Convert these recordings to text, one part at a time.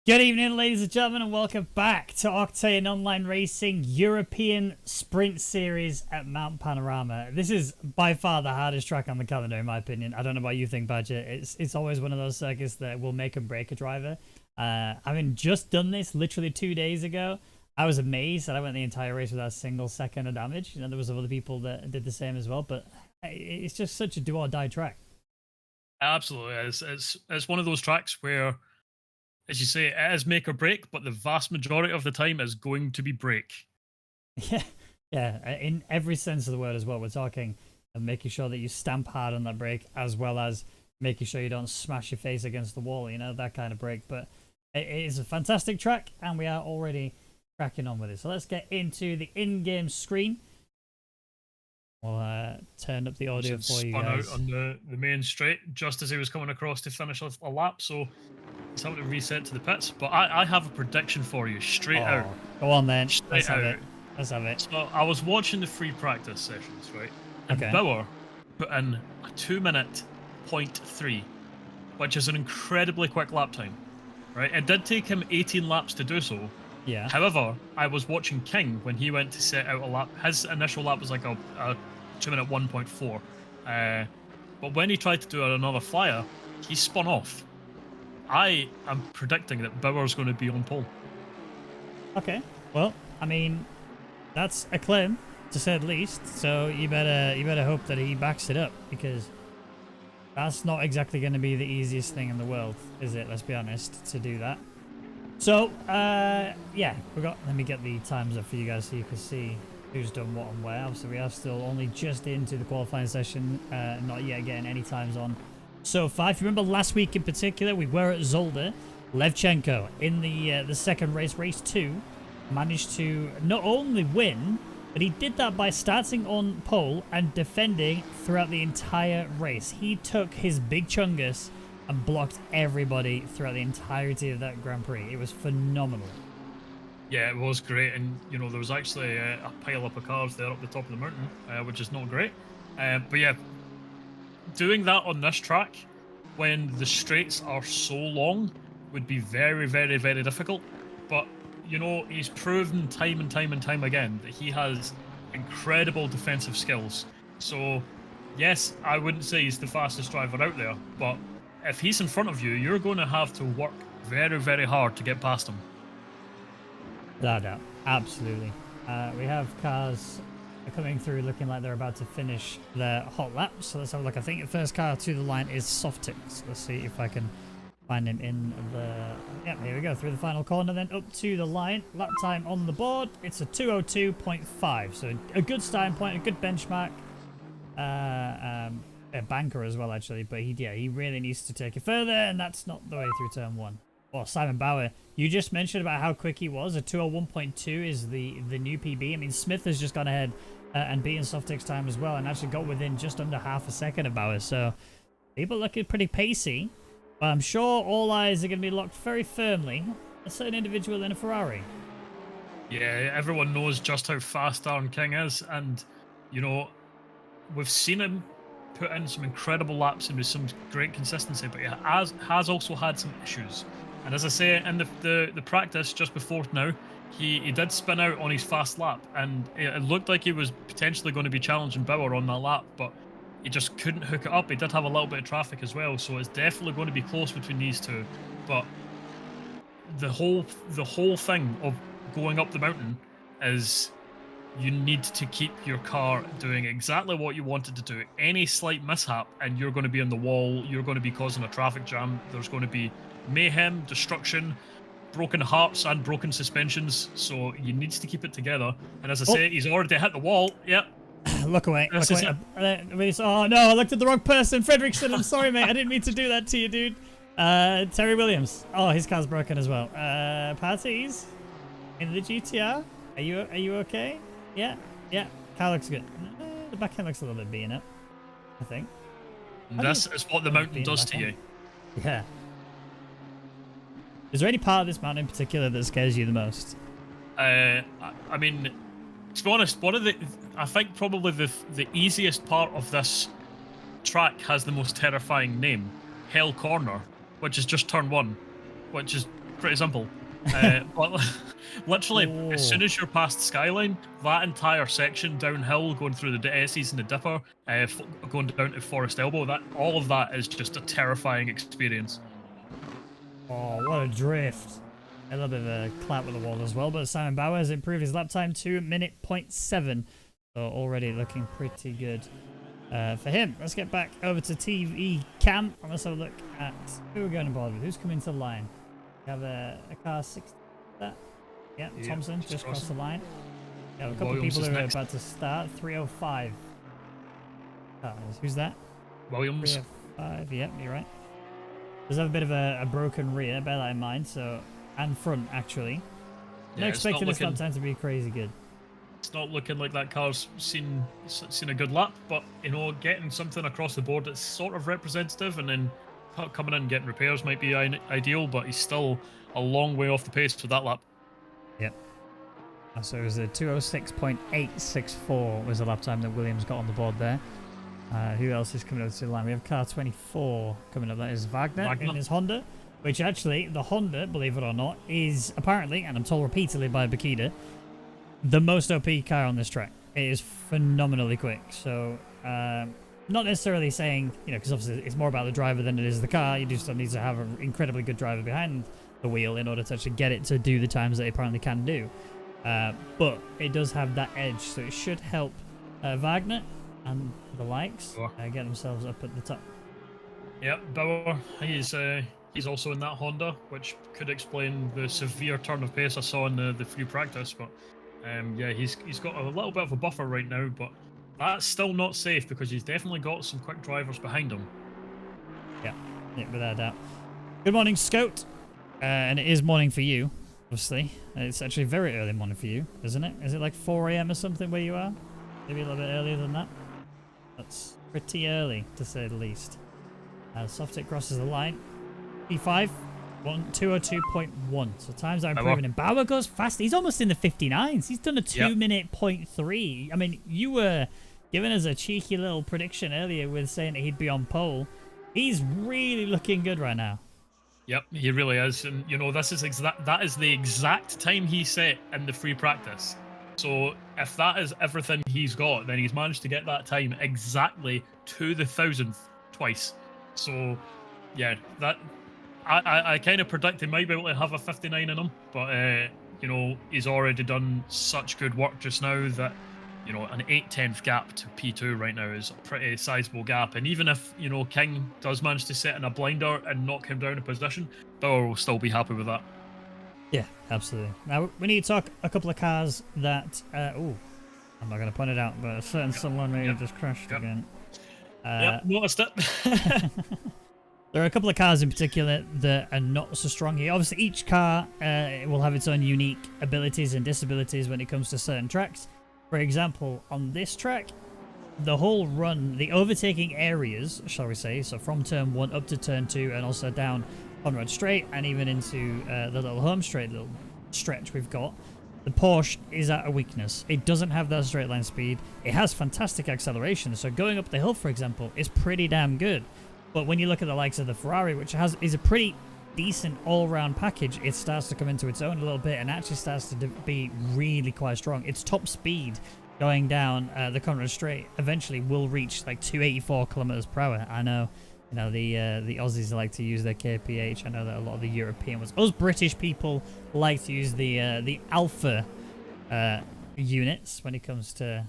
Good evening, ladies and gentlemen, and welcome back to Octane Online Racing European Sprint Series at Mount Panorama. This is by far the hardest track on the calendar, in my opinion. I don't know what you think, Badger. It's always one of those circuits that will make and break a driver. Having just done this literally 2 days ago, I was amazed that I went the entire race without a single second of damage. You know, there was other people that did the same as well, but it's just such a do or die track. Absolutely, it's one of those tracks where, as you say, it is make or break, but the vast majority of the time is going to be break. Yeah, in every sense of the word as well. We're talking and making sure that you stamp hard on that brake, as well as making sure you don't smash your face against the wall, you know, that kind of brake. But it is a fantastic track, and we are already cracking on with it. So let's get into the in-game screen. We'll turn up the audio for you guys. Spun out on the main straight just as he was coming across to finish off a lap, so he's having to reset to the pits. But I have a prediction for you, straight out. Go on then. Let's have it. Let's have it. So I was watching the free practice sessions, right? And Okay. Bauer put in a 2-minute 0.3, which is an incredibly quick lap time, right? It did take him 18 laps to do so. Yeah. However, I was watching King when he went to set out a lap. His initial lap was like a 2-minute 1.4. But when he tried to do another flyer, he spun off. I am predicting that Bauer's going to be on pole. Okay. Well, I mean, that's a claim, to say the least. So you better hope that he backs it up, because that's not exactly going to be the easiest thing in the world, is it? Let's be honest, to do that. So, yeah, let me get the times up for you guys so you can see who's done what and where. So we are still only just into the qualifying session, not yet getting any times on so far. If you remember last week in particular, we were at Zolder. Levchenko in the second race 2, managed to not only win, but he did that by starting on pole and defending throughout the entire race. He took his big chungus and blocked everybody throughout the entirety of that Grand Prix. It was phenomenal. Yeah, it was great, and you know there was actually a pile up of cars there up the top of the mountain, which is not great. But yeah, doing that on this track when the straights are so long would be very, very, very difficult. But you know, he's proven time and time again that he has incredible defensive skills. So yes, I wouldn't say he's the fastest driver out there, but if he's in front of you, you're going to have to work very, very hard to get past him. Without doubt, absolutely. We have cars coming through looking like they're about to finish their hot lap. So let's have a look. I think the first car to the line is Softics. Let's see if I can find him in the... Yeah, here we go. Through the final corner, then up to the line. Lap time on the board. It's a 2:02.5. So a good starting point, a good benchmark. A banker as well, actually. But he really needs to take it further, and that's not the way through turn 1. Well, Simon Bauer, you just mentioned about how quick he was. A 2:01.2 is the new PB. I mean, Smith has just gone ahead and beaten Softic's time as well, and actually got within just under half a second of Bauer. So people looking pretty pacey, but I'm sure all eyes are going to be locked very firmly on a certain individual in a Ferrari. Yeah, everyone knows just how fast Darren King is, and you know, we've seen him put in some incredible laps and with some great consistency, but he has also had some issues. And as I say, in the practice just before now, he did spin out on his fast lap, and it looked like he was potentially going to be challenging Bauer on that lap, but he just couldn't hook it up. He did have a little bit of traffic as well, so it's definitely going to be close between these two. But the whole thing of going up the mountain is you need to keep your car doing exactly what you wanted to do. Any slight mishap and you're going to be on the wall, you're going to be causing a traffic jam, there's going to be mayhem, destruction, broken hearts and broken suspensions, so you need to keep it together. And as I say, he's already hit the wall. Yep. Look away. Look away. Oh no, I looked at the wrong person. Fredrickson, I'm sorry, mate. I didn't mean to do that to you, dude. Terry Williams. Oh, his car's broken as well. Parties in the GTR. Are you okay? Yeah. Car looks good. The back end looks a little bit beaten up, I think. This is what the mountain does to you. Yeah. Is there any part of this mountain in particular that scares you the most? I mean, to be honest, I think probably the easiest part of this track has the most terrifying name, Hell Corner, which is just turn 1, which is pretty simple. But literally, as soon as you're past Skyline, that entire section downhill, going through the S's and the Dipper, going down to Forest Elbow, all of that is just a terrifying experience. Oh, what a drift. A little bit of a clap with the wall as well, but Simon Bauer has improved his lap time to 1:07. So already looking pretty good for him. Let's get back over to TV Cam and let's have a look at who we're going to board with. Who's coming to the line? We have a car 60. That? Yeah, Thompson just crossed the line. We have a couple of people who are about to start. 305. Who's that? Williams. 305. Yep, you're right. Does have a bit of a broken rear, bear that in mind. So, and front actually. Not expecting this lap time to be crazy good. It's not looking like that car's seen a good lap, but you know, getting something across the board that's sort of representative, and then coming in and getting repairs might be ideal. But he's still a long way off the pace with that lap. Yep. So it was a 206.864 was the lap time that Williams got on the board there. Who else is coming over to the line? We have car 24 coming up. That is Wagner in his Honda, which actually, the Honda, believe it or not, is apparently, and I'm told repeatedly by Bakita, the most OP car on this track. It is phenomenally quick. So, not necessarily saying, you know, because obviously it's more about the driver than it is the car. You just need to have an incredibly good driver behind the wheel in order to actually get it to do the times that it apparently can do. But it does have that edge, so it should help Wagner and the likes get themselves up at the top. Yep, Bauer, he's also in that Honda, which could explain the severe turn of pace I saw in the free practice. But yeah, he's got a little bit of a buffer right now, but that's still not safe because he's definitely got some quick drivers behind him. Yeah, without a doubt. Good morning, Scout. And it is morning for you, obviously. It's actually very early morning for you, isn't it? Is it like 4 AM or something where you are? Maybe a little bit earlier than that? That's pretty early, to say the least. Softic crosses the line. P5, 202.1. So times are improving. And Bauer goes fast. He's almost in the 59s. He's done a 2-minute 0.3. I mean, you were giving us a cheeky little prediction earlier with saying that he'd be on pole. He's really looking good right now. Yep, he really is. And, you know, that is the exact time he set in the free practice. So if that is everything he's got, then he's managed to get that time exactly to the 1,000th twice. So, yeah, that I kind of predict he might be able to have a 59 in him. But, you know, he's already done such good work just now that, you know, an 8/10 gap to P2 right now is a pretty sizable gap. And even if, you know, King does manage to set in a blinder and knock him down a position, Bauer will still be happy with that. Yeah, absolutely. Now, we need to talk a couple of cars that... I'm not going to point it out, but a certain someone may have just crashed again. Noticed it. There are a couple of cars in particular that are not so strong here. Obviously, each car will have its own unique abilities and disabilities when it comes to certain tracks. For example, on this track, the whole run, the overtaking areas, shall we say, so from turn 1 up to turn 2 and also down Conrad Straight and even into the little home straight little stretch we've got, the Porsche is at a weakness. It doesn't have that straight line speed. It has fantastic acceleration, so going up the hill, for example, is pretty damn good. But when you look at the likes of the Ferrari, which is a pretty decent all-round package, it starts to come into its own a little bit and actually starts to be really quite strong. Its top speed going down the Conrad Straight eventually will reach like 284 kilometers per hour. I know, you know, the Aussies like to use their kph. I know that a lot of the European ones, us British people, like to use the Alpha units when it comes to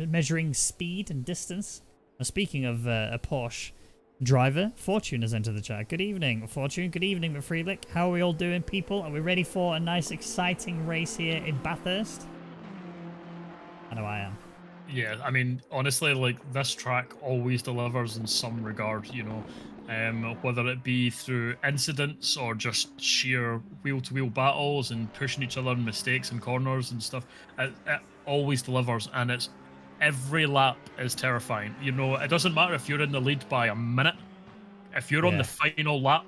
measuring speed and distance. Now, speaking of a Porsche driver, Fortune has entered the chat. Good evening, Fortune. Good evening, McFreelick. How are we all doing, people? Are we ready for a nice, exciting race here in Bathurst? I know I am. Yeah, I mean, honestly, like, this track always delivers in some regard, you know, whether it be through incidents or just sheer wheel-to-wheel battles and pushing each other in mistakes and corners and stuff. It always delivers, and it's every lap is terrifying. You know, it doesn't matter if you're in the lead by a minute. If you're on the final lap,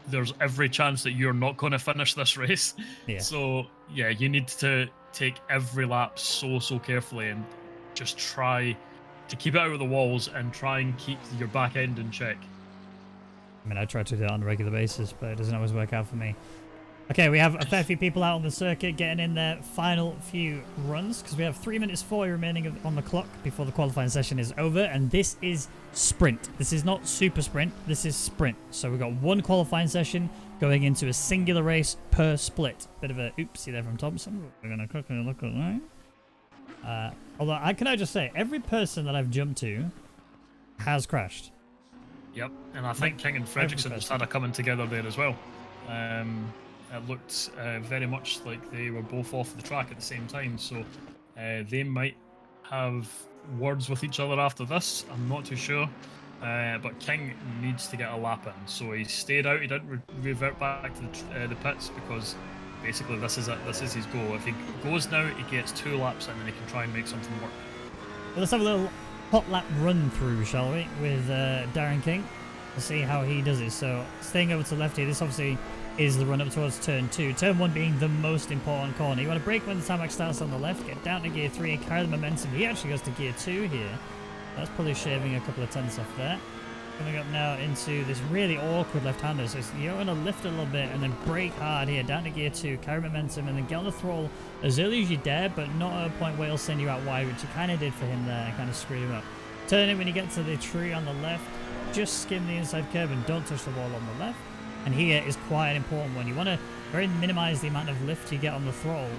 there's every chance that you're not going to finish this race. Yeah. So, yeah, you need to take every lap so carefully and just try to keep it out of the walls and try and keep your back end in check. I mean, I try to do that on a regular basis, but it doesn't always work out for me. Okay, we have a fair few people out on the circuit getting in their final few runs because we have 3 minutes 40 remaining on the clock before the qualifying session is over, and this is sprint. This is not super sprint, this is sprint. So we've got one qualifying session going into a singular race per split. Bit of a oopsie there from Thompson. We're going to quickly look at that. Although, can I just say, every person that I've jumped to has crashed. Yep, and I think King and Fredrickson just had a coming together there as well. It looked very much like they were both off the track at the same time, so they might have words with each other after this. I'm not too sure, but King needs to get a lap in, so he stayed out. He didn't revert back to the pits because basically this is it. This is his goal. If he goes now, he gets 2 laps in, and he can try and make something work. Well, let's have a little hot lap run through, shall we, with Darren King. We'll see how he does it. So staying over to the left here, this obviously is the run up towards turn 2. Turn 1 being the most important corner. You want to brake when the tarmac starts on the left, get down to gear 3 and carry the momentum. He actually goes to gear 2 here. That's probably shaving a couple of tenths off there. Coming up now into this really awkward left-hander. So you're going to lift a little bit and then brake hard here, down to gear 2, carry momentum, and then get on the throttle as early as you dare, but not at a point where it'll send you out wide, which you kind of did for him there and kind of screwed him up. Turn it when you get to the tree on the left. Just skim the inside curb and don't touch the wall on the left. And here is quite an important one. You want to very minimize the amount of lift you get on the throttle,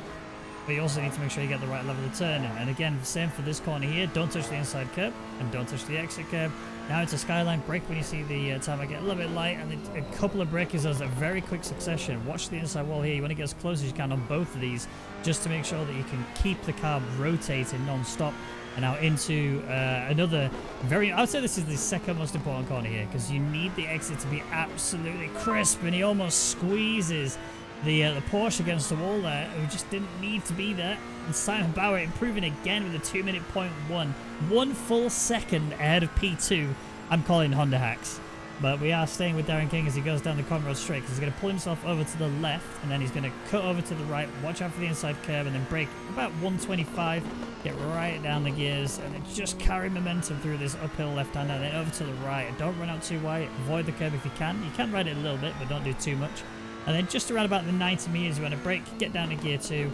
but you also need to make sure you get the right level of turning. And again, same for this corner here. Don't touch the inside curb and don't touch the exit curb. Now it's a skyline. Brake when you see the tarmac get a little bit light, and then a couple of braking as a very quick succession. Watch the inside wall here. You want to get as close as you can on both of these just to make sure that you can keep the car rotating non-stop. And now into another I would say this is the second most important corner here because you need the exit to be absolutely crisp, and he almost squeezes the Porsche against the wall there, who just didn't need to be there. And Simon Bauer improving again with a 2-minute point 1 full second ahead of P2. I'm calling Honda hacks. But we are staying with Darren King as he goes down the Conrad straight because he's going to pull himself over to the left and then he's going to cut over to the right, watch out for the inside curve, and then brake about 125, get right down the gears, and then just carry momentum through this uphill left-hander, and then over to the right. And don't run out too wide, avoid the curve if you can. You can ride it a little bit, but don't do too much. And then just around about the 90 meters, you want to brake, get down to gear 2,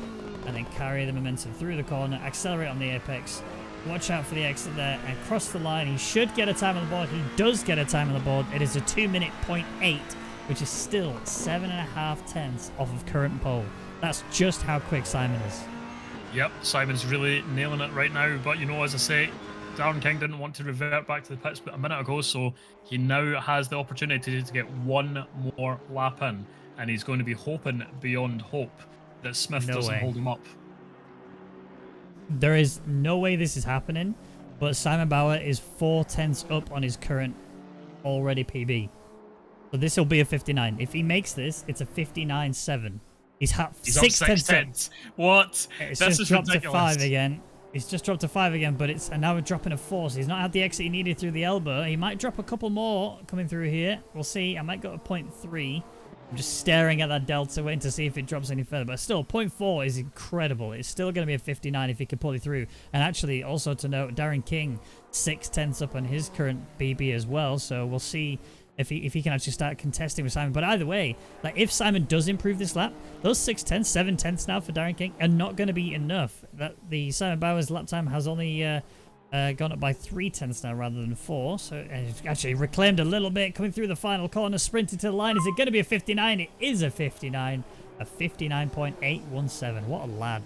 and then carry the momentum through the corner, accelerate on the apex. Watch out for the exit there and cross the line. He should get a time on the board. He does get a time on the board. It is a 2-minute point 8, which is still 7.5 tenths off of current pole. That's just how quick Simon is. Yep, Simon's really nailing it right now. But, you know, as I say, Darren King didn't want to revert back to the pits a minute ago, so he now has the opportunity to get one more lap in, and he's going to be hoping beyond hope that Smith doesn't hold him up. There is no way this is happening, but Simon Bauer is 4 tenths up on his current already PB. So this will be a 59. If he makes this, it's a 59.7. He's 6 tenths. What? It's This just is dropped ridiculous. to 5 again. He's just dropped to 5 again, but and now we're dropping a 4. So he's not had the exit he needed through the elbow. He might drop a couple more coming through here. We'll see. I might go to 0.3. I'm just staring at that delta, waiting to see if it drops any further. But still, 0.4 is incredible. It's still going to be a 59 if he can pull it through. And actually, also to note, Darren King, 6 tenths up on his current BB as well. So we'll see if he can actually start contesting with Simon. But either way, like if Simon does improve this lap, those 6 tenths, 7 tenths now for Darren King are not going to be enough. That the Simon Bauer's lap time has only gone up by 3 tenths now rather than 4. So it's actually reclaimed a little bit coming through the final corner, sprinting to the line. Is it going to be a 59? It is a 59. A 59.817. What a lad.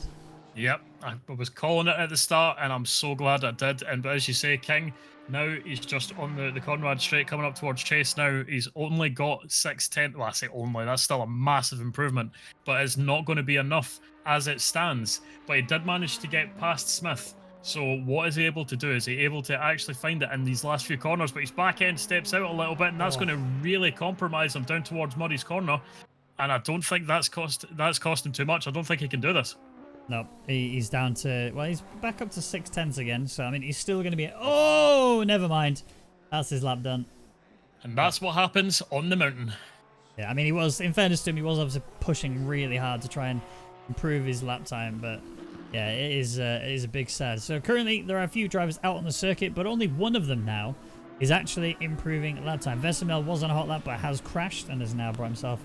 Yep, I was calling it at the start, and I'm so glad I did. And but as you say, King, now he's just on the Conrad straight coming up towards Chase now. He's only got 6 tenths. Well, I say only, that's still a massive improvement, but it's not going to be enough as it stands. But he did manage to get past Smith. So what is he able to do? Is he able to actually find it in these last few corners? But his back end steps out a little bit, and that's going to really compromise him down towards Murray's corner. And I don't think that's cost him too much. I don't think he can do this. No, he's down to, well, he's back up to 6 tenths again. So, I mean, he's still going to be, oh, never mind. That's his lap done. And that's what happens on the mountain. Yeah, I mean, he was, in fairness to him, he was obviously pushing really hard to try and improve his lap time. But, yeah, it is a big sad. So, currently, there are a few drivers out on the circuit, but only one of them now is actually improving lap time. Vesemel was on a hot lap, but has crashed and has now brought himself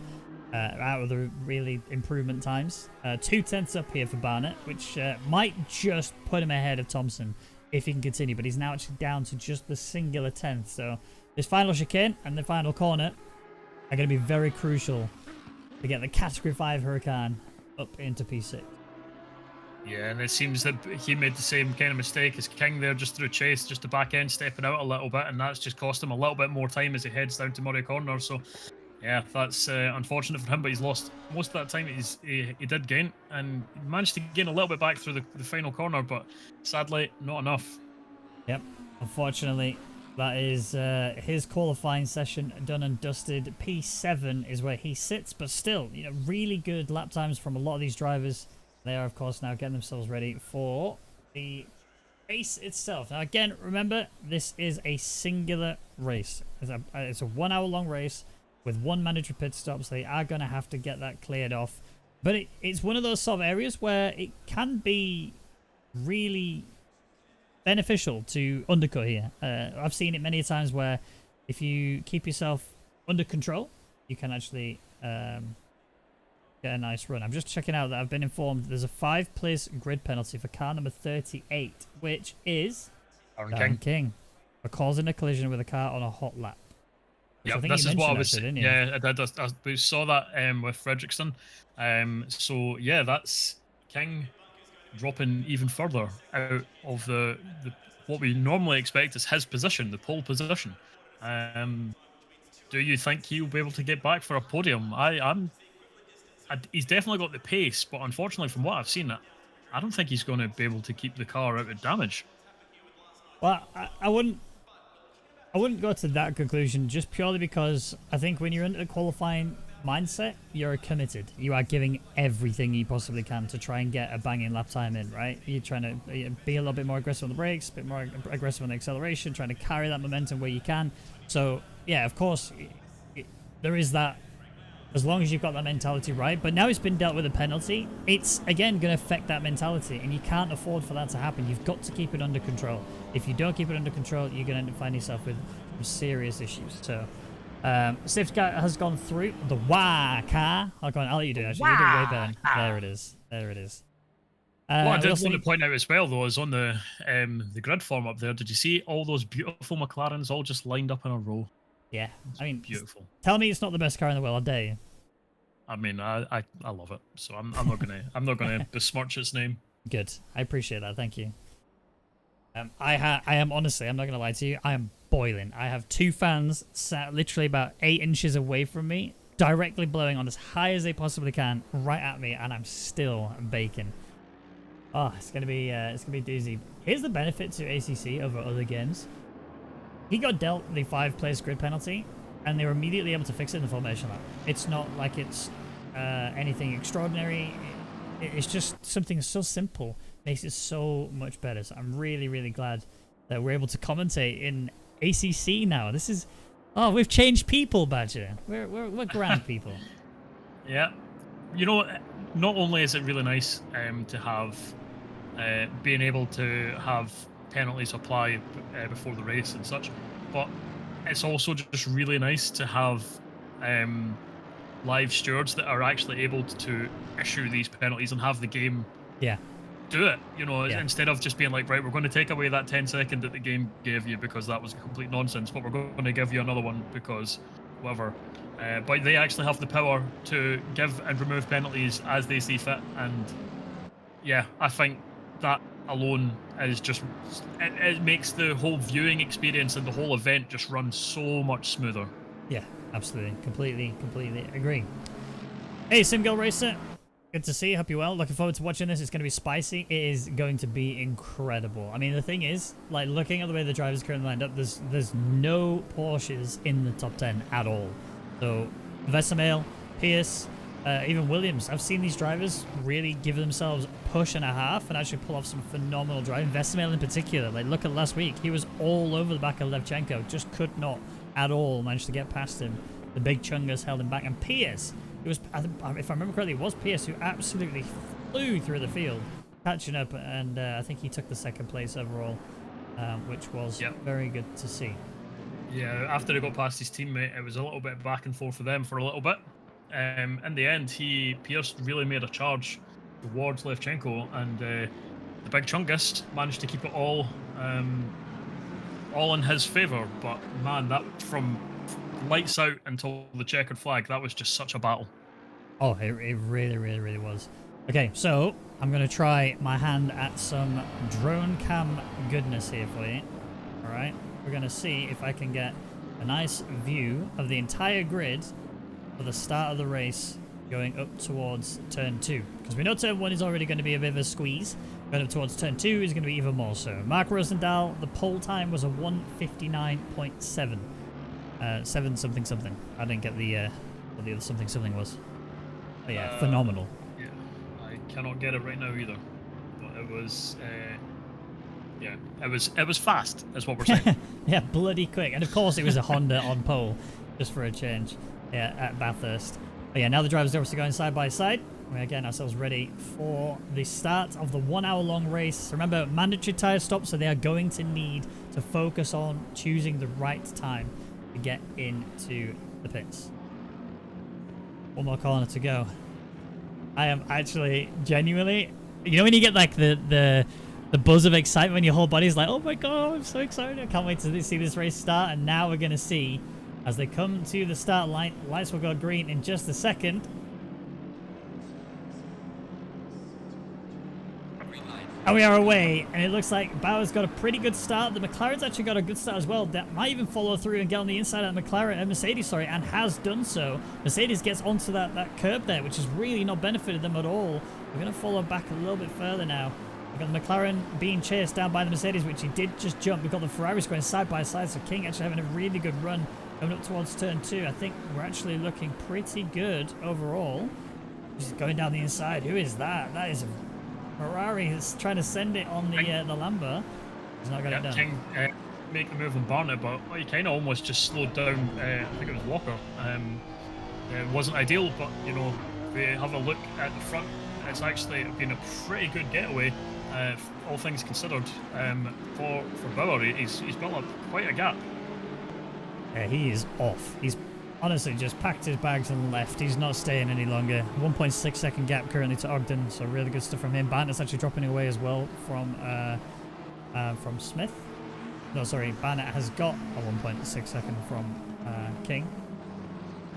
out of the really improvement times. 2/10 up here for Barnett, which might just put him ahead of Thompson if he can continue, but he's now actually down to just the singular 10th. So this final chicane and the final corner are going to be very crucial to get the Category 5 Huracan up into P6. Yeah, and it seems that he made the same kind of mistake as King there, just through chase, just the back end stepping out a little bit, and that's just cost him a little bit more time as he heads down to Murray Corner. So, yeah, that's unfortunate for him, but he's lost most of that time he did gain, and he managed to gain a little bit back through the final corner, but sadly, not enough. Yep, unfortunately, that is his qualifying session done and dusted. P7 is where he sits, but still, you know, really good lap times from a lot of these drivers. They are, of course, now getting themselves ready for the race itself. Now, again, remember, this is a singular race. It's a 1 hour long race with one mandatory pit stop, so they are going to have to get that cleared off. But it's one of those sort of areas where it can be really beneficial to undercut here. I've seen it many times where if you keep yourself under control, you can actually get a nice run. I'm just checking out that I've been informed there's a 5-place grid penalty for car number 38, which is Aaron King for causing a collision with a car on a hot lap. Yeah, this is what I was saying. Yeah, I did. We saw that with Fredrickson. So yeah, that's King dropping even further out of the what we normally expect is his position, the pole position. Do you think he'll be able to get back for a podium? He's definitely got the pace, but unfortunately, from what I've seen, I don't think he's going to be able to keep the car out of damage. Well, I wouldn't go to that conclusion just purely because I think when you're into the qualifying mindset, you're committed. You are giving everything you possibly can to try and get a banging lap time in, right? You're trying to be a little bit more aggressive on the brakes, a bit more aggressive on the acceleration, trying to carry that momentum where you can. So, yeah, of course, there is that. As long as you've got that mentality right. But now it's been dealt with a penalty, it's, again, going to affect that mentality. And you can't afford for that to happen. You've got to keep it under control. If you don't keep it under control, you're going to end up finding yourself with some serious issues. So, safety car has gone through the WA car. I'll let you do it, actually. You do it way better. There it is. There it is. What I did want to point out as well, though, is on the grid form up there, did you see all those beautiful McLarens all just lined up in a row? Yeah, I mean, beautiful. Tell me it's not the best car in the world, I dare you. I mean, I love it, so I'm not gonna besmirch its name. Good, I appreciate that. Thank you. I am honestly, I'm not gonna lie to you, I am boiling. I have 2 fans sat literally about 8 inches away from me, directly blowing on as high as they possibly can, right at me, and I'm still baking. Oh, it's gonna be doozy. Here's the benefit to ACC over other games. He got dealt the 5-place grid penalty, and they were immediately able to fix it in the formation lap. It's not like it's anything extraordinary. It's just something so simple. Makes it so much better. So I'm really, really glad that we're able to commentate in ACC now. This is... Oh, we've changed people, Badger. We're grand people. Yeah. You know, not only is it really nice to have... being able to have penalties apply before the race and such, but it's also just really nice to have live stewards that are actually able to issue these penalties and have the game do it, you know, instead of just being like, right, we're going to take away that 10-second that the game gave you because that was complete nonsense, but we're going to give you another one because whatever. But they actually have the power to give and remove penalties as they see fit, and yeah, I think that alone is just it makes the whole viewing experience and the whole event just run so much smoother. Yeah, absolutely, completely agree. Hey, SimGirl Racer, good to see you. Hope you're well. Looking forward to watching this. It's going to be spicy. It is going to be incredible. I mean, the thing is, like, looking at the way the drivers currently lined up, there's no Porsches in the top 10 at all. So Vesemel, Pierce, even Williams, I've seen these drivers really give themselves a push and a half and actually pull off some phenomenal driving. Vesemel in particular, like, look at last week. He was all over the back of Levchenko, just could not at all manage to get past him. The big chungus held him back. And Pierce, it was, if I remember correctly, it was Pierce who absolutely flew through the field, catching up, and I think he took the 2nd place overall, which was very good to see. Yeah, after he got past his teammate, it was a little bit back and forth for them for a little bit. In the end, Pierce really made a charge towards Levchenko, and the big Chungus managed to keep it all in his favor. But man, that from lights out until the checkered flag, that was just such a battle. Oh, it really, really, really was. Okay, so I'm going to try my hand at some drone cam goodness here for you. All right, we're going to see if I can get a nice view of the entire grid for the start of the race going up towards turn 2. Because we know turn 1 is already going to be a bit of a squeeze. Going up towards turn 2 is going to be even more so. Mark Rosendahl, the pole time was a 1:59.7. 7 something something. I didn't get the what the other something something was. Oh yeah, phenomenal. Yeah, I cannot get it right now either. But it was, yeah, it was fast. That's what we're saying. Yeah, bloody quick. And of course it was a Honda on pole, just for a change. Yeah, at Bathurst. But yeah, now the drivers are obviously going side by side. We're getting ourselves ready for the start of the 1 hour long race. Remember, mandatory tyre stops, so they are going to need to focus on choosing the right time to get into the pits. One more corner to go. I am actually genuinely, you know, when you get like the buzz of excitement when your whole body's like, oh my god, I'm so excited, I can't wait to see this race start. And now we're gonna see as they come to the start line, lights will go green in just a second. And we are away, and it looks like Bauer's got a pretty good start. The McLaren's actually got a good start as well. That might even follow through and get on the inside of Mercedes, and has done so. Mercedes gets onto that curb there, which has really not benefited them at all. We're going to follow back a little bit further now. We've got the McLaren being chased down by the Mercedes, which he did just jump. We've got the Ferraris going side by side, so King actually having a really good run coming up towards turn 2. I think we're actually looking pretty good overall. Just going down the inside. Who is that? That is a Ferrari is trying to send it on the Lambo. He's not got it done. King make the move on Barnett, but he kind of almost just slowed down. I think it was Walker. It wasn't ideal, but you know, if we have a look at the front, it's actually been a pretty good getaway, all things considered. For Bauer, he's built up quite a gap. Yeah, he is off. He's honestly just packed his bags and left. He's not staying any longer. 1.6 second gap currently to Ogden, so really good stuff from him. Barnett's actually dropping away as well from Smith. No, sorry, Barnett has got a 1.6 second from King,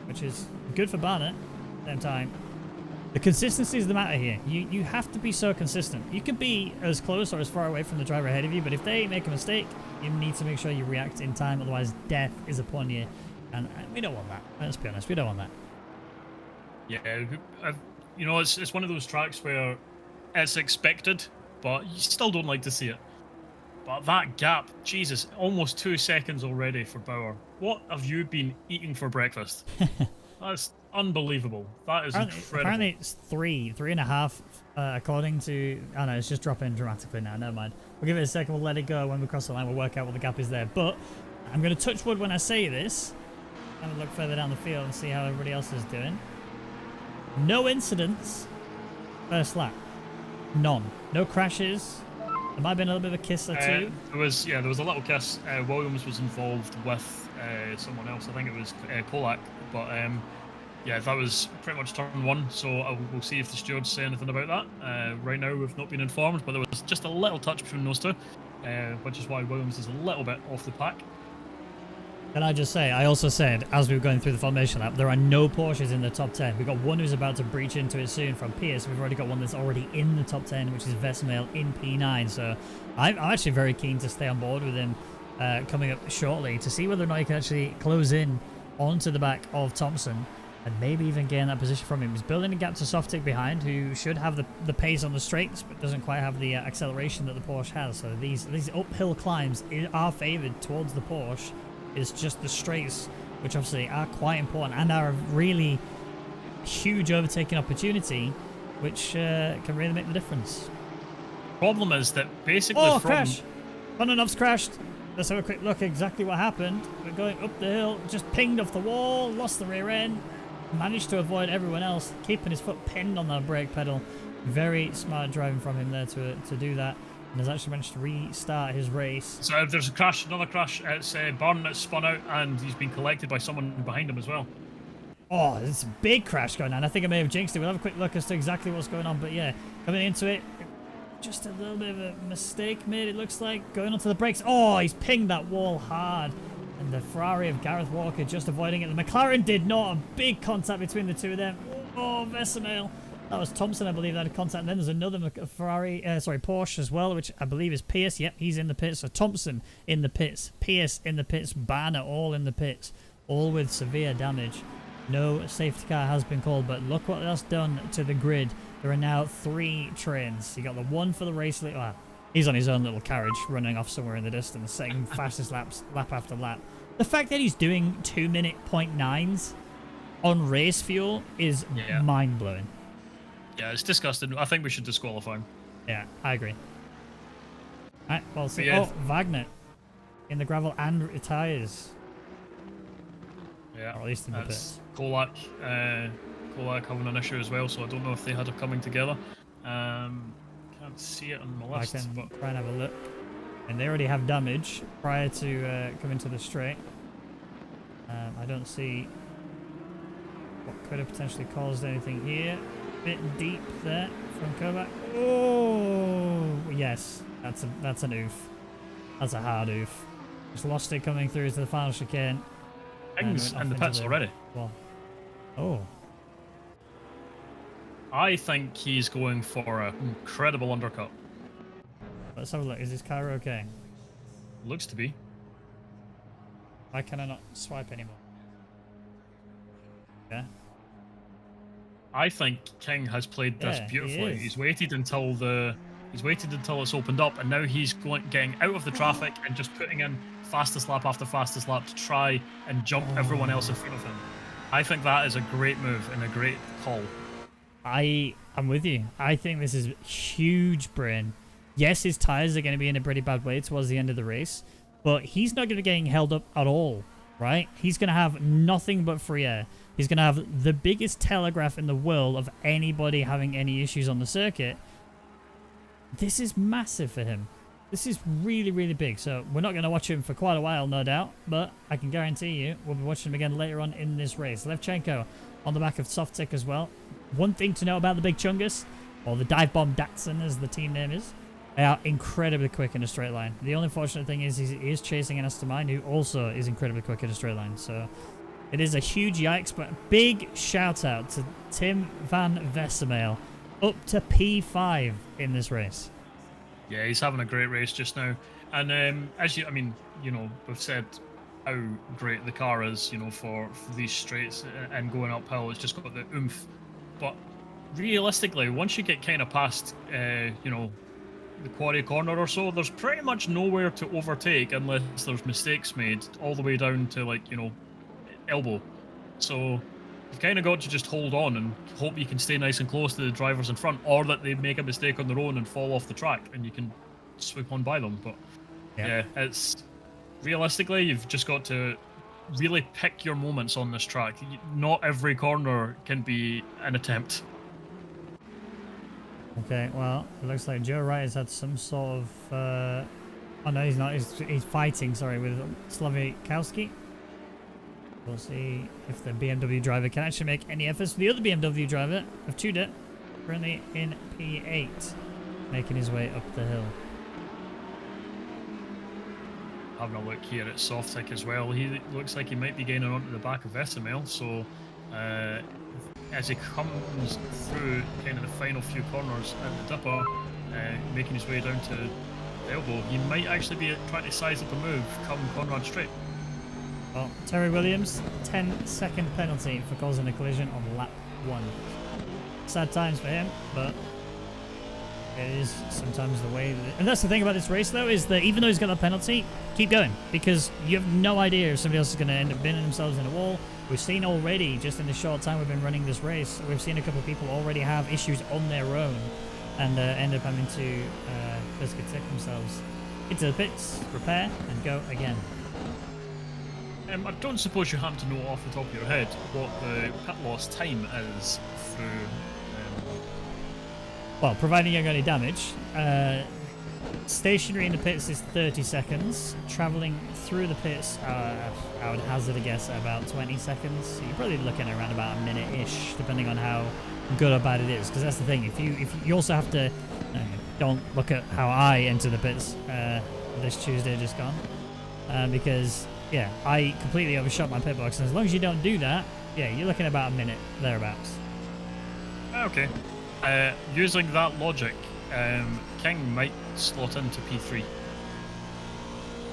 which is good for Barnett. At the same time, the consistency is the matter here. You have to be so consistent. You can be as close or as far away from the driver ahead of you, but if they make a mistake, you need to make sure you react in time, otherwise death is upon you. And we don't want that. Let's be honest, we don't want that. Yeah, you know, it's one of those tracks where it's expected, but you still don't like to see it. But that gap, Jesus, almost 2 seconds already for Bauer. What have you been eating for breakfast? That's unbelievable. That is incredible. Apparently it's 3.5, according to... Oh no, it's just dropping dramatically now, never mind. We'll give it a second, we'll let it go. When we cross the line, we'll work out what the gap is there. But I'm going to touch wood when I say this. Have a look further down the field and see how everybody else is doing. No incidents. First lap. None. No crashes. There might have been a little bit of a kiss or two. There was a little kiss. Williams was involved with someone else. I think it was Polak. But yeah, that was pretty much turn 1. So we'll see if the stewards say anything about that. Right now, we've not been informed, but there was just a little touch between those two, which is why Williams is a little bit off the pack. Can I just say, I also said, as we were going through the formation lap, there are no Porsches in the top 10. We've got one who's about to breach into it soon from Pierce. We've already got one that's already in the top 10, which is Vesmail in P9. So I'm actually very keen to stay on board with him coming up shortly to see whether or not he can actually close in onto the back of Thompson and maybe even gain that position from him. He's building a gap to Softic behind, who should have the pace on the straights, but doesn't quite have the acceleration that the Porsche has. So these uphill climbs are favoured towards the Porsche. It's just the straights, which obviously are quite important and are a really huge overtaking opportunity, which can really make the difference. Problem is that basically crash! Bonanov's crashed. Let's have a quick look exactly what happened. We're going up the hill, just pinged off the wall, lost the rear end, managed to avoid everyone else, keeping his foot pinned on that brake pedal. Very smart driving from him there to do that. and has actually managed to restart his race. So there's a crash, another crash. It's Barn that's spun out, and he's been collected by someone behind him as well. Oh, there's a big crash going on. I think I may have jinxed it. We'll have a quick look as to exactly what's going on. But yeah, coming into it, just a little bit of a mistake made, it looks like. Going onto the brakes. Oh, he's pinged that wall hard. And the Ferrari of Gareth Walker just avoiding it. The McLaren did not. A big contact between the two of them. Oh, Vesemel. That was Thompson, I believe, that had contact. And then there's another Porsche as well, which I believe is Pierce. Yep, he's in the pits. So Thompson in the pits. Pierce in the pits. Banner all in the pits. All with severe damage. No safety car has been called, but look what that's done to the grid. There are now 3 trains. You got the one for the race. Well, he's on his own little carriage running off somewhere in the distance, setting fastest lap after lap. The fact that he's doing 2-minute .9s on race fuel is mind-blowing. Yeah, it's disgusting. I think we should disqualify him. Yeah, I agree. Alright, well, see. Yeah. Oh, Wagner in the gravel and tyres. Yeah, or at least in the pits. Kolak having an issue as well, so I don't know if they had it coming together. Can't see it on my list. I can but try and have a look. And they already have damage prior to coming to the straight. I don't see what could have potentially caused anything here. Bit deep there from Kovac. Oh, yes, that's an oof. That's a hard oof. Just lost it coming through to the final chicane. King's in the pits already. Well, oh. I think he's going for an incredible undercut. Let's have a look. Is his car okay? Looks to be. Why can I not swipe anymore? Yeah. I think King has played this beautifully. He's waited until it's opened up, and now he's getting out of the traffic and just putting in fastest lap after fastest lap to try and jump everyone else in front of him. I think that is a great move and a great call. I'm with you. I think this is huge brain. Yes, his tires are going to be in a pretty bad way towards the end of the race, but he's not going to be getting held up at all, right? He's going to have nothing but free air. He's going to have the biggest telegraph in the world of anybody having any issues on the circuit. This is massive for him. This is really, really big. So we're not going to watch him for quite a while, no doubt, but I can guarantee you we'll be watching him again later on in this race. Levchenko on the back of Softic as well. One thing to know about the Big Chungus, or the Dive Bomb Datsun as the team name is, they are incredibly quick in a straight line. The only fortunate thing is he is chasing an Aston who also is incredibly quick in a straight line. So it is a huge yikes, but big shout out to Tim van Vesemel, up to P5 in this race. Yeah, he's having a great race just now. And we've said how great the car is, for these straights and going uphill. It's just got the oomph. But realistically, once you get kind of past, the quarry corner or so, there's pretty much nowhere to overtake unless there's mistakes made all the way down to elbow. So you've kind of got to just hold on and hope you can stay nice and close to the drivers in front, or that they make a mistake on their own and fall off the track and you can swoop on by them. But yeah, it's realistically, you've just got to really pick your moments on this track. Not every corner can be an attempt. Okay, well, it looks like Joe Wright has had some sort of... oh no, he's not. He's fighting, sorry, with Slavikowski. We'll see if the BMW driver can actually make any efforts. The other BMW driver of Tudor, currently in P8, making his way up the hill. Having a look here at Softic as well. He looks like he might be gaining onto the back of Vesemel, so as he comes through kind of the final few corners at the dipper, making his way down to the elbow, he might actually be trying to size up a move come Conrad Straight. Well, Terry Williams, 10-second penalty for causing a collision on lap 1. Sad times for him, but it is sometimes the way that and that's the thing about this race, though, is that even though he's got a penalty, keep going, because you have no idea if somebody else is going to end up binning themselves in a wall. We've seen already, just in the short time we've been running this race, we've seen a couple of people already have issues on their own and end up having to basically take themselves into the pits, repair, and go again. I don't suppose you happen to know off the top of your head what the pit loss time is through... Well, providing you don't get any damage, Stationary in the pits is 30 seconds. Traveling through the pits, I would hazard a guess at about 20 seconds. So you're probably looking at around about a minute-ish, depending on how good or bad it is. Because that's the thing. If you also have to, don't look at how I enter the pits this Tuesday just gone, because yeah, I completely overshot my pit box. And as long as you don't do that, yeah, you're looking at about a minute thereabouts. Okay. Using that logic, King might slot into P3.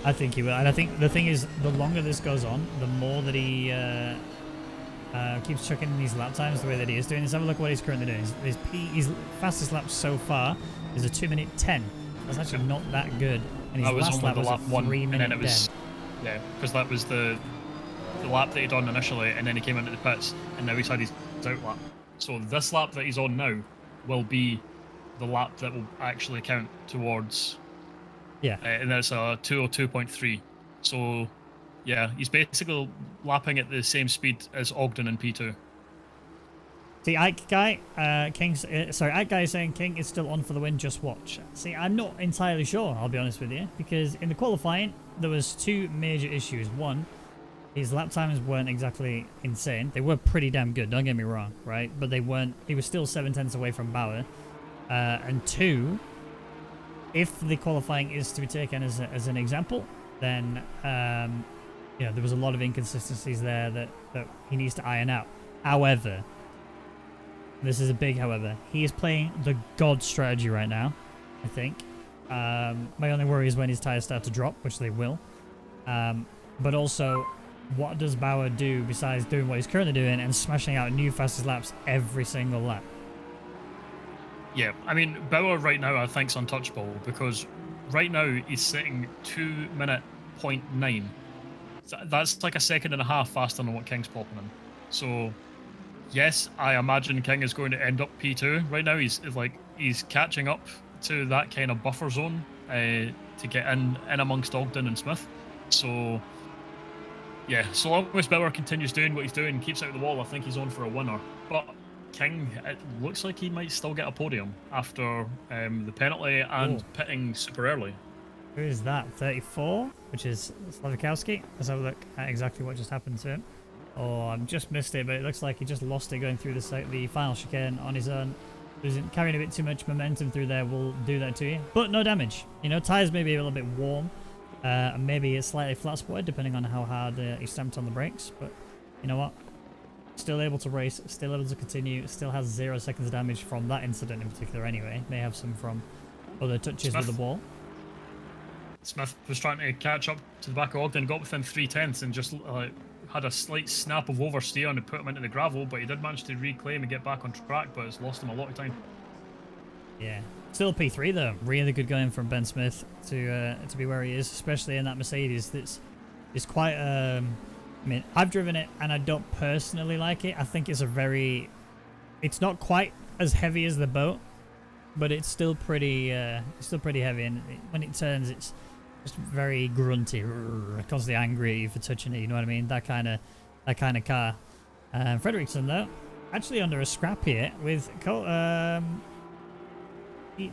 I think he will, and I think the thing is, the longer this goes on, the more that he keeps chucking in these lap times the way that he is doing. Let's have a look at what he's currently doing. His fastest lap so far is a 2:10. That's actually not that good. And his last lap was a 3:10. Yeah, because that was the lap that he'd done initially, and then he came into the pits, and now he's had his out lap. So this lap that he's on now will be the lap that will actually count towards. Yeah. And that's a 2:02.3. So, yeah, he's basically lapping at the same speed as Ogden in P2. See, Ike Guy, Ike Guy is saying King is still on for the win, just watch. See, I'm not entirely sure, I'll be honest with you, because in the qualifying, there was two major issues. One, his lap times weren't exactly insane. They were pretty damn good, don't get me wrong, right? But they weren't, he was still 7/10 away from Bauer. And two, if the qualifying is to be taken as an example, then yeah, there was a lot of inconsistencies there that he needs to iron out. However, this is a big however, he is playing the God strategy right now, I think. My only worry is when his tyres start to drop, which they will. But also, what does Bauer do besides doing what he's currently doing and smashing out new fastest laps every single lap? Yeah, I mean, Bauer right now I think's untouchable, because right now he's sitting 2:09. That's like a second and a half faster than what King's popping in. So, yes, I imagine King is going to end up P2 right now. He's catching up to that kind of buffer zone to get in amongst Ogden and Smith. So, yeah, so long as Bauer continues doing what he's doing, keeps out of the wall, I think he's on for a winner. But King, it looks like he might still get a podium after the penalty and pitting super early. Who is that? 34, which is Slavikowski. Let's have a look at exactly what just happened to him. Oh, I've just missed it, but it looks like he just lost it going through the final chicane on his own. Carrying a bit too much momentum through there will do that to you, but no damage. You know, tyres may be a little bit warm, and maybe it's slightly flat spotted depending on how hard he stamped on the brakes. But you know what? Still able to race, still able to continue, still has 0 seconds damage from that incident in particular anyway. May have some from other touches with the ball. Smith was trying to catch up to the back of Ogden, got within 3/10 and just had a slight snap of oversteer and put him into the gravel, but he did manage to reclaim and get back on track, but it's lost him a lot of time. Yeah. Still P3 though. Really good going from Ben Smith to be where he is, especially in that Mercedes. It's quite I mean, I've driven it and I don't personally like it. I think it's it's not quite as heavy as the boat, but it's still pretty heavy, and when it turns, it's just very grunty, constantly angry at you for touching it. You know what I mean? That kind of car. Fredrickson though, actually under a scrap here with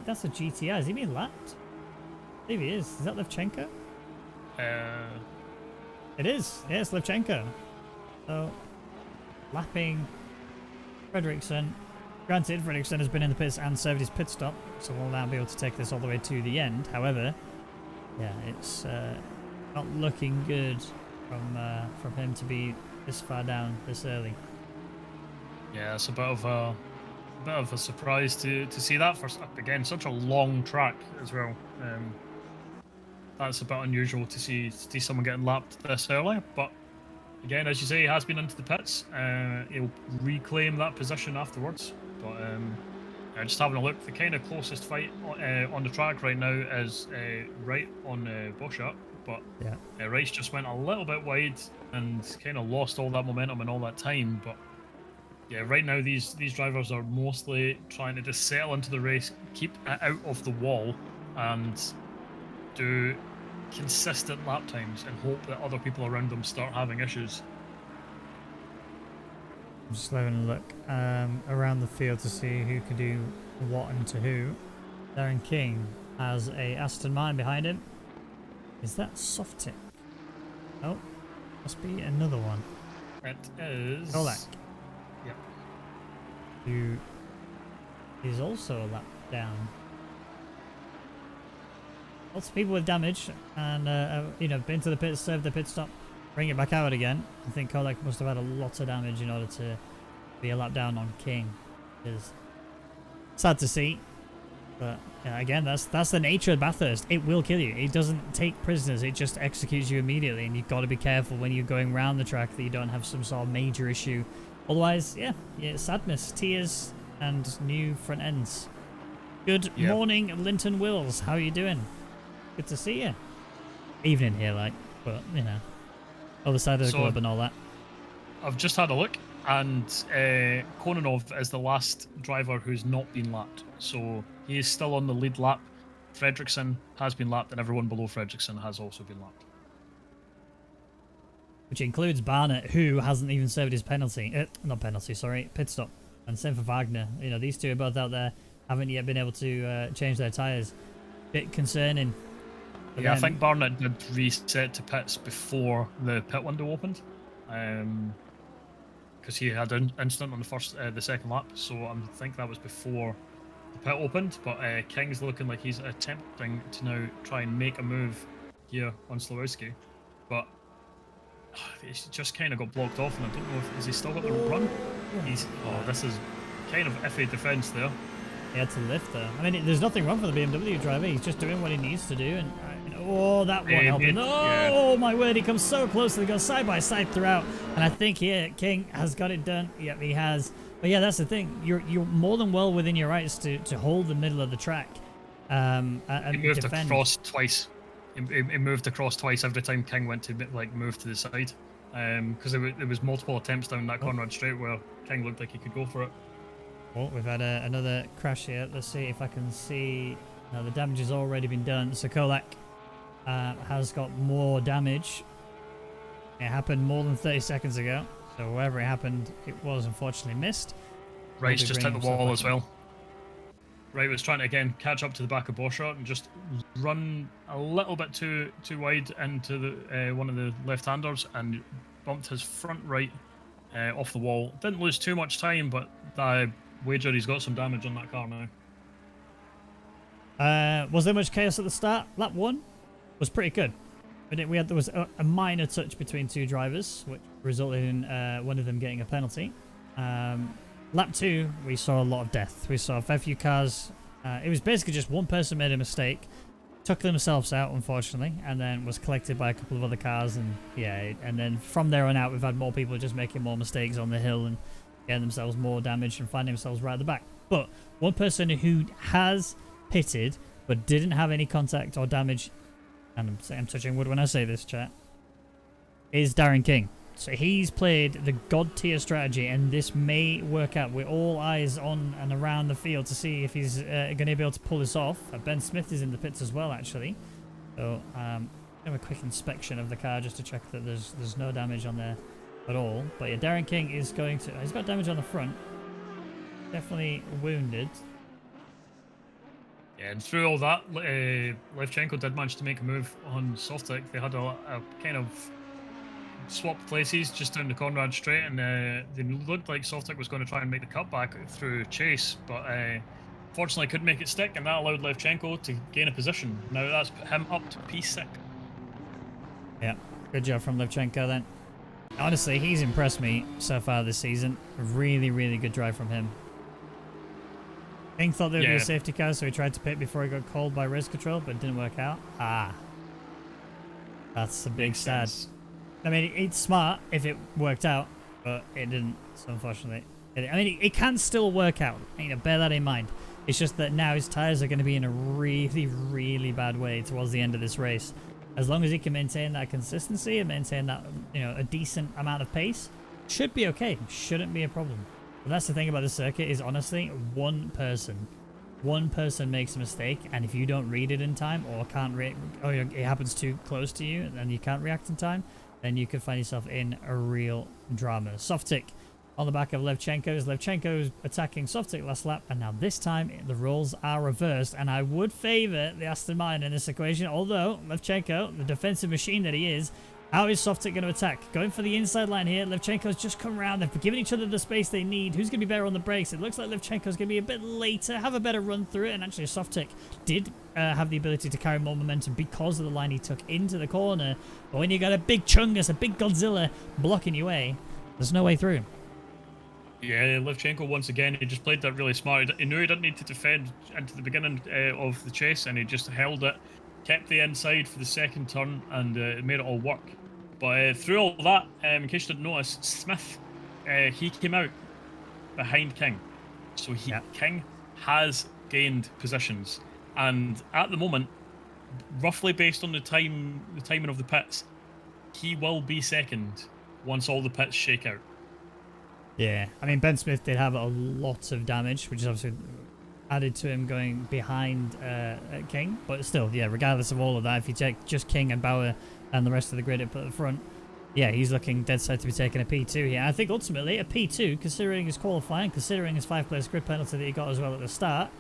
that's a GTI. Is he being lapped? I believe he is. Is that Levchenko? It is. Yeah, it's Levchenko. So, lapping Fredrickson. Granted, Fredrickson has been in the pits and served his pit stop, so we'll now be able to take this all the way to the end. However, yeah, it's not looking good from him to be this far down this early. Yeah, it's a bit of a surprise to see that for again such a long track as well. That's a bit unusual to see someone getting lapped this early, but again, as you say, he has been into the pits. He'll reclaim that position afterwards. But just having a look, the kind of closest fight on the track right now is right on Boschart, but yeah. Rice just went a little bit wide and kind of lost all that momentum and all that time. But yeah, right now these drivers are mostly trying to just settle into the race, keep it out of the wall, and do consistent lap times and hope that other people around them start having issues. I'm just having a look around the field to see who can do what and to who. Darren King has a Aston Martin behind him. Is that Softic? Oh, must be another one. It is. Kolak. Yep. Who is also a lap down. Lots of people with damage, and you know, been to the pits, served the pit stop, bring it back out again. I think Kolak must have had a lot of damage in order to be a lap down on King. It's sad to see, but yeah, again, that's the nature of Bathurst. It will kill you. It doesn't take prisoners. It just executes you immediately, and you've got to be careful when you're going around the track that you don't have some sort of major issue. Otherwise, yeah, sadness, tears, and new front ends. Good morning, Linton Wills. How are you doing? Good to see you. Evening here, like, but you know, other side of the globe and all that. I've just had a look, and Kononov is the last driver who's not been lapped. So he is still on the lead lap. Fredriksson has been lapped, and everyone below Fredriksson has also been lapped. Which includes Barnett, who hasn't even served his penalty. Not penalty, sorry, pit stop. And same for Wagner. You know, these two are both out there, haven't yet been able to change their tyres. Bit concerning. But yeah, then, I think Barnett did reset to pits before the pit window opened, because he had an incident on the second lap. So I think that was before the pit opened. But King's looking like he's attempting to now try and make a move here on Slowowski, but he's just kind of got blocked off, and I don't know if is he still got the run. This is kind of iffy defense there. He had to lift there. I mean, there's nothing wrong for the BMW driver. He's just doing what he needs to do. And that won't help him. Oh my word! He comes so close. They go side by side throughout. And I think here King has got it done. Yep, he has. But yeah, that's the thing. You're more than well within your rights to hold the middle of the track. And he moved defend. Across twice. He moved across twice every time King went to move to the side. Because there was multiple attempts down that Conrad straight where King looked like he could go for it. Oh, we've had another crash here. Let's see if I can see. No, the damage has already been done. So Kolak has got more damage. It happened more than 30 seconds ago. So wherever it happened, it was unfortunately missed. Wright's just hit the wall as well. Wright was trying to again catch up to the back of Borchardt and just run a little bit too wide into the one of the left-handers and bumped his front right off the wall. Didn't lose too much time, but I wager he's got some damage on that car now. Was there much chaos at the start? Lap 1 was pretty good. There was a minor touch between two drivers, which resulted in one of them getting a penalty. Lap 2, we saw a lot of death. We saw a fair few cars. It was basically just one person made a mistake, took themselves out, unfortunately, and then was collected by a couple of other cars. And yeah, and then from there on out, we've had more people just making more mistakes on the hill and getting themselves more damage and finding themselves right at the back. But one person who has pitted but didn't have any contact or damage, and I'm touching wood when I say this, chat, is Darren King. So he's played the god tier strategy, and this may work out. We're all eyes on and around the field to see if he's going to be able to pull this off. Ben Smith is in the pits as well, actually. So have a quick inspection of the car just to check that there's no damage on there at all. But yeah, Darren King is going to... He's got damage on the front. Definitely wounded. Yeah, and through all that, Levchenko did manage to make a move on Softic. They had a kind of swapped places just down the Conrad straight, and they looked like Softic was going to try and make the cutback through Chase, but fortunately couldn't make it stick, and that allowed Levchenko to gain a position. Now that's put him up to P6. Yeah, good job from Levchenko then. Honestly, he's impressed me so far this season. A really, really good drive from him. King thought there would be a safety car, so he tried to pit before he got called by race control, but it didn't work out. That's a big sad. I mean, it's smart if it worked out, but it didn't, so unfortunately. I mean, it can still work out. You know, bear that in mind. It's just that now his tyres are going to be in a really, really bad way towards the end of this race. As long as he can maintain that consistency and maintain that, you know, a decent amount of pace, should be okay. Shouldn't be a problem. But that's the thing about the circuit is, honestly, one person makes a mistake, and if you don't read it in time or can't or it happens too close to you and you can't react in time, then you could find yourself in a real drama. Softic on the back of Levchenko's. Levchenko's attacking Softic last lap, and now this time the roles are reversed, and I would favour the Aston Martin in this equation, although Levchenko, the defensive machine that he is, how is Softic going to attack? Going for the inside line here. Levchenko's just come around. They've given each other the space they need. Who's going to be better on the brakes? It looks like Levchenko's going to be a bit later, have a better run through it, and actually Softic did have the ability to carry more momentum because of the line he took into the corner. But when you got a big Chungus, a big Godzilla blocking your way, there's no way through. Yeah, Levchenko once again, he just played that really smart. He knew he didn't need to defend into the beginning of the chase, and he just held it, kept the inside for the second turn, and it made it all work. But through all that, in case you didn't notice, Smith, he came out behind King. So King has gained positions. And at the moment, roughly based on the timing of the pits, he will be second once all the pits shake out. Yeah, I mean, Ben Smith did have a lot of damage, which is obviously added to him going behind King. But still, yeah, regardless of all of that, if you take just King and Bauer and the rest of the grid up at the front, yeah, he's looking dead set to be taking a P2 here. I think ultimately a P2, considering his qualifying, considering his 5-place grid penalty that he got as well at the start,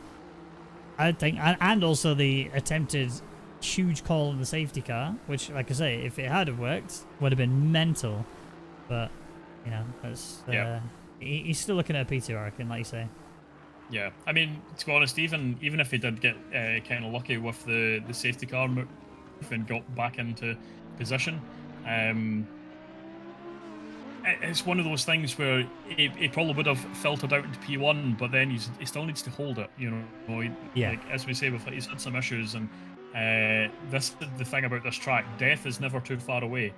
I think, and also the attempted huge call on the safety car, which, like I say, if it had have worked, would have been mental. But, you know, it's, he's still looking at a P2, I reckon, like you say. Yeah, I mean, to be honest, even if he did get kind of lucky with the safety car move and got back into position, it's one of those things where he probably would have filtered out into P1, but then he still needs to hold it, you know. Like, as we say, he's had some issues, and this is the thing about this track. Death is never too far away.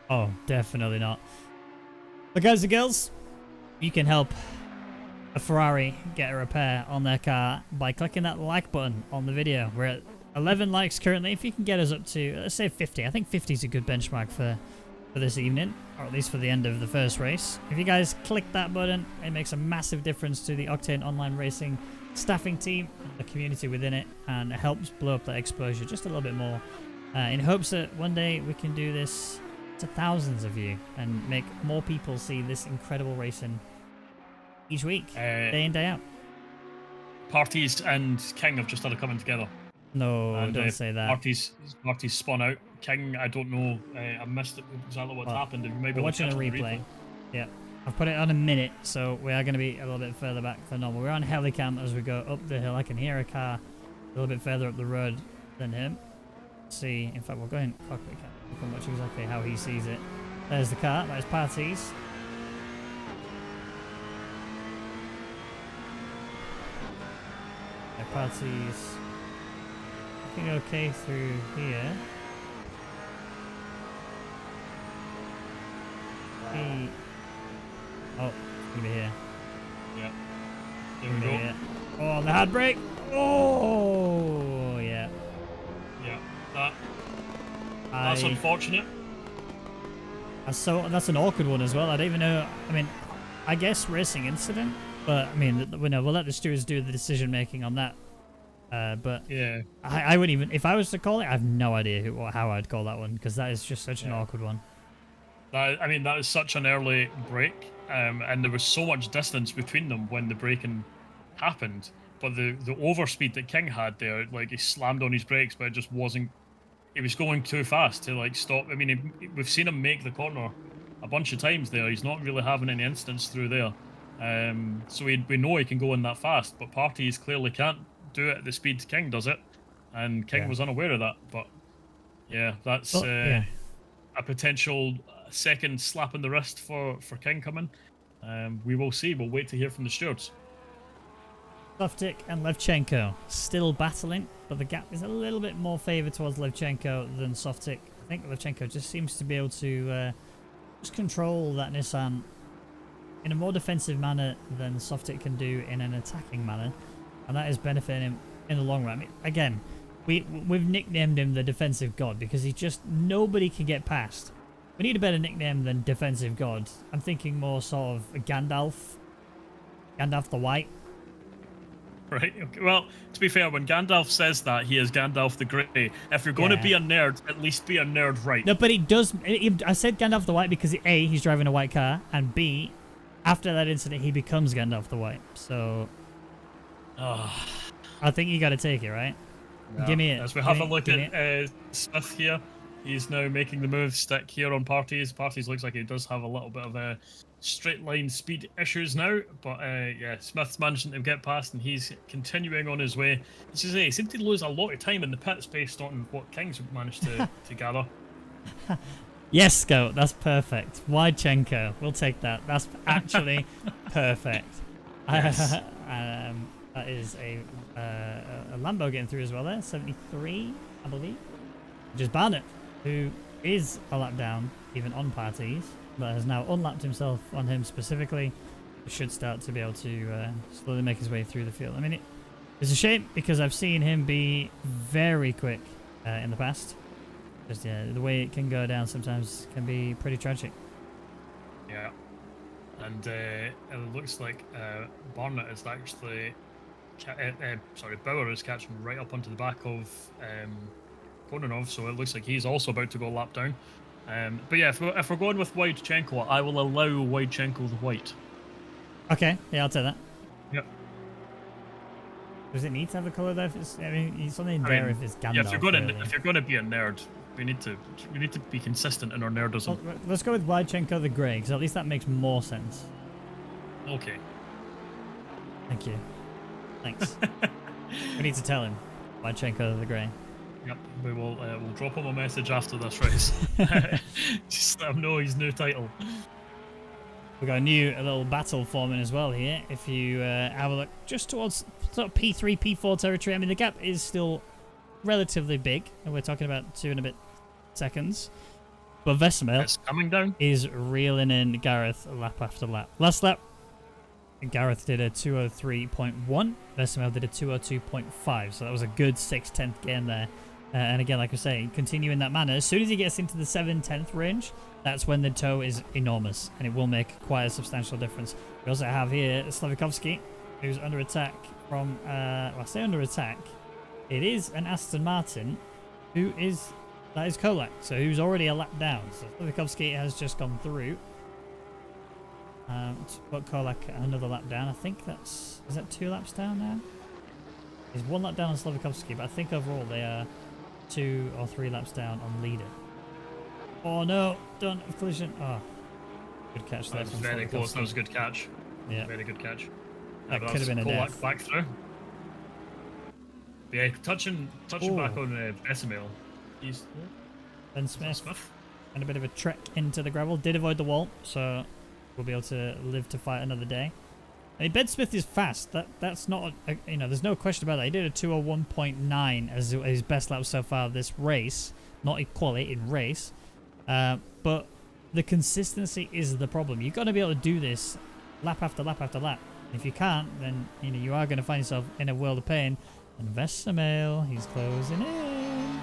Oh, definitely not. But guys and girls, you can help a Ferrari get a repair on their car by clicking that like button on the video. We're at 11 likes currently. If you can get us up to, let's say 50, I think 50 is a good benchmark for this evening, or at least for the end of the first race. If you guys click that button, it makes a massive difference to the Octane Online Racing staffing team, the community within it, and it helps blow up that exposure just a little bit more, in hopes that one day we can do this to thousands of you and make more people see this incredible racing each week, day in, day out. Parties and King have just started coming together. No, and, don't say that. Parties spun out. King, I don't know. I missed exactly what happened. If you maybe watching a replay. Yeah, I've put it on a minute, so we are going to be a little bit further back than normal. We're on helicam as we go up the hill. I can hear a car a little bit further up the road than him. See, in fact, we're going cockpit cam. We can watch exactly how he sees it. There's the car. There's Parties. Parties looking okay through here. Oh, it's gonna be here. Yeah. There we go. Here. Oh, the handbrake. Oh, yeah. Yeah. That's unfortunate. That's an awkward one as well. I don't even know. I mean, I guess racing incident. But I mean, we'll let the stewards do the decision making on that. But yeah, I wouldn't even, if I was to call it, I have no idea how I'd call that one, because that is just such an awkward one. That is such an early break, and there was so much distance between them when the braking happened. But the overspeed that King had there, like, he slammed on his brakes, but it just wasn't. He was going too fast to like stop. I mean, we've seen him make the corner a bunch of times there. He's not really having any instance through there. So we know he can go in that fast, but Parties clearly can't do it at the speed King does it, and King was unaware of that. But yeah, that's a potential second slap in the wrist for King coming. We will see. We'll wait to hear from the stewards. Softic and Levchenko still battling, but the gap is a little bit more favoured towards Levchenko than Softic. I think Levchenko just seems to be able to just control that Nissan in a more defensive manner than Softic can do in an attacking manner, and that is benefiting him in the long run. I mean, again, we've nicknamed him the defensive god because he's just, nobody can get past. We need a better nickname than defensive god. I'm thinking more sort of Gandalf the White. Right. Okay. Well, to be fair, when Gandalf says that, he is Gandalf the Grey. If you're going to be a nerd, at least be a nerd right. No, but he does. I said Gandalf the White because A, he's driving a white car, and B, after that incident, he becomes Gandalf the White. So Oh, I think you got to take it, right? yeah. Give me it. As we have a look Give me at it. Smith here, he's now making the move stick here on Parties. Parties looks like he does have a little bit of a straight line speed issues now, but yeah, Smith's managing to get past, and he's continuing on his way. As you say, he seemed to lose a lot of time in the pits based on what Kings managed to gather. Yes, Scout. That's perfect. Wydchenko. We'll take that. That's actually perfect. Yes. That is a Lambo getting through as well there. 73, I believe. Which is Barnett, who is a lap down, even on Parties, but has now unlapped himself on him specifically. Should start to be able to slowly make his way through the field. I mean, it's a shame because I've seen him be very quick in the past. Just yeah, the way it can go down sometimes can be pretty tragic. Yeah. And it looks like Barnett is actually, Bauer is catching right up onto the back of Kononov, so it looks like he's also about to go lap down. But yeah, if we're going with Wydchenko, I will allow Wydchenko the white. Okay, yeah, I'll take that. Yep. Does it need to have a colour though? If it's, I mean, it's something there if it's Gandalf. Yeah, if you're going really. to be a nerd, we need to be consistent in our nerdism. Well, let's go with Wydchenko the grey, because at least that makes more sense. Okay. Thank you. Thanks. We need to tell him Wydchenko the grey. Yep, we will. We'll drop him a message after this race. Just let him know his new title. We've got a little battle forming as well here. If you have a look just towards sort of P3, P4 territory, I mean, the gap is still relatively big, and we're talking about 2 and a bit seconds. But Vesemel coming down is reeling in Gareth lap after lap. Last lap, Gareth did a 203.1, Vesemel did a 202.5, so that was a good 6/10 gain there. And again, like I say, continue in that manner. As soon as he gets into the 7/10 range, that's when the toe is enormous, and it will make quite a substantial difference. We also have here Slavikovsky, who's under attack from, well, I say under attack, it is an Aston Martin, that is Kolak, so who's already a lap down. So Slavikovsky has just gone through. To put Kolak another lap down, I think is that 2 laps down now? He's 1 lap down on Slavikovsky, but I think overall they are 2 or 3 laps down on leader. Oh no, don't have collision. Oh, good catch there. That was very close. That was a good catch. Yeah. Very good catch. That could have been a death. Back through. But yeah, touching back on Vesemel. He's Ben Smith. And a bit of a trek into the gravel. Did avoid the wall, so we'll be able to live to fight another day. I mean, Ben Smith is fast. That's not, there's no question about that. He did a 201.9 as his best lap so far of this race. Not equally in race. But the consistency is the problem. You've got to be able to do this lap after lap after lap. If you can't, then you are going to find yourself in a world of pain. And Vesemel, he's closing in.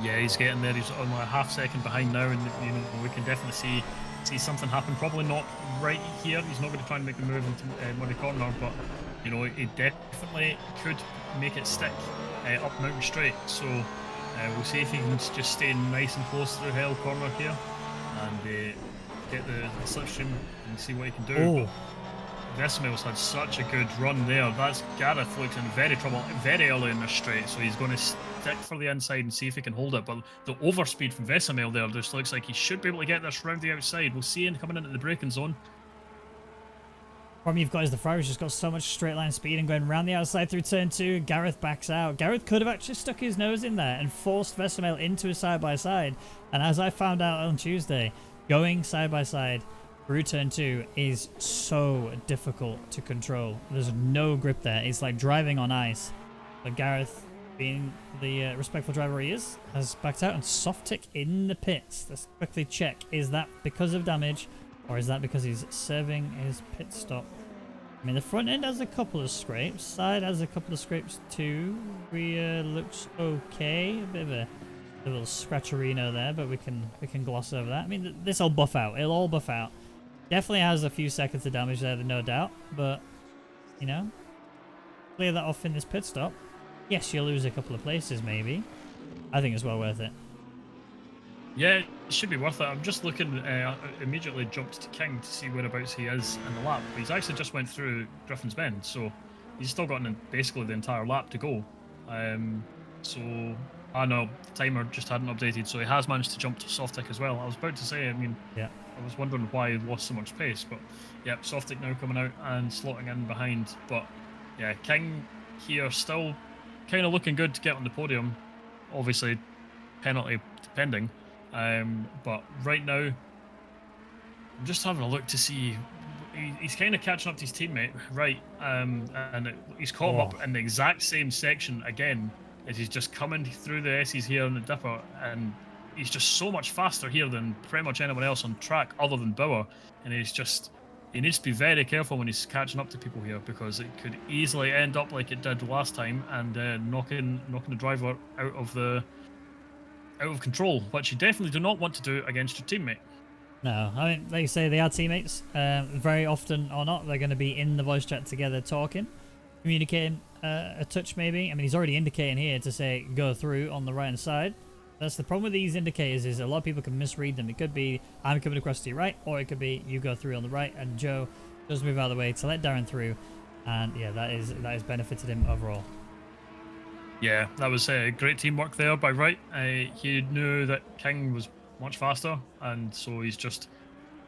Yeah, he's getting there. He's only a half second behind now, and we can definitely see something happen. Probably not right here. He's not going to try and make the move into Muddy Corner, but he definitely could make it stick up Mountain Straight. So we'll see if he can just stay nice and close through Hell Corner here and get the slipstream and see what he can do. Oh. Vesemel's had such a good run there. That's Gareth looks in very trouble very early in the straight, so he's going to stick for the inside and see if he can hold it. But the overspeed from Vesemel there just looks like he should be able to get this round the outside. We'll see him coming into the braking zone. Problem you've got is the Ferrari's just got so much straight line speed and going around the outside through turn 2. Gareth backs out. Gareth could have actually stuck his nose in there and forced Vesemel into a side-by-side. And as I found out on Tuesday, going side-by-side through turn 2 is so difficult to control. There's no grip there. It's like driving on ice. But Gareth, being the respectful driver he is, has backed out and soft tick in the pits. Let's quickly check. Is that because of damage, or is that because he's serving his pit stop? I mean, the front end has a couple of scrapes. Side has a couple of scrapes too. Rear looks okay. A bit of a little scratcherino there, but we can gloss over that. I mean, this will buff out. It'll all buff out. Definitely has a few seconds of damage there, no doubt. But, clear that off in this pit stop. Yes, you'll lose a couple of places, maybe. I think it's well worth it. Yeah, it should be worth it. I'm just looking, immediately jumped to King to see whereabouts he is in the lap. He's actually just went through Griffin's Bend, so he's still got basically the entire lap to go. So, I know, the timer just hadn't updated, so he has managed to jump to soft tick as well. I was about to say, I mean, Yeah. I was wondering why he lost so much pace, but yeah, soft tick now coming out and slotting in behind. But yeah, King here still kind of looking good to get on the podium. Obviously, penalty depending. But right now, I'm just having a look to see. He's kind of catching up to his teammate, right? He's caught him up in the exact same section again as he's just coming through the S's here on the dipper, and he's just so much faster here than pretty much anyone else on track other than Bauer. And he needs to be very careful when he's catching up to people here, because it could easily end up like it did last time and knocking the driver out of control, which you definitely do not want to do against your teammate. No, I mean, like you say, they are teammates. Very often or not, they're going to be in the voice chat together talking, communicating a touch maybe. I mean, he's already indicating here to say go through on the right hand side. That's the problem with these indicators, is a lot of people can misread them. It could be I'm coming across to your right, or it could be you go through on the right and Joe does move out of the way to let Darren through. And yeah, that is benefited him overall. Yeah, that was great teamwork there by Wright. He knew that King was much faster, and so he's just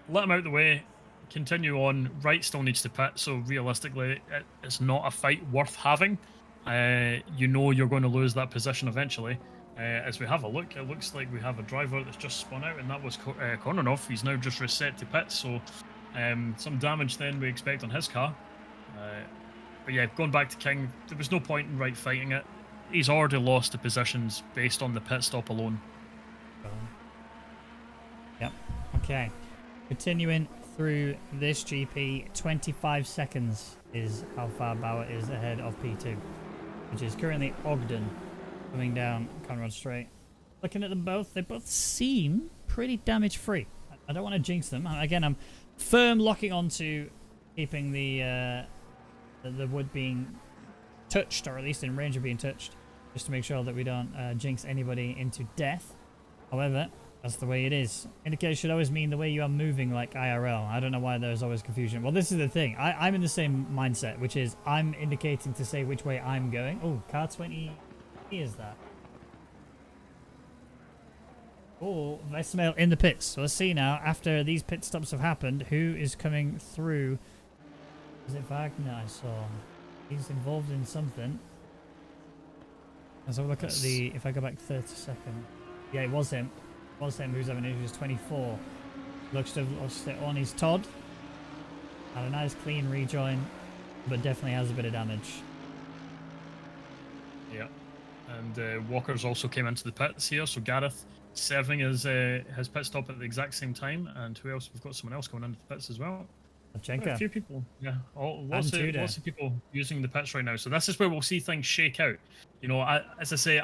let him out of the way, continue on. Wright still needs to pit, so realistically, it's not a fight worth having. You know you're going to lose that position eventually. As we have a look, it looks like we have a driver that's just spun out, and that was Korninoff. He's now just reset to pit, so some damage then we expect on his car. But yeah, going back to King, there was no point in Wright fighting it. He's already lost the positions based on the pit stop alone. Yep. Okay. Continuing through this GP, 25 seconds is how far Bauer is ahead of P2, which is currently Ogden coming down Conrad Straight. Looking at them both, they both seem pretty damage free. I don't want to jinx them. Again, I'm firm locking onto keeping the wood being touched, or at least in range of being touched, just to make sure that we don't jinx anybody into death. However, that's the way it is. Indicators should always mean the way you are moving, like IRL. I don't know why there's always confusion. Well, this is the thing. I'm in the same mindset, which is I'm indicating to say which way I'm going. Oh, car 20 is that. Oh, Vesmail in the pits. So let's see now, after these pit stops have happened, who is coming through? Is it Wagner I saw? He's involved in something. Let's have a look at the, if I go back 30 seconds. Yeah, it was him. It was him who's having issues. 24. Looks to have lost it on his Todd. Had a nice clean rejoin, but definitely has a bit of damage. Yeah. And Walker's also came into the pits here, so Gareth serving his pit stop at the exact same time. And who else? We've got someone else coming into the pits as well. A few people, yeah. Lots of people using the pits right now. So this is where we'll see things shake out. You know, as I say,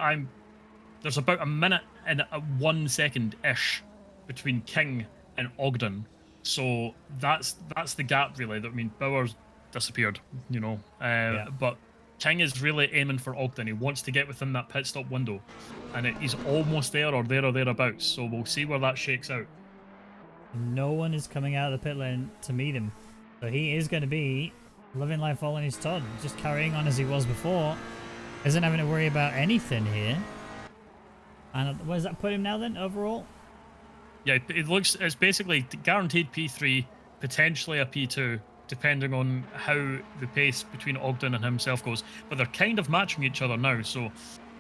there's about a minute and 1 second-ish between King and Ogden. So that's the gap, really. I mean, Bauer's disappeared, you know. But King is really aiming for Ogden. He wants to get within that pit stop window. And he's almost there or thereabouts. So we'll see where that shakes out. No one is coming out of the pit lane to meet him. So he is going to be living life all in his Todd. Just carrying on as he was before. Isn't having to worry about anything here. And where does that put him now then, overall? Yeah, it's basically guaranteed P3, potentially a P2, depending on how the pace between Ogden and himself goes. But they're kind of matching each other now, so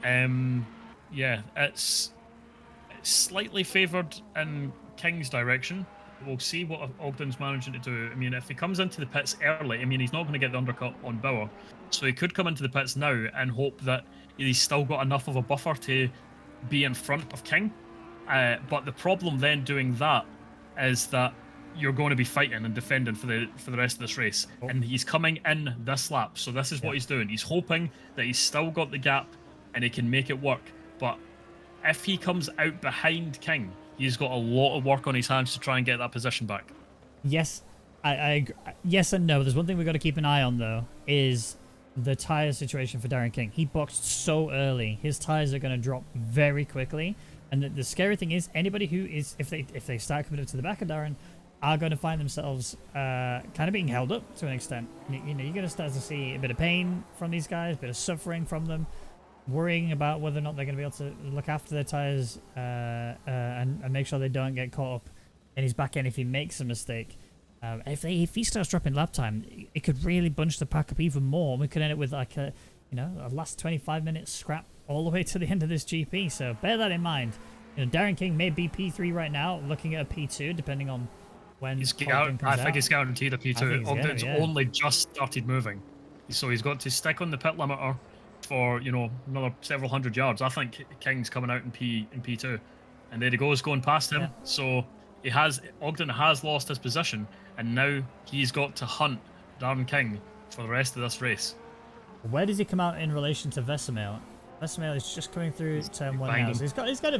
yeah, it's slightly favoured in King's direction. We'll see what Ogden's managing to do. I mean, if he comes into the pits early, I mean, he's not going to get the undercut on Bauer. So he could come into the pits now and hope that he's still got enough of a buffer to be in front of King. But the problem then doing that is that you're going to be fighting and defending for the rest of this race. Oh. And he's coming in this lap. So this is what he's doing. He's hoping that he's still got the gap and he can make it work. But if he comes out behind King, he's got a lot of work on his hands to try and get that position back. Yes, I yes and no. There's one thing we've got to keep an eye on, though, is the tyre situation for Darren King. He boxed so early. His tyres are going to drop very quickly. And the scary thing is, anybody who is, if they start coming up to the back of Darren, are going to find themselves kind of being held up to an extent. You know, you're going to start to see a bit of pain from these guys, a bit of suffering from them, worrying about whether or not they're going to be able to look after their tires and make sure they don't get caught up in his back end if he makes a mistake. If he starts dropping lap time, it could really bunch the pack up even more. We could end up with like a last 25-minute scrap all the way to the end of this GP. So bear that in mind. You know, Darren King may be P3 right now, looking at a P2 depending on when I think he's guaranteed a P2. Ogden's only just started moving, so he's got to stick on the pit limiter for another several hundred yards. I think King's coming out in P2, and there he goes going past him. Yeah. So Ogden has lost his position, and now he's got to hunt Darren King for the rest of this race. Where does he come out in relation to Vesemir? Vesemir is just coming through turn 1 now. So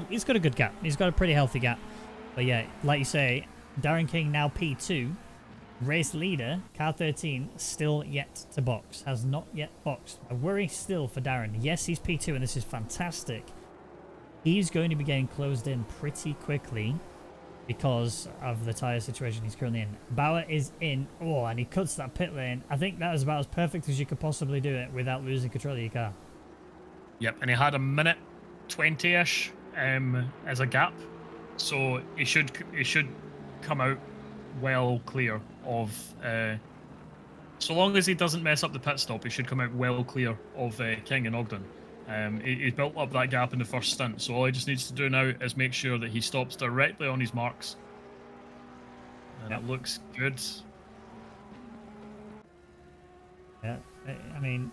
he's got a good gap. He's got a pretty healthy gap. But yeah, like you say, Darren King now P2, race leader, car 13, still yet to box. Has not yet boxed. A worry still for Darren. Yes, he's P2 and this is fantastic. He's going to be getting closed in pretty quickly because of the tyre situation he's currently in. Bauer is in. Oh, and he cuts that pit lane. I think that was about as perfect as you could possibly do it without losing control of your car. Yep, and he had a minute 20-ish as a gap. So he should come out well clear of so long as he doesn't mess up the pit stop, he should come out well clear of King and Ogden. He's built up that gap in the first stint, so all he just needs to do now is make sure that he stops directly on his marks, and it looks good. Yeah, I mean,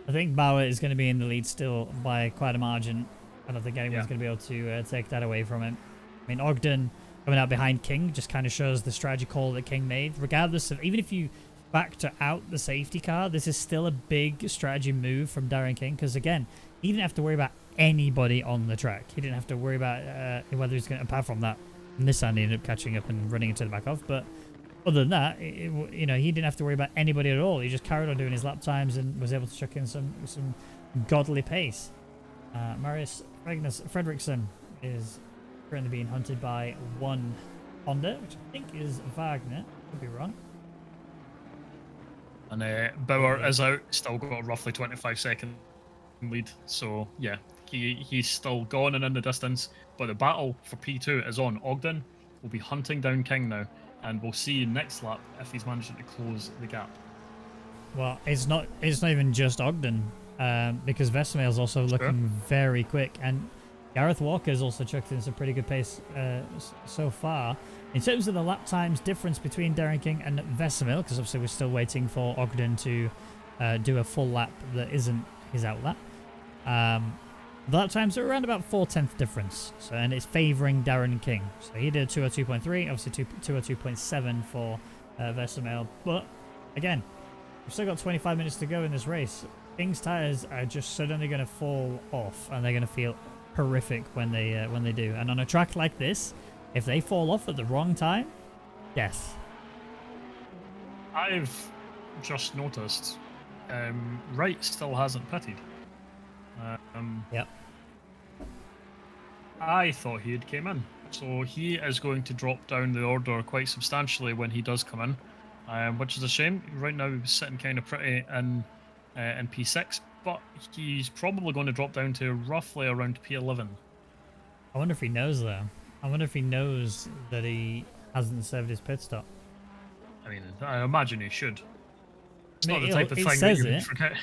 I think Bauer is going to be in the lead still by quite a margin. I don't think anyone's going to be able to take that away from him. I mean, Ogden coming out behind King just kind of shows the strategy call that King made. Regardless of, even if you factor out the safety car, this is still a big strategy move from Darren King, because again, he didn't have to worry about anybody on the track. He didn't have to worry about whether he's going to, apart from that, Nissan ended up catching up and running into the back off. But other than that, he didn't have to worry about anybody at all. He just carried on doing his lap times and was able to chuck in some godly pace. Marius Fredriksson is currently being hunted by one Honda, which I think is Wagner. Could be wrong. And Bauer is out, still got roughly 25-second lead. So yeah, he's still gone and in the distance. But the battle for P2 is on. Ogden will be hunting down King now, and we'll see next lap if he's managing to close the gap. Well, it's not even just Ogden, because Vesemir is also looking very quick, and Gareth Walker's also chucked in some pretty good pace so far. In terms of the lap times difference between Darren King and Vesemir, because obviously we're still waiting for Ogden to do a full lap that isn't his out lap. The lap times are around about 4/10 difference, so, and it's favouring Darren King. So he did 202.3, obviously 202.7 for Vesemir. But again, we've still got 25 minutes to go in this race. King's tyres are just suddenly going to fall off, and they're going to feel horrific when they do. And on a track like this, if they fall off at the wrong time, death. I've just noticed Wright still hasn't pitted. Yep. I thought he had came in, so he is going to drop down the order quite substantially when he does come in, which is a shame. Right now he's sitting kind of pretty in P6, but he's probably going to drop down to roughly around P11. I wonder if he knows though. I wonder if he knows that he hasn't served his pit stop. I mean, I imagine he should. It's not the It type of thing that you would forget.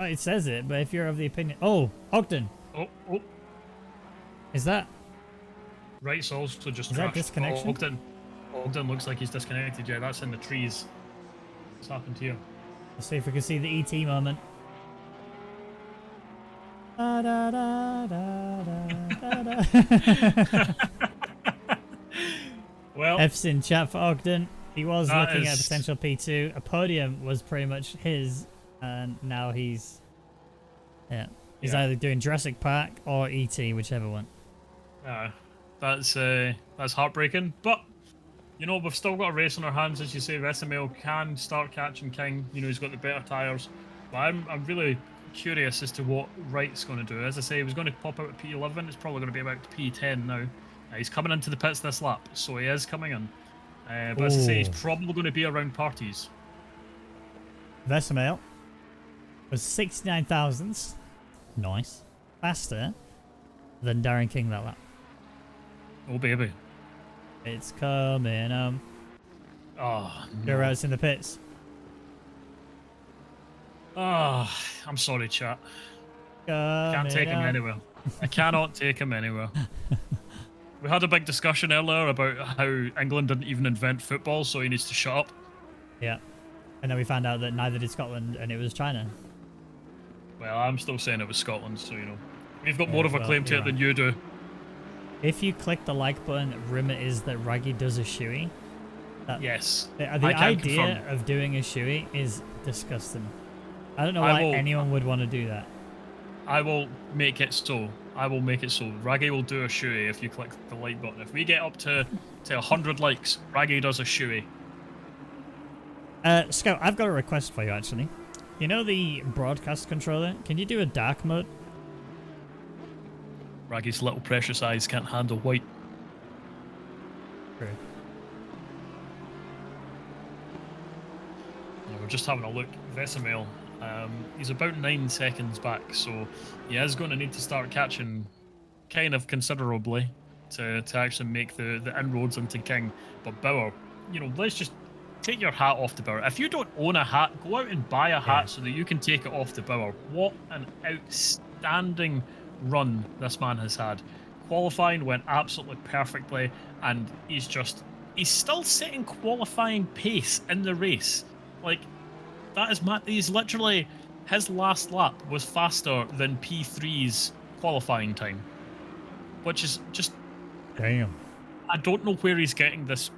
Oh, it says it, but if you're of the opinion... Oh, Ogden. Oh. Is that... Wright's also just Is crashed. that disconnection? Ogden looks like he's disconnected. Yeah, that's in the trees. What's happened here? Let's see if we can see the ET moment. Da, da, da, da, da, da. Well, F's in chat for Ogden. He was looking at a is... potential P2. A podium was pretty much his, and now he's either doing Jurassic Park or ET, whichever one. That's heartbreaking, but we've still got a race on our hands, as you say. Vesemir can start catching King. He's got the better tyres, but I'm really curious as to what Wright's going to do. As I say, he was going to pop out at P11. It's probably going to be about P10 now. He's coming into the pits this lap, so he is coming in. But as I say, he's probably going to be around parties. Vesemale was 69 thousandths. Nice. Faster than Darren King that lap. Oh, baby. It's coming. Oh, They're no. out in the pits. Oh, I'm sorry, chat. Can't take him anywhere. I cannot take him anywhere. We had a big discussion earlier about how England didn't even invent football, so he needs to shut up. Yeah. And then we found out that neither did Scotland, and it was China. Well, I'm still saying it was Scotland, so, you know. We've got more of a claim to it than you do. If you click the like button, rumor is that Raggy does a shoey. Yes. The idea of doing a shoey is disgusting. I don't know why anyone would want to do that. I will make it so. I will make it so. Raggy will do a shoey if you click the like button. If we get up to 100 likes, Raggy does a shoey. Scout, I've got a request for you, actually. You know the broadcast controller? Can you do a dark mode? Raggy's little precious eyes can't handle white. True. We're just having a look. Vesemale, he's about 9 seconds back, so he is going to need to start catching kind of considerably to actually make the inroads into King. But Bauer, you know, let's just take your hat off to Bauer. If you don't own a hat, go out and buy a hat so that you can take it off to Bauer. What an outstanding run this man has had. Qualifying went absolutely perfectly, and he's still setting qualifying pace in the race. Like, that is mad. He's literally, his last lap was faster than P3's qualifying time, which is just, damn. I don't know where he's getting this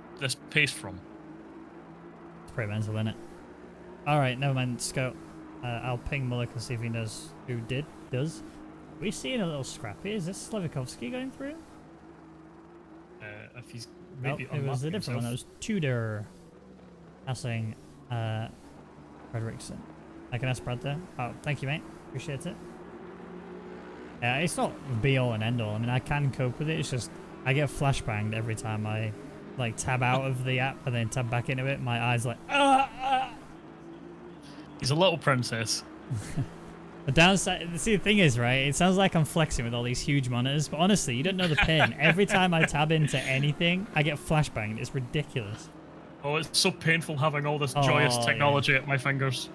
pace from. It's pretty mental, isn't it? Alright, never mind, Scout. I'll ping Mullick and see if he knows who does. We seeing a little scrappy. Is this Slavikovsky going through? If he's maybe it was a different one. That was Tudor passing Fredrickson. I can ask Brad there. Oh, thank you, mate. Appreciate it. Yeah, it's not be all and end all. I mean, I can cope with it. It's just I get flashbanged every time I like tab out of the app and then tab back into it. My eyes like He's a little princess. The downside, see, the thing is, right, it sounds like I'm flexing with all these huge monitors, but honestly, you don't know the pain. Every time I tab into anything, I get flashbanged. It's ridiculous. Oh, it's so painful having all this joyous technology at my fingers.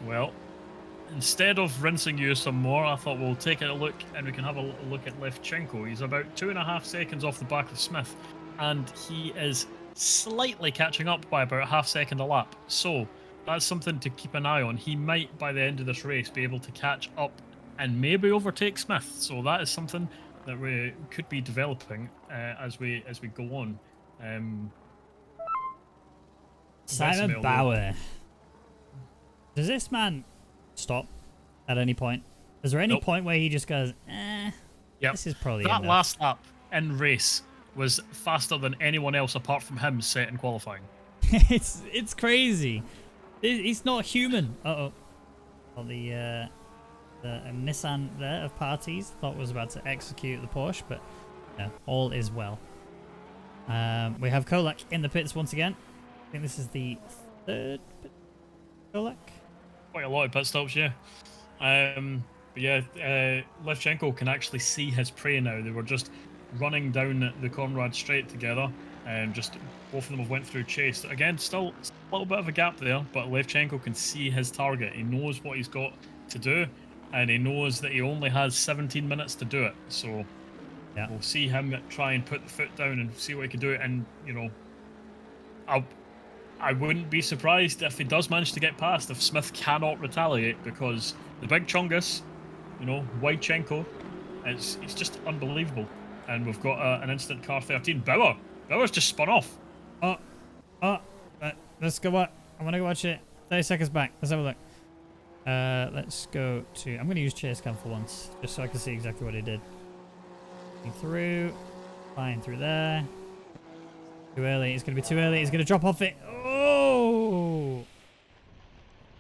Well, instead of rinsing you some more, I thought we'll take a look and we can have a look at Levchenko. He's about 2.5 seconds off the back of Smith, and he is slightly catching up by about a half second a lap. So that's something to keep an eye on. He might, by the end of this race, be able to catch up and maybe overtake Smith. So that is something that we could be developing as we go on. Simon Bauer. Does this man stop at any point? Is there any point where he just goes, this is probably that enough. last lap in race was faster than anyone else apart from him set in qualifying. it's crazy. He's not human. Well, the Nissan there of parties thought was about to execute the Porsche, but no, all is well. We have Kolak in the pits once again. I think this is the third pit. Kolak. Quite a lot of pit stops, yeah. But yeah, Levchenko can actually see his prey now. They were just running down the Conrad straight together, and just both of them have went through chase. Again, still a little bit of a gap there, but Levchenko can see his target. He knows what he's got to do, and he knows that he only has 17 minutes to do it. So yeah, we'll see him try and put the foot down and see what he can do. And you know, I wouldn't be surprised if he does manage to get past, if Smith cannot retaliate, because the big Chungus, you know, Wydchenko, it's just unbelievable. And we've got an instant car 13. Bauer's just spun off. Let's go watch. I want to go watch it. 30 seconds back. Let's have a look. Let's go to. I'm going to use chase cam for once, just so I can see exactly what he did. Through, flying through there. Too early. It's going to be too early. He's going to drop off it. Oh!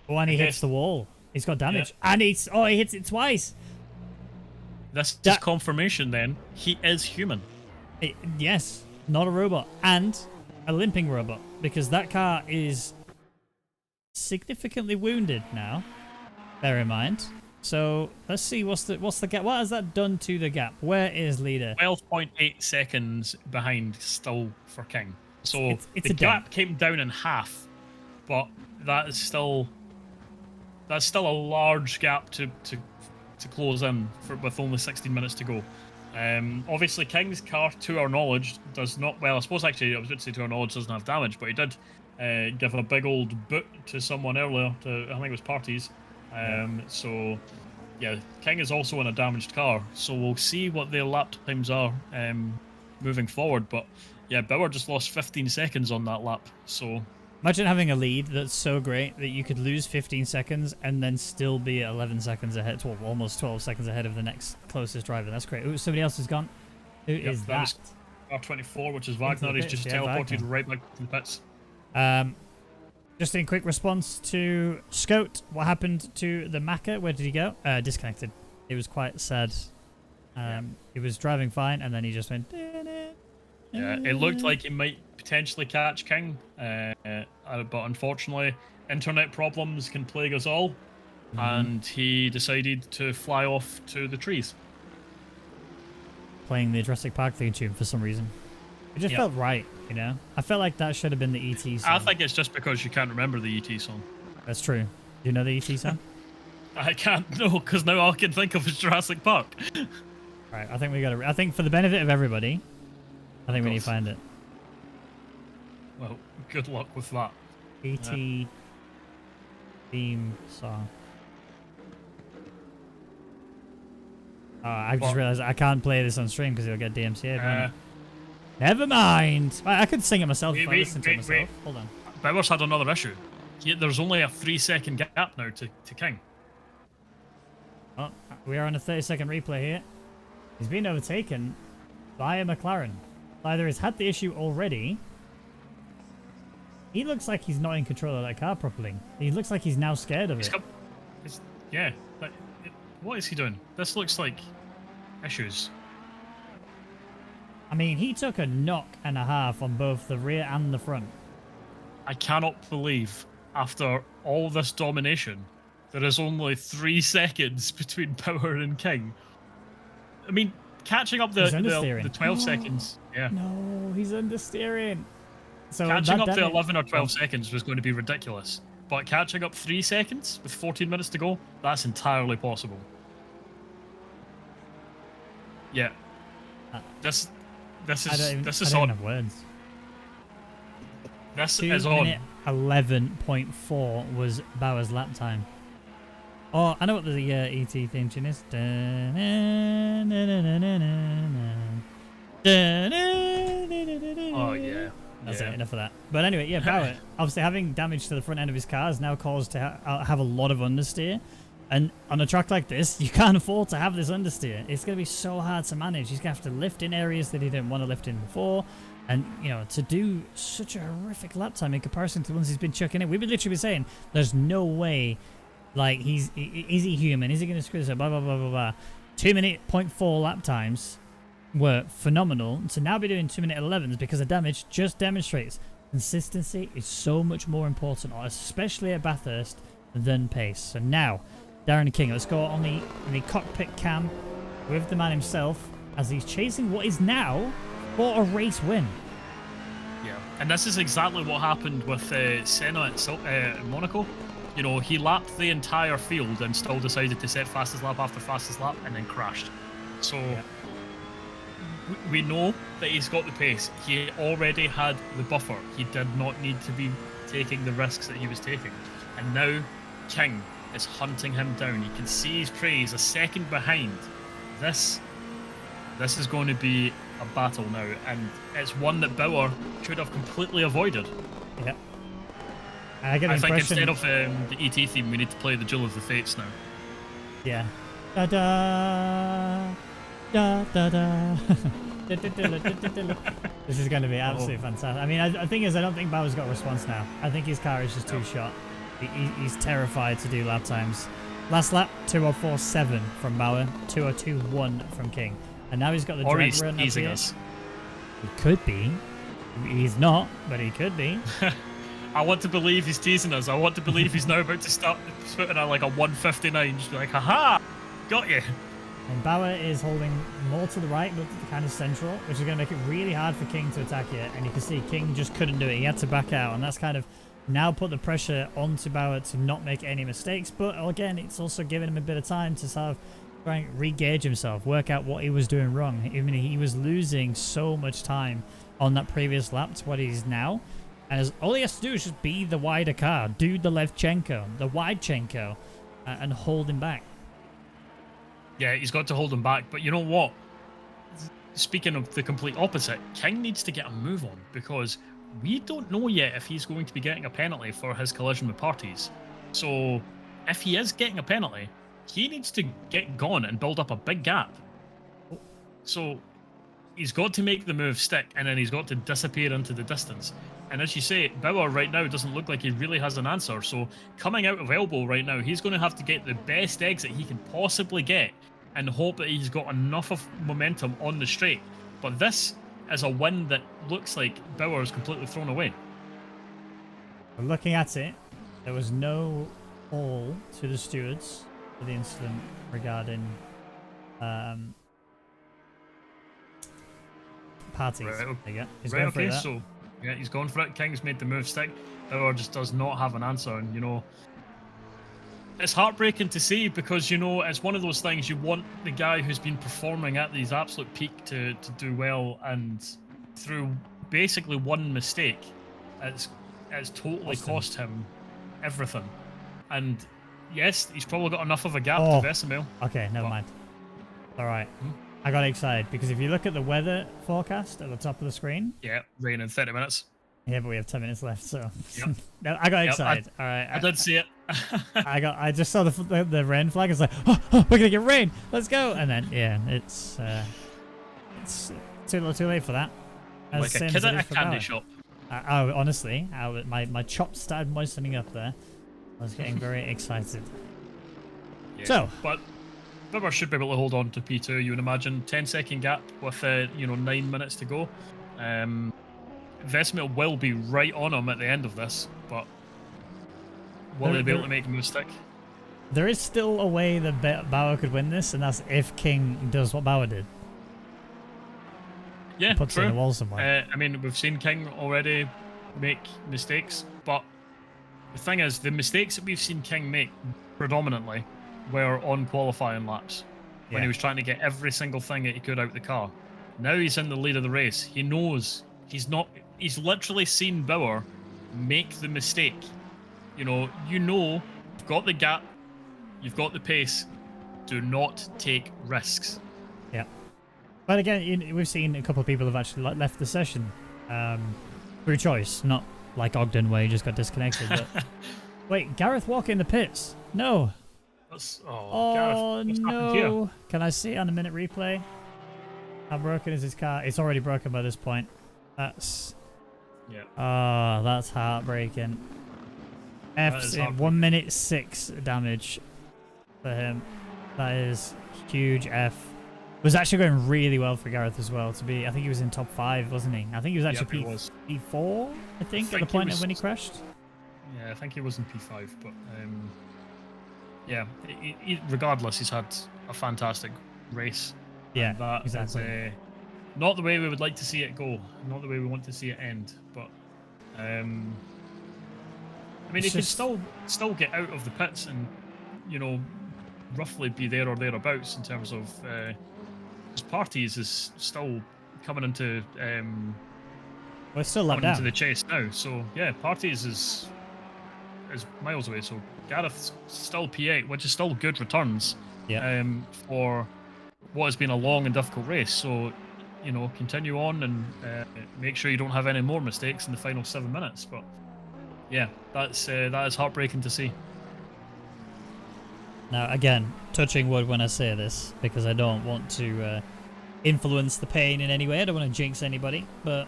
Oh, and he hits the wall. He's got damage. And he hits it twice. This is confirmation then. He is human. Yes, not a robot. And a limping robot. Because that car is significantly wounded now. Bear in mind. So let's see what's the gap. What has that done to the gap? Where is leader? 12.8 seconds behind still for King. So it's the gap came down in half, but that's still a large gap to close in with only 16 minutes to go. Obviously, King's car, to our knowledge, does not. Well, I suppose actually I was going to say to our knowledge doesn't have damage, but he did give a big old boot to someone earlier. I think it was Parties. So yeah, King is also in a damaged car. So we'll see what their lap times are moving forward. But yeah, Bauer just lost 15 seconds on that lap. So imagine having a lead that's so great that you could lose 15 seconds and then still be 11 seconds ahead, almost 12 seconds ahead of the next closest driver. That's great. Ooh, somebody else has gone. Who is that? R24, which is Wagner. He's just teleported right back to the pits. Just in quick response to Scout, what happened to the Macca? Where did he go? Disconnected. It was quite sad. He was driving fine, and then he just went. Yeah, it looked like he might potentially catch King, but unfortunately, internet problems can plague us all, and he decided to fly off to the trees. Playing the Jurassic Park theme tune for some reason. It just felt right, you know? I felt like that should have been the ET song. I think it's just because you can't remember the ET song. That's true. Do you know the ET song? I can't, no, because now all I can think of is Jurassic Park. Right, I think we got to. I think for the benefit of everybody, I think we need to find it. Well, good luck with that. ET theme song. I just realized I can't play this on stream because it'll get DMCA'd. Never mind. I could sing it myself if I listened to it myself. Hold on. Bauer's had another issue. There's only a 3-second gap now to King. Oh, we are on a 30-second replay here. He's been overtaken by a McLaren. Either he's had the issue already. He looks like he's not in control of that car properly. He looks like he's now scared of it. Yeah. What is he doing? This looks like issues. I mean, he took a knock and a half on both the rear and the front. I cannot believe, after all this domination, there is only 3 seconds between Bauer and King. I mean, catching up the 12 seconds. Yeah. No, he's understeering. So catching up the 11 or 12 seconds was going to be ridiculous. But catching up 3 seconds with 14 minutes to go, that's entirely possible. Yeah. This is I don't on. have words. This is on. 11.4 was Bauer's lap time. Oh, I know what the ET theme tune is. Oh yeah. That's it, enough of that. But anyway, yeah, Bauer, obviously having damage to the front end of his car has now caused to have a lot of understeer. And on a track like this, you can't afford to have this understeer. It's going to be so hard to manage. He's going to have to lift in areas that he didn't want to lift in before. And, you know, to do such a horrific lap time in comparison to the ones he's been chucking in. We've literally been saying, there's no way, like, is he human? Is he going to screw this up? Blah, blah, blah, blah, blah. 2-minute 0.4 lap times were phenomenal. To now be doing 2-minute 11s because of damage just demonstrates consistency is so much more important, especially at Bathurst, than pace. So now, Darren King, let's go on the cockpit cam with the man himself as he's chasing what is now for a race win. Yeah, and this is exactly what happened with Senna at Monaco. You know, he lapped the entire field and still decided to set fastest lap after fastest lap and then crashed. So we know that he's got the pace. He already had the buffer. He did not need to be taking the risks that he was taking. And now King is hunting him down. You can see his prey is a second behind. This is going to be a battle now, and it's one that Bauer should have completely avoided. Yeah. I think instead of the ET theme, we need to play the Duel of the Fates now. Yeah. Da da da da da. This is going to be absolutely fantastic. I mean, the thing is, I don't think Bauer's got a response now. I think his car is just too shot. He's terrified to do lap times. Last lap, 2:04.7 from Bauer, 2:02.1 from King. And now he's got the Or drag he's run up teasing here. us. He could be. He's not, but he could be. I want to believe he's teasing us. I want to believe he's now about to start putting out like a 159. Just be like, haha, got you. And Bauer is holding more to the right, but kind of central, which is going to make it really hard for King to attack it. And you can see King just couldn't do it. He had to back out, and that's kind of now put the pressure onto Bauer to not make any mistakes. But again, it's also giving him a bit of time to sort of try and re-gauge himself, work out what he was doing wrong. I mean, he was losing so much time on that previous lap to what he's now. And all he has to do is just be the wider car, do the Levchenko, the Widechenko, and hold him back. Yeah, he's got to hold him back. But you know what? Speaking of the complete opposite, King needs to get a move on because we don't know yet if he's going to be getting a penalty for his collision with parties. So if he is getting a penalty, he needs to get gone and build up a big gap. So he's got to make the move stick, and then he's got to disappear into the distance. And as you say, Bauer right now doesn't look like he really has an answer. So coming out of elbow right now, he's going to have to get the best exit he can possibly get and hope that he's got enough of momentum on the straight. But this is a win that looks like Bauer is completely thrown away. Looking at it, there was no call to the stewards for the incident regarding parties. Right, There you go. He's right, going for okay, that. so yeah, he's gone for it. King's made the move stick. Bauer just does not have an answer, and you know, it's heartbreaking to see because you know it's one of those things you want the guy who's been performing at his absolute peak to do well, and through basically one mistake, it's totally cost him everything. And yes, he's probably got enough of a gap to Vesemil. Okay, never mind. All right. I got excited because if you look at the weather forecast at the top of the screen. Yeah, rain in 30 minutes. Yeah, but we have 10 minutes left, so. Yep. No, I got excited. All right. I did see it. I just saw the rain flag. It's like, oh, we're gonna get rain. Let's go. And then yeah, it's too late for that. Like a kid at a candy shop. Honestly, my chops started moistening up there. I was getting very excited. Yeah, so, but Bauer should be able to hold on to P2. You would imagine 10-second gap with 9 minutes to go. Vesemil will be right on him at the end of this, but will they be able to make the move stick? There is still a way that Bauer could win this, and that's if King does what Bauer did. Yeah, puts true. it in the wall somewhere. I mean, we've seen King already make mistakes, but the thing is, the mistakes that we've seen King make predominantly were on qualifying laps when he was trying to get every single thing that he could out the car. Now he's in the lead of the race. He knows he's literally seen Bauer make the mistake. You've got the gap, you've got the pace. Do not take risks. Yeah. But again, we've seen a couple of people have actually left the session through choice, not like Ogden where he just got disconnected. But wait, Gareth Walker in the pits? No. Gareth, no. Can I see it on a minute replay? How broken is his car? It's already broken by this point. That's heartbreaking. F's in 1 minute 6 damage for him. That is huge. F was actually going really well for Gareth as well. I think he was in top 5, wasn't he? I think he was actually P4. I think at the point of when he crashed. Yeah, I think he was in P5, but yeah. Regardless, he's had a fantastic race. Yeah, that exactly. Is, not the way we would like to see it go. Not the way we want to see it end. But I mean, he could still get out of the pits and roughly be there or thereabouts in terms of his parties is still coming into we're still left into the chase now. So yeah, parties is miles away. So Gareth's still P8, which is still good returns. Yeah. For what has been a long and difficult race. So continue on and make sure you don't have any more mistakes in the final 7 minutes. But yeah, that is heartbreaking to see. Now, again, touching wood when I say this, because I don't want to influence the pain in any way. I don't want to jinx anybody. But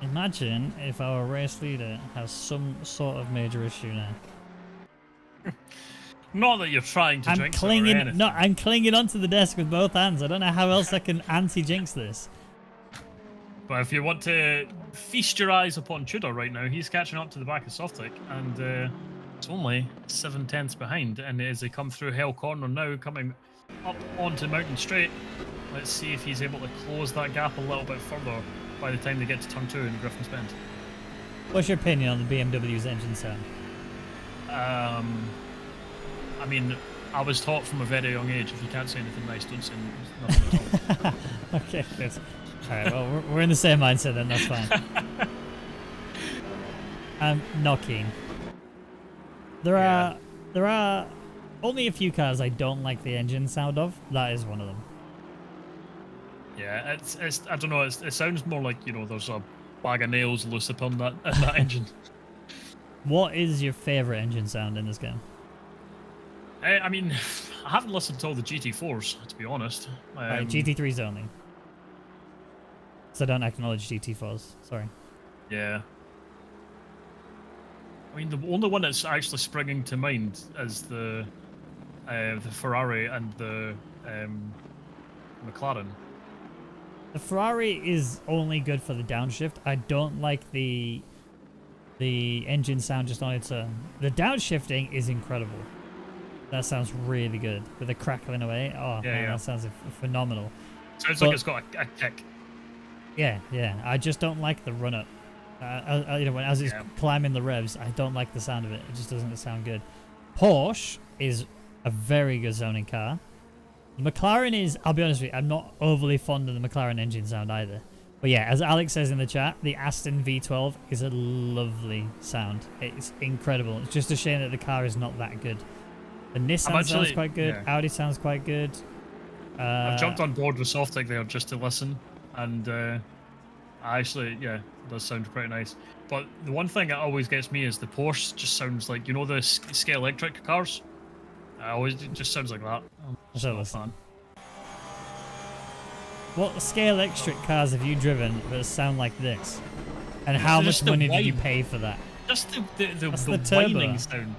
imagine if our race leader has some sort of major issue now. Not that you're trying to I'm jinx it or clinging. anything. No, I'm clinging onto the desk with both hands. I don't know how else I can anti-jinx this. But if you want to feast your eyes upon Tudor right now, he's catching up to the back of Softic, and it's only 7/10 behind. And as they come through Hell Corner now, coming up onto Mountain Straight, let's see if he's able to close that gap a little bit further by the time they get to Turn 2 in Griffin's Bend. What's your opinion on the BMW's engine sound? I mean, I was taught from a very young age, if you can't say anything nice, don't say nothing at all. Okay, good. Alright, well, we're in the same mindset then, that's fine. I'm not keen. There are only a few cars I don't like the engine sound of. That is one of them. Yeah, it's I don't know, it sounds more like, you know, there's a bag of nails loose upon that engine. What is your favourite engine sound in this game? I mean, I haven't listened to all the GT4s, to be honest. Right, GT3s only. So don't acknowledge GT4s. Sorry. Yeah. I mean, the only one that's actually springing to mind is the Ferrari and the McLaren. The Ferrari is only good for the downshift. I don't like the engine sound just on its own. The downshifting is incredible. That sounds really good with the crackling away. Oh yeah, man, yeah. that sounds phenomenal. Sounds like it's got a kick. Yeah, yeah. I just don't like the run up. You know, as it's climbing the revs, I don't like the sound of it. It just doesn't sound good. Porsche is a very good zoning car. The McLaren is, I'll be honest with you, I'm not overly fond of the McLaren engine sound either. But yeah, as Alex says in the chat, the Aston V12 is a lovely sound. It's incredible. It's just a shame that the car is not that good. The Nissan sounds quite good. Yeah. Audi sounds quite good. I've jumped on board with Softic there just to listen, and actually, yeah, it does sound pretty nice. But the one thing that always gets me is the Porsche just sounds like, you know, the Sky Electric cars? It just sounds like that. I'm just not a fan. What Sky Electric cars have you driven that sound like this? And how much money did you pay for that? Just the whining sound.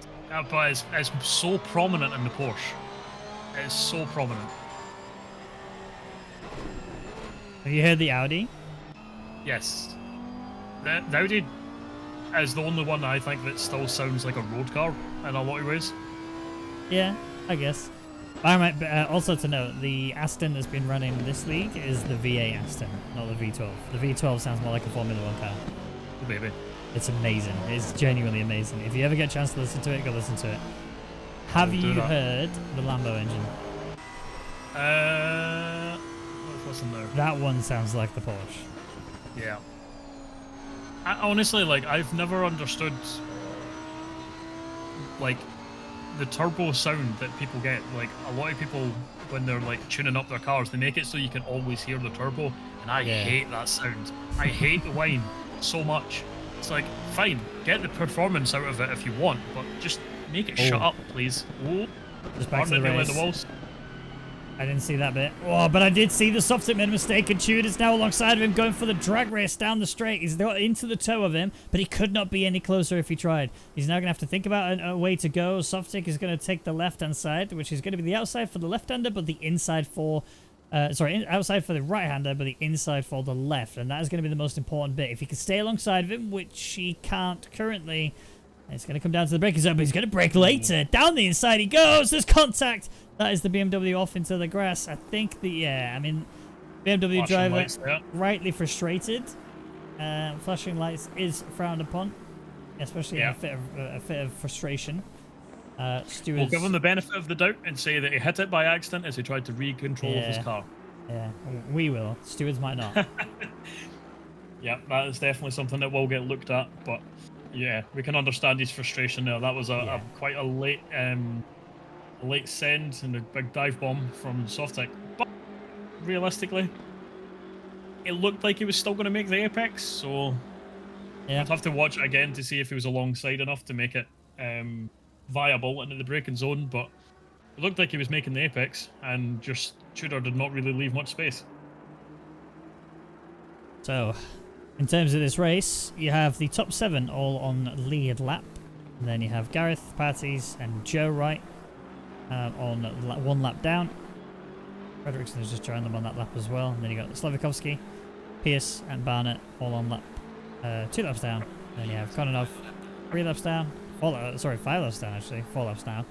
But it's so prominent in the Porsche. It's so prominent. Have you heard the Audi? Yes. The Audi is the only one I think that still sounds like a road car in a lot of ways. Yeah, I guess. Alright, but also to note, the Aston that's been running this league is the V8 Aston, not the V12. The V12 sounds more like a Formula 1 car. Oh, baby. It's amazing. It's genuinely amazing. If you ever get a chance to listen to it, go listen to it. Have you heard the Lambo engine? Let's listen now. That one sounds like the Porsche. Yeah. Honestly, like, I've never understood, like, the turbo sound that people get. Like, a lot of people, when they're, like, tuning up their cars, they make it so you can always hear the turbo, and I hate that sound. I hate the whine so much. It's like, fine, get the performance out of it if you want, but just make it shut up, please. Oh, just back to the race. The walls. I didn't see that bit. Oh, but I did see the Softic made a mistake, and Tudor's now alongside of him going for the drag race down the straight. He's got into the toe of him, but he could not be any closer if he tried. He's now going to have to think about a way to go. Softic is going to take the left-hand side, which is going to be the outside for the left-hander, but the inside for... outside for the right-hander, but the inside for the left. And that is going to be the most important bit. If he can stay alongside of him, which he can't currently, it's going to come down to the braking zone, but he's going to brake later. Down the inside he goes. There's contact. That is the BMW off into the grass. I think BMW driver rightly frustrated. Flashing lights is frowned upon, especially in a fit of frustration. We'll give him the benefit of the doubt and say that he hit it by accident as he tried to re-control his car. Yeah, we will. Stewards might not. Yeah, that is definitely something that will get looked at. But yeah, we can understand his frustration there. That was quite a late send and a big dive bomb from Softic. But realistically, it looked like he was still going to make the apex. So I'd have to watch it again to see if he was alongside enough to make it viable into the braking zone, but it looked like he was making the apex, and just Tudor did not really leave much space. So, in terms of this race, you have the top 7 all on lead lap. And then you have Gareth, Patties, and Joe Wright on one lap down. Fredrickson has just joined them on that lap as well. And then you got Slavikovsky, Pierce, and Barnett all on lap 2 laps down. And then you have Kononov 3 laps down. 5 laps down actually. 4 laps down.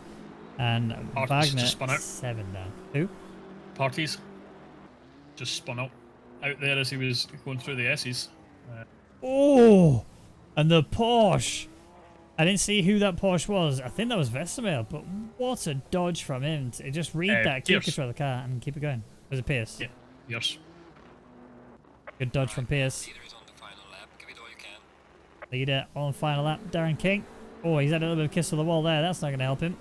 And Parties Wagner just spun out. 7 down. Who? Parties just spun out there as he was going through the S's. Oh, and the Porsche. I didn't see who that Porsche was. I think that was Vesemir, but what a dodge from him. To just read that, keep control of the car, and keep it going. Was it Pierce? Yeah, yes. Good dodge from Pierce. Leader on final lap, Darren King. Oh, he's had a little bit of kiss of the wall there. That's not going to help him.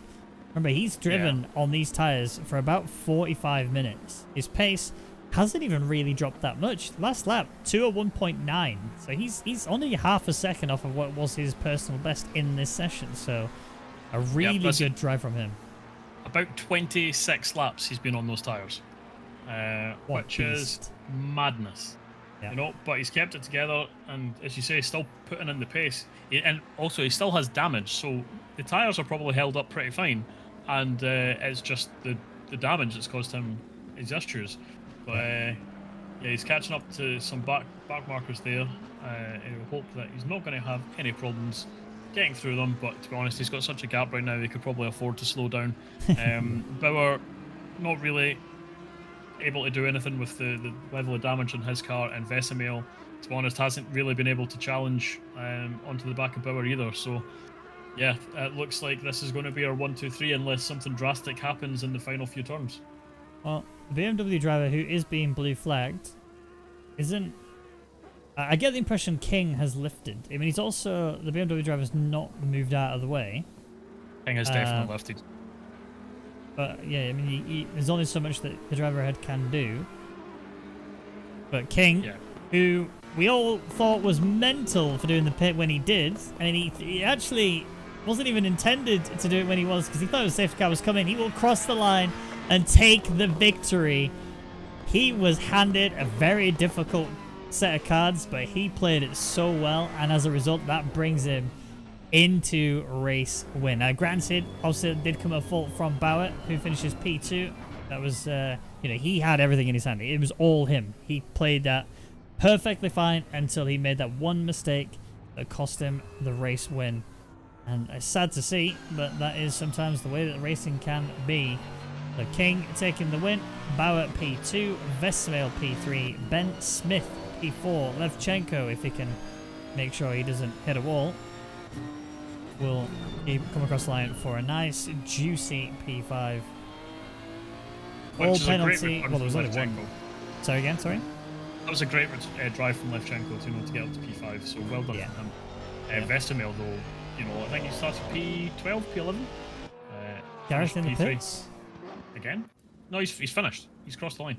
Remember, he's driven on these tyres for about 45 minutes. His pace hasn't even really dropped that much. Last lap, 2:01.9. So he's only half a second off of what was his personal best in this session. So a really good drive from him. About 26 laps he's been on those tyres, which is madness. Yeah. You know, but he's kept it together, and as you say, still putting in the pace. And also, he still has damage, so the tyres are probably held up pretty fine, and it's just the damage that's caused him his issues. But yeah, he's catching up to some back markers there. I hope that he's not going to have any problems getting through them, but to be honest, he's got such a gap right now, he could probably afford to slow down. Bauer, not really able to do anything with the level of damage on his car, and Vesemir, to be honest, hasn't really been able to challenge onto the back of Bauer either. So yeah, it looks like this is going to be our 1-2-3 unless something drastic happens in the final few turns. Well, the BMW driver who is being blue flagged isn't... I get the impression King has lifted. I mean, he's also... The BMW driver's not moved out of the way. King has definitely lifted. But yeah, I mean, there's only so much that the driver ahead can do. But King, who we all thought was mental for doing the pit when he did, and he actually wasn't even intended to do it when he was, because he thought the safety car was coming. He will cross the line and take the victory. He was handed a very difficult set of cards, but he played it so well, and as a result, that brings him into race win. Now, granted, obviously it did come a fault from Bauer, who finishes P2. That was, you know, he had everything in his hand. It was all him. He played that perfectly fine until he made that one mistake that cost him the race win. And it's sad to see, but that is sometimes the way that racing can be. The King taking the win, Bauer P2, Vesemir P3, Ben Smith P4, Levchenko, if he can make sure he doesn't hit a wall, will come across the line for a nice, juicy P5. All penalty. Well, there was only one. Sorry again, sorry? That was a great drive from Levchenko to get up to P5, so well done for him. Vesemir, though, you know, I think he started P12, P11. Gareth in the pits? Again? No, he's finished. He's crossed the line.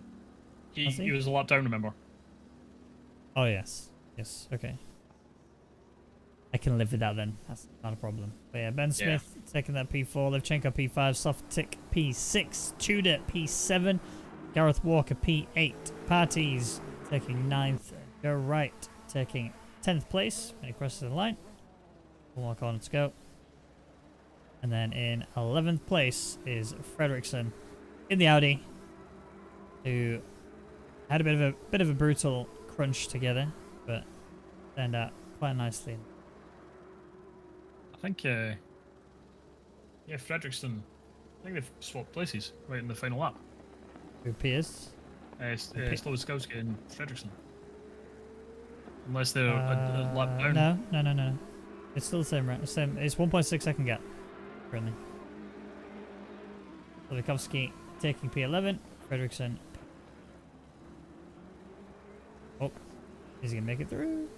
He was a lap down, remember? Oh, yes. Yes, okay. I can live with that then. That's not a problem. But yeah, Ben Smith taking that P4, Levchenko P5, Softic P6, Tudor P7, Gareth Walker P8, Parties taking 9th, Joe Wright taking 10th place when he crosses the line. One more corner to go. And then in 11th place is Fredrickson in the Audi, who had a bit of a brutal crunch together, but turned out quite nicely. I think, Fredrickson, I think they've swapped places right in the final lap. Who, Pierce? Slowskowski and Fredrickson. Unless they're a lap down. No. It's still the same, right? It's 1.6 second gap, currently. Slowskowski taking P11, Fredrickson. Oh, is he going to make it through?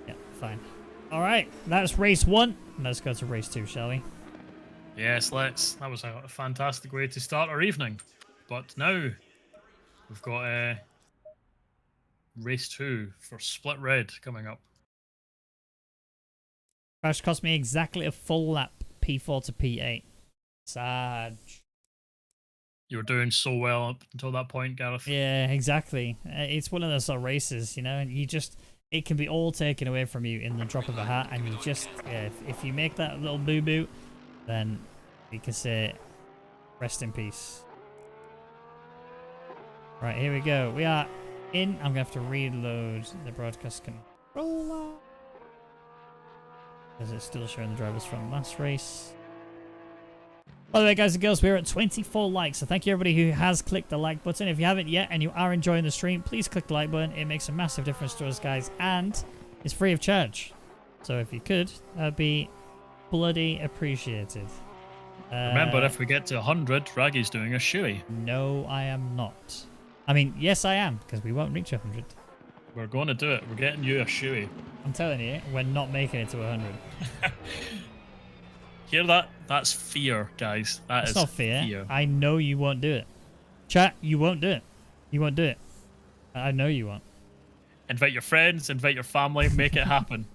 Yeah, fine. All right, that's race 1. Let's go to race 2, shall we? Yes, let's. That was a fantastic way to start our evening. But now we've got race 2 for Split Red coming up. Crash cost me exactly a full lap, P4 to P8. Sad. You were doing so well up until that point, Gareth. Yeah, exactly. It's one of those sort of races, you know, and it can be all taken away from you in the drop of a hat, and you just, if you make that little boo-boo, then you can say, rest in peace. Right, here we go. We are in. I'm going to have to reload the broadcast controller, because it's still showing the drivers from last race. By the way, guys and girls, we're at 24 likes, so thank you everybody who has clicked the like button. If you haven't yet and you are enjoying the stream, please click the like button. It makes a massive difference to us, guys, and it's free of charge. So if you could, that'd be bloody appreciated. Remember, if we get to 100, Raggy's doing a shoey. No, I am not. I mean, yes, I am, because we won't reach 100. We're going to do it. We're getting you a shoey. I'm telling you, we're not making it to 100. Hear that? That's fear, guys. That's not fear. I know you won't do it. Chat, you won't do it. You won't do it. I know you won't. Invite your friends, invite your family, make it happen.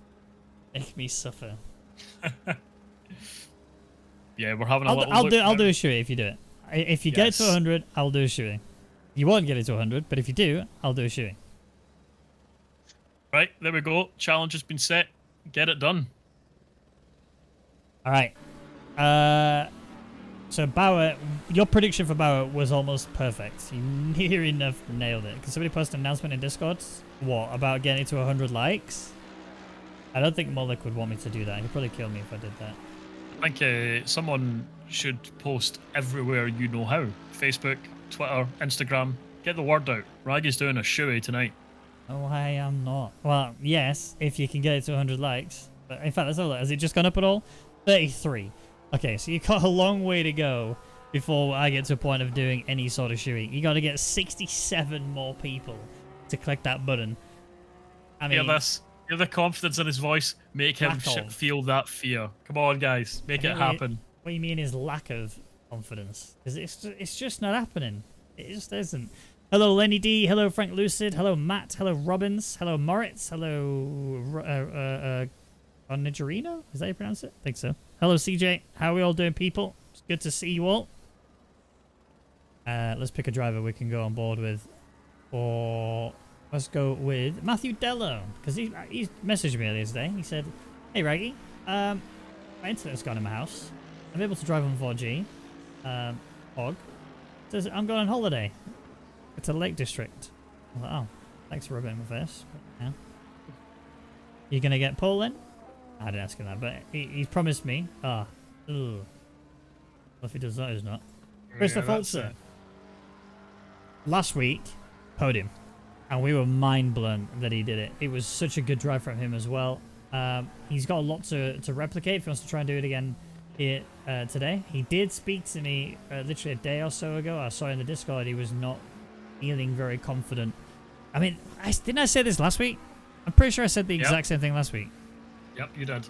Make me suffer. Yeah, we're having a I'll do a shoey if you do it. If you get it to 100, I'll do a shoey. You won't get it to 100, but if you do, I'll do a shoey. Right, there we go. Challenge has been set. Get it done. All right. So Bauer, your prediction for Bauer was almost perfect. You near enough nailed it. Can somebody post an announcement in Discord? What, about getting it to 100 likes? I don't think Mullick would want me to do that. He'd probably kill me if I did that. I think someone should post everywhere you know how. Facebook, Twitter, Instagram. Get the word out. Raggy's doing a shoey tonight. Oh, I am not. Well, yes, if you can get it to 100 likes. But in fact, let's have a look. Has it just gone up at all? 33. Okay, so you've got a long way to go before I get to a point of doing any sort of shoey. You got to get 67 more people to click that button. I mean, hear the confidence in his voice. Make him feel that fear. Come on, guys, make it happen. What you mean is lack of confidence? Because it's just not happening. It just isn't. Hello, Lenny D. Hello, Frank Lucid. Hello, Matt. Hello, Robbins. Hello, Moritz. Hello, Nigerino? Is that how you pronounce it? I think so. Hello, CJ. How are we all doing, people? It's good to see you all. Let's pick a driver we can go on board with. Or let's go with Matthew Dello. Because he messaged me earlier today. He said, hey, Raggy. My internet's gone in my house. I'm able to drive on 4G. Hog. Says, I'm going on holiday. It's a Lake District. I was like, oh, thanks for rubbing it in my face. But, yeah. You going to get Paul in? I didn't ask him that, but he's promised me. Well, if he does that, he's not. Christopher Fultzer. Last week, podium. And we were mind blown that he did it. It was such a good drive from him as well. He's got a lot to replicate if he wants to try and do it again here today. He did speak to me literally a day or so ago. I saw in the Discord he was not feeling very confident. I mean, didn't I say this last week? I'm pretty sure I said the exact same thing last week. Yep, you did.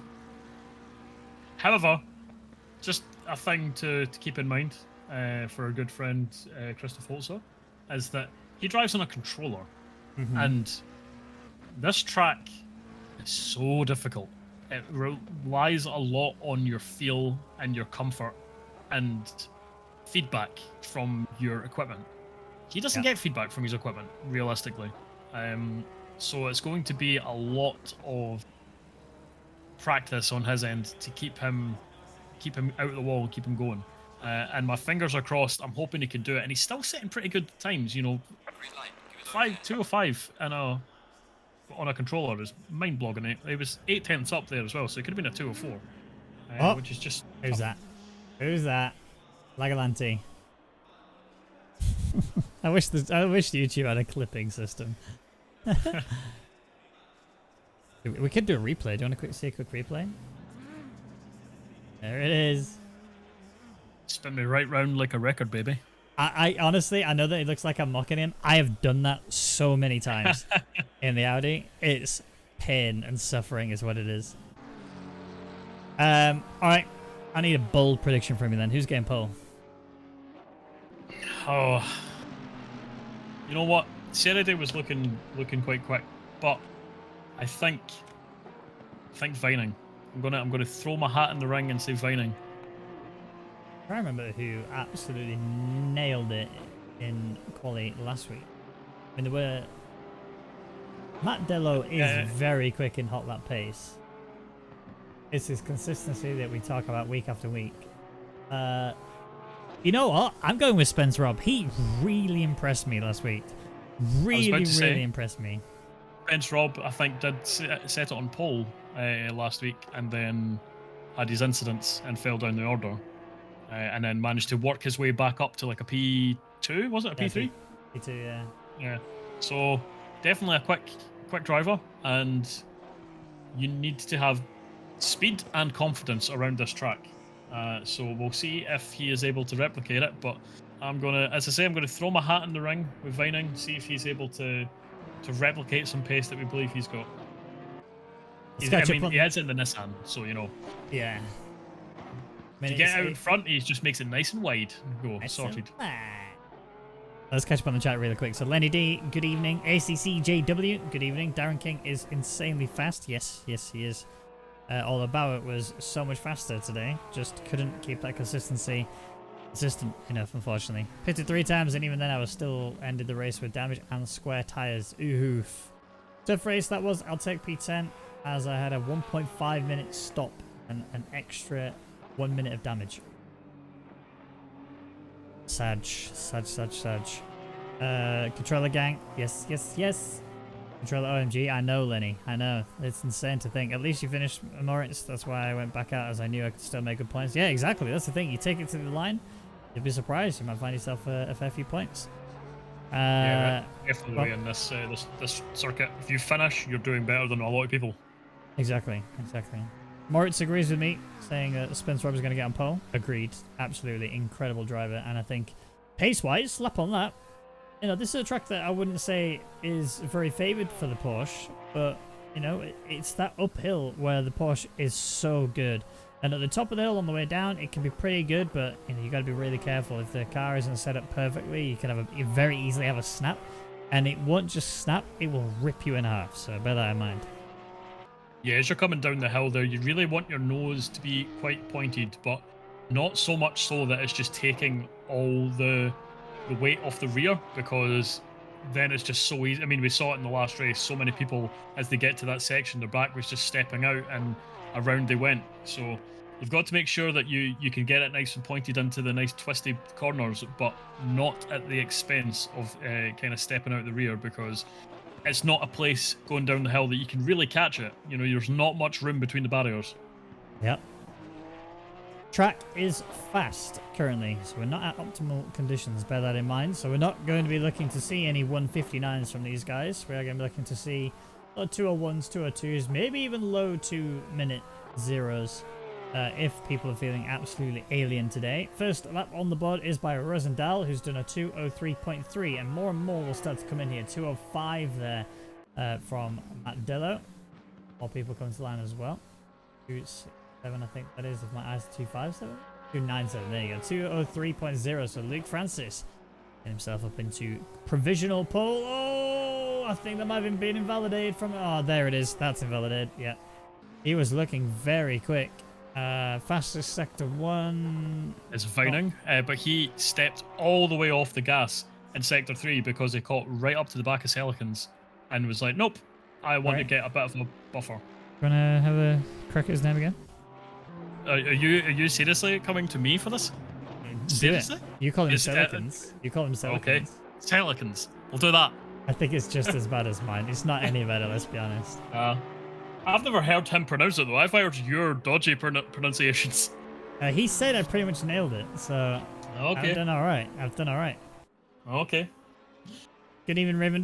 However, just a thing to keep in mind for a good friend, Christopher Fultzer, is that he drives on a controller. Mm-hmm. And this track is so difficult. It relies a lot on your feel and your comfort and feedback from your equipment. He doesn't get feedback from his equipment, realistically. So it's going to be a lot of practice on his end to keep him out of the wall and keep him going. And my fingers are crossed. I'm hoping he can do it. And he's still setting pretty good times, you know. 205 on a controller is mind-blogging. It was 8/10 up there as well, so it could have been a 204. Which is just... Who's that? Who's that? Lagalanti. I wish YouTube had a clipping system. We could do a replay. Do you want to see a quick replay? There it is. Spin me right round like a record, baby. I honestly, I know that it looks like I'm mocking him. I have done that so many times in the Audi. It's pain and suffering is what it is. All right. I need a bold prediction from you then. Who's getting pole? Oh, you know what? Saturday was looking quite quick, but I think Vining. I'm gonna throw my hat in the ring and say Vining. I remember who absolutely nailed it in quali last week. I mean, Matt Dello is very quick in hot lap pace. It's his consistency that we talk about week after week. You know what? I'm going with Spence Robb. He really impressed me last week. Really impressed me. Spence Robb, I think, did set it on pole last week and then had his incidents and fell down the order. And then managed to work his way back up to like a P2, was it a P3? P2, yeah. Yeah. So definitely a quick driver, and you need to have speed and confidence around this track. So we'll see if he is able to replicate it. But I'm gonna throw my hat in the ring with Vining, see if he's able to replicate some pace that we believe he's got. He is in the Nissan, so you know. Yeah. To get out in front, he just makes it nice and wide. Go, sorted. Let's catch up on the chat really quick. So Lenny D, good evening. ACCJW, good evening. Darren King is insanely fast. Yes, he is. Although Bauer was so much faster today, just couldn't keep that consistent enough, unfortunately. Pitted 3 times, and even then I was still ended the race with damage and square tires. Oof. Tough race that was. I'll take P10 as I had a 1.5 minute stop and an extra 1 minute of damage. Sag. Controller gang. Yes. Controller OMG. I know, Lenny. I know. It's insane to think. At least you finished Moritz. That's why I went back out, as I knew I could still make good points. Yeah, exactly. That's the thing. You take it to the line, you'll be surprised. You might find yourself a fair few points. Yeah, definitely in this circuit. If you finish, you're doing better than a lot of people. Exactly. Moritz agrees with me, saying that Spence Robb is going to get on pole. Agreed. Absolutely incredible driver. And I think pace-wise, slap on that. You know, this is a track that I wouldn't say is very favoured for the Porsche, but, you know, it's that uphill where the Porsche is so good. And at the top of the hill on the way down, it can be pretty good, but, you know, you got to be really careful. If the car isn't set up perfectly, you can you very easily have a snap. And it won't just snap, it will rip you in half. So bear that in mind. Yeah, as you're coming down the hill there, you really want your nose to be quite pointed, but not so much so that it's just taking all the weight off the rear, because then it's just so easy. I mean, we saw it in the last race. So many people, as they get to that section, their back was just stepping out and around they went. So you've got to make sure that you can get it nice and pointed into the nice twisty corners, but not at the expense of kind of stepping out the rear, because it's not a place going down the hill that you can really catch it. You know, there's not much room between the barriers. Yep. Track is fast currently, so we're not at optimal conditions, bear that in mind. So we're not going to be looking to see any 159s from these guys. We are going to be looking to see 201s, 202s, maybe even low 2-minute zeros if people are feeling absolutely alien today. First lap on the board is by Rosendahl, who's done a 203.3, and more will start to come in here. 205 there from Matt Dello. More people come to the line as well. 267, I think that is, if my eyes are 257. 297, there you go. 203.0, so Luke Francis getting himself up into provisional pole. Oh, I think that might have been invalidated from... Oh, there it is. That's invalidated, yeah. He was looking very quick. Fastest sector 1 is Vining, but he stepped all the way off the gas in sector 3 because he caught right up to the back of Selicans and was like, nope, I want to get a bit of a buffer. Wanna have a crack at his name again? Are you seriously coming to me for this? Seriously? You call him Selicans. You call him Selicans. Okay, Selicans. We'll do that. I think it's just as bad as mine. It's not any better, let's be honest. I've never heard him pronounce it though. I've heard your dodgy pronunciations. He said I pretty much nailed it, so okay. I've done all right. Okay. Good evening, Raven.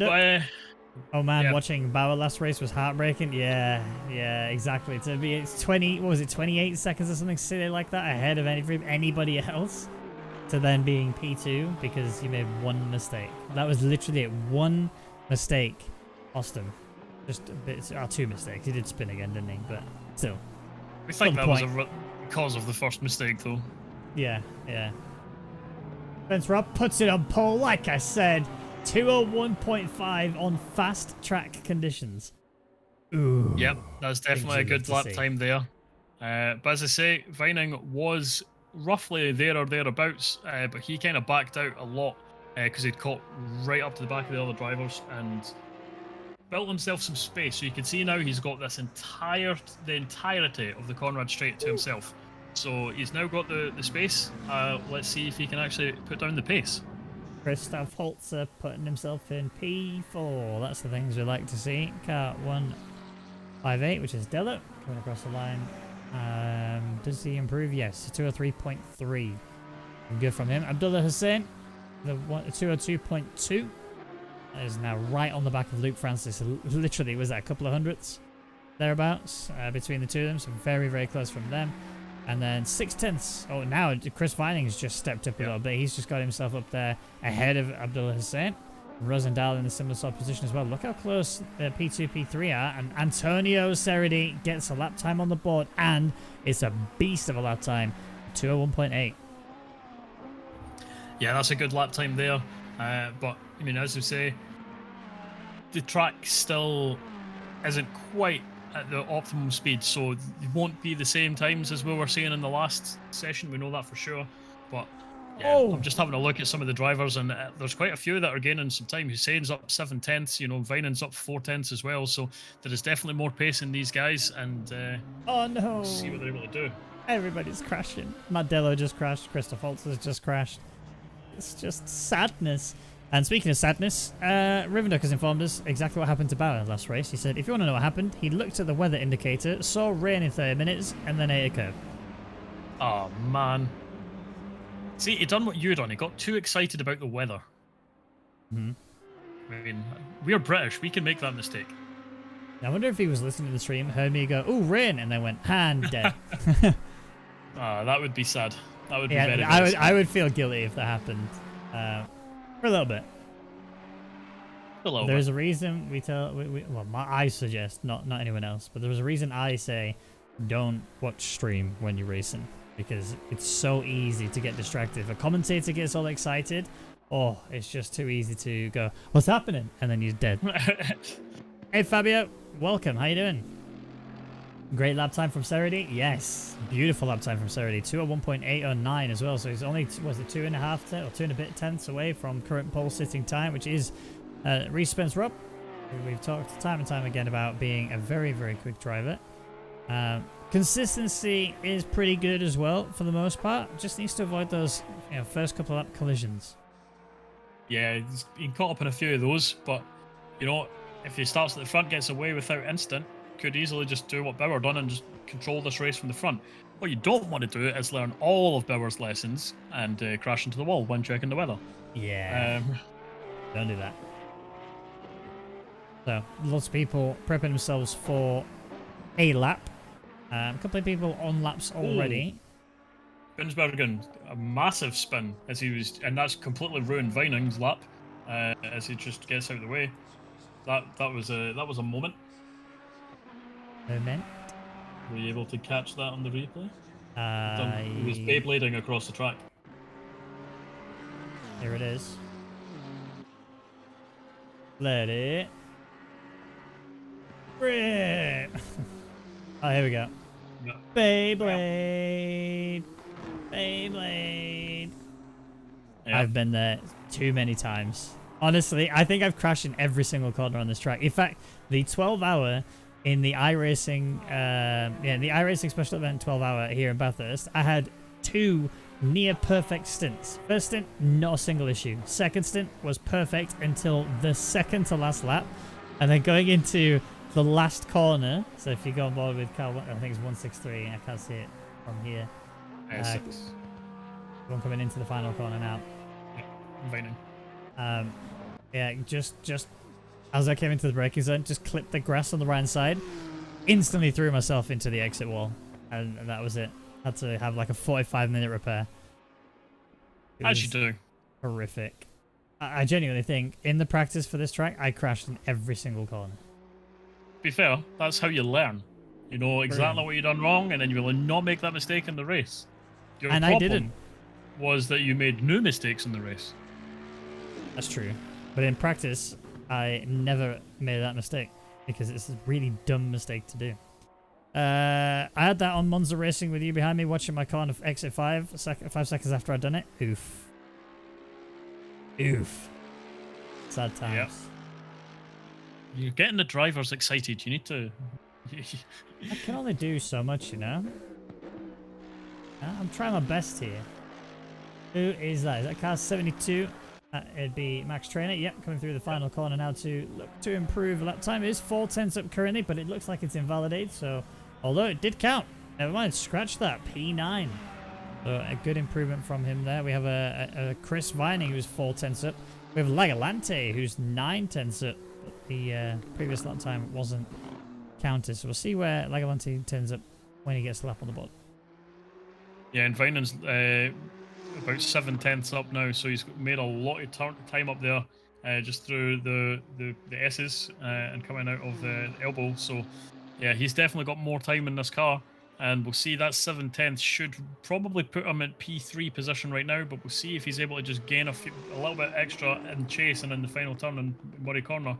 Oh man, yeah. Watching Bauer last race was heartbreaking. Yeah, exactly. It's 28 seconds or something silly like that ahead of anybody else, to then being P2 because you made one mistake. That was literally it. One mistake, Austin. Just a bit, 2 mistakes. He did spin again, didn't he? But still. We think that was a cause of the first mistake, though. Yeah. Spence Robb puts it on pole, like I said. 201.5 on fast track conditions. Ooh. Yep, that's definitely a good lap time there. But as I say, Vining was roughly there or thereabouts, but he kind of backed out a lot because he'd caught right up to the back of the other drivers and built himself some space. So you can see now he's got the entirety of the Conrad straight to himself. So he's now got the space. Let's see if he can actually put down the pace. Christoph Holzer putting himself in P4. That's the things we like to see. Car 158, which is Della, coming across the line. Does he improve? Yes, 203.3. Good from him. Abdullah Hussein, the 202.2. That is now right on the back of Luke Francis. Literally, was that a couple of hundredths thereabouts between the two of them? So very, very close from them. And then 6/10. Oh, now Chris Vining's just stepped up a little bit. He's just got himself up there ahead of Abdullah Hussein. Rosendal in a similar sort of position as well. Look how close P2, P3 are. And Antonio Ceredi gets a lap time on the board. And it's a beast of a lap time. 201.8. Yeah, that's a good lap time there. But, I mean, as we say, the track still isn't quite at the optimum speed, so it won't be the same times as we were seeing in the last session. We know that for sure. But yeah, I'm just having a look at some of the drivers, and there's quite a few that are gaining some time. Hussein's up 7/10, you know, Vining's up 4/10 as well. So there is definitely more pace in these guys, and oh no! We'll see what they're able to do. Everybody's crashing. Matt Dello just crashed. Christoph Holtz has just crashed. It's just sadness. And speaking of sadness, Rivenduck has informed us exactly what happened to Bauer last race. He said, if you want to know what happened, he looked at the weather indicator, saw rain in 30 minutes, and then ate a curb. Oh, man. See, he done what you done. He got too excited about the weather. I mean, we're British. We can make that mistake. I wonder if he was listening to the stream, heard me go, ooh, rain, and then went, hand dead. That would be sad. That would be yeah, very, very sad. I would feel guilty if that happened. For a little bit. There's a reason we tell, well, I suggest, not anyone else, but there's a reason I say don't watch stream when you're racing, because it's so easy to get distracted. If a commentator gets all excited, oh, it's just too easy to go, what's happening? And then you're dead. Hey Fabio, welcome. How you doing? Great lap time from Ceredi. Yes, beautiful lap time from Ceredi. 201.809 as well. So he's only, was it 2.5 or 2 and a bit tenths away from current pole sitting time, which is Reece Spencer up. We've talked time and time again about being a very, very quick driver. Consistency is pretty good as well for the most part. Just needs to avoid those, you know, first couple of lap collisions. Yeah, he's been caught up in a few of those, but you know, if he starts at the front, gets away without instant, could easily just do what Bauer done and just control this race from the front. What you don't want to do is learn all of Bauer's lessons and crash into the wall when checking the weather. Yeah, don't do that. So, lots of people prepping themselves for a lap. A couple of people on laps already. Binsbergen, a massive spin as he was, and that's completely ruined Vining's lap as he just gets out of the way. That was a moment. Moment. Were you able to catch that on the replay? He was Beyblading across the track. Here it is. Let it rip. Oh, here we go. Yeah. Beyblade. Beyblade. Yeah. I've been there too many times. Honestly, I think I've crashed in every single corner on this track. In fact, the 12-hour in the iRacing, the iRacing special event 12-hour here in Bathurst, I had 2 near perfect stints. First stint, not a single issue. Second stint was perfect until the second to last lap, and then going into the last corner. So if you go on board with car, I think it's 163. I can't see it from here. One coming into the final corner now. Yeah, yeah, just as I came into the braking zone, just clipped the grass on the right side, instantly threw myself into the exit wall, and that was it. Had to have like a 45-minute repair. As you do. Horrific. I genuinely think in the practice for this track, I crashed in every single corner. To be fair, that's how you learn. You know exactly what you done wrong, and then you will not make that mistake in the race. Your and I didn't. Was that you made new mistakes in the race. That's true. But in practice, I never made that mistake because it's a really dumb mistake to do. I had that on Monza Racing with you behind me watching my corner exit 5 seconds after I'd done it. Oof. Oof. Sad times. You're getting the drivers excited. You need to. I can only do so much, you know. I'm trying my best here. Who is that? Is that car 72? It'd be Max Trainer. Yep, coming through the final corner now to look to improve lap time. It is 4/10 up currently, but it looks like it's invalidated. So, although it did count, never mind. Scratch that. P9. So a good improvement from him there. We have a Chris Vining who's 4/10 up. We have Lagalante who's 9/10 up. But the previous lap time wasn't counted. So we'll see where Lagalante turns up when he gets the lap on the board. Yeah, and Vining's about 7/10 up now, so he's made a lot of time up there, just through the S's and coming out of the elbow. So yeah, he's definitely got more time in this car, and we'll see that 7/10 should probably put him at P3 position right now. But we'll see if he's able to just gain a little bit extra in chase and in the final turn in Murray Corner.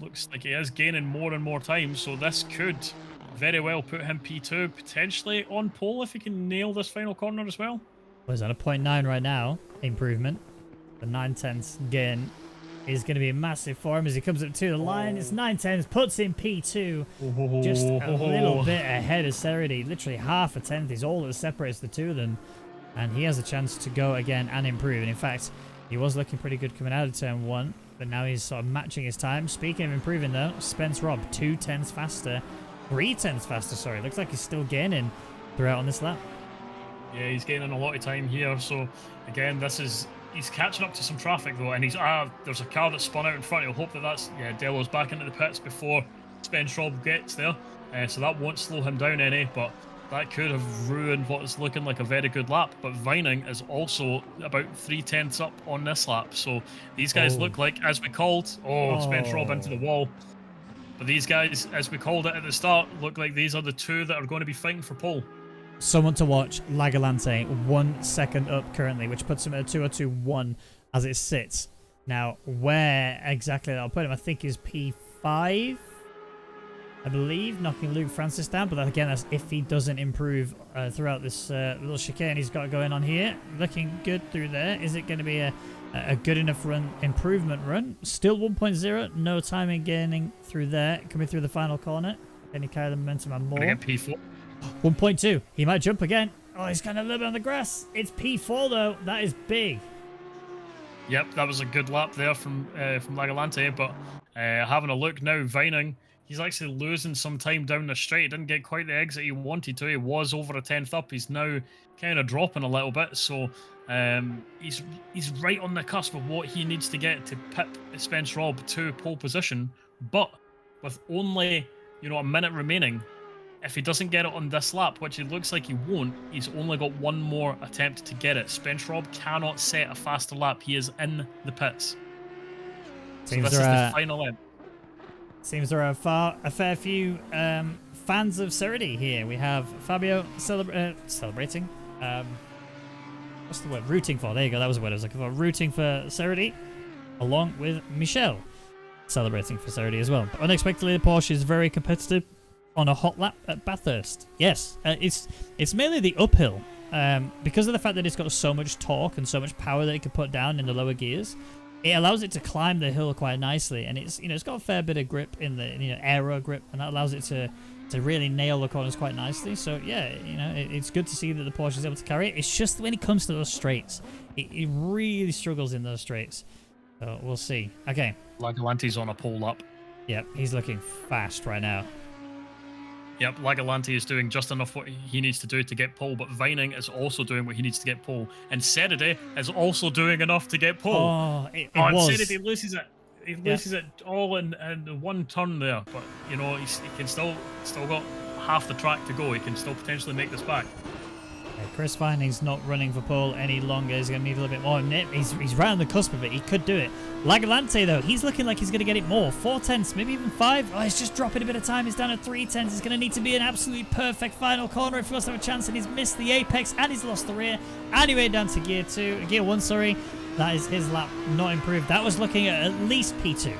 Looks like he is gaining more and more time, so this could very well put him P2, potentially on pole if he can nail this final corner as well. Well, he's at a 0.9 right now, improvement. The 9/10 gain is going to be massive for him as he comes up to the line. It's 9/10, puts in P2, just a little bit ahead of Serity. Literally half a tenth is all that separates the two of them. And he has a chance to go again and improve. And in fact, he was looking pretty good coming out of turn 1, but now he's sort of matching his time. Speaking of improving though, Spence Rob, 2/10 faster. 3/10 faster, sorry. Looks like he's still gaining throughout on this lap. Yeah, he's gaining a lot of time here. So again, he's catching up to some traffic though, and there's a car that spun out in front. He'll hope that's Delo's back into the pits before Spence Rob gets there. So that won't slow him down any, but that could have ruined what is looking like a very good lap. But Vining is also about 3/10 up on this lap. So these guys look like, as we called, Spence Rob into the wall. But these guys, as we called it at the start, look like these are the two that are going to be fighting for pole. Someone to watch, Lagalante, 1 second up currently, which puts him at a 2:02.1 as it sits. Now, where exactly that'll put him, I think is P5, I believe, knocking Luke Francis down. But again, that's if he doesn't improve throughout this little chicane he's got going on here. Looking good through there. Is it going to be a good enough improvement run? Still 1.0, no timing gaining through there. Coming through the final corner. Then he carry the momentum and more. P4. 1.2. He might jump again. Oh, he's kind of a little bit on the grass. It's P4 though. That is big. Yep, that was a good lap there from Lagalante. But having a look now, Vining, he's actually losing some time down the straight. He didn't get quite the exit he wanted to. He was over a 10th up. He's now kind of dropping a little bit. So he's right on the cusp of what he needs to get to pip Spence Rob to pole position. But with only a minute remaining, if he doesn't get it on this lap, which it looks like he won't, he's only got one more attempt to get it. Spence Rob cannot set a faster lap. He is in the pits. So this is the final lap. Seems there are a fair few fans of Serity here. We have Fabio celebrating. What's the word? Rooting for. There you go. That was the word I was looking for. Rooting for Serity, along with Michelle celebrating for Serity as well. But unexpectedly, the Porsche is very competitive on a hot lap at Bathurst. Yes, it's mainly the uphill. Because of the fact that it's got so much torque and so much power that it can put down in the lower gears, it allows it to climb the hill quite nicely, and it's got a fair bit of grip in the aero grip, and that allows it to really nail the corners quite nicely. So yeah, it's good to see that the Porsche is able to carry it. It's just when it comes to those straights, it really struggles in those straights. So we'll see. Okay, Lagalante's on a pole lap. Yep, he's looking fast right now. Yep, Lagalante is doing just enough what he needs to do to get pole, but Vining is also doing what he needs to get pole, and Serity is also doing enough to get pole. And Serity loses it. He loses it all in one turn there, but he can still got half the track to go. He can still potentially make this back. Chris Vining's not running for pole any longer. He's going to need a little bit more. He's right on the cusp of it. He could do it. Lagalante, though, he's looking like he's going to get it more. 4/10, maybe even 5. Oh, he's just dropping a bit of time. He's down at 3/10. It's going to need to be an absolutely perfect final corner if he wants to have a chance. And he's missed the apex and he's lost the rear. Anyway, down to gear 1, sorry. That is his lap, not improved. That was looking at least P2.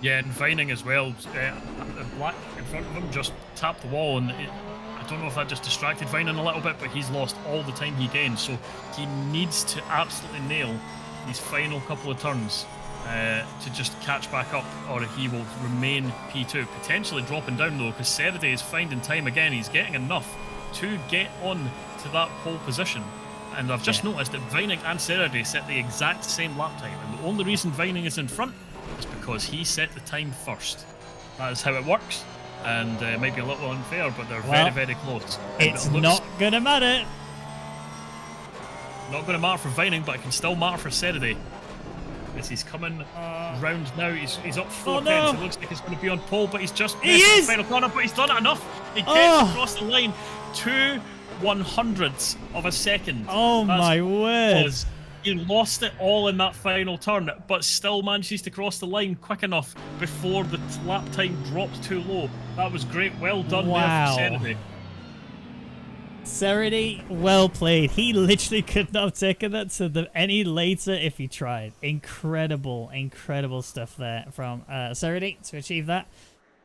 Yeah, and Vining as well. The black in front of him just tapped the wall, and I don't know if that just distracted Vining a little bit, but he's lost all the time he gained, so he needs to absolutely nail these final couple of turns. to just catch back up, or he will remain P2, potentially dropping down though, because Seredy is finding time again. He's getting enough to get on to that pole position. And I've just noticed that Vining and Seredy set the exact same lap time, and the only reason Vining is in front is because he set the time first. That is how it works, and it might be a little unfair, but they're very, very close. It's not gonna matter. Not going to matter for Vining, but it can still matter for Seredy. As he's coming round now, he's up 4 tenths. It looks like he's going to be on pole, but he's just missed the final corner, but he's done it enough. He gets across the line 2/100ths of a second. Oh my word. He lost it all in that final turn, but still manages to cross the line quick enough before the lap time dropped too low. That was great. Well done there for Seredy. Seredy, well played. He literally could not have taken that to any later if he tried. Incredible, incredible stuff there from Seredy to achieve that.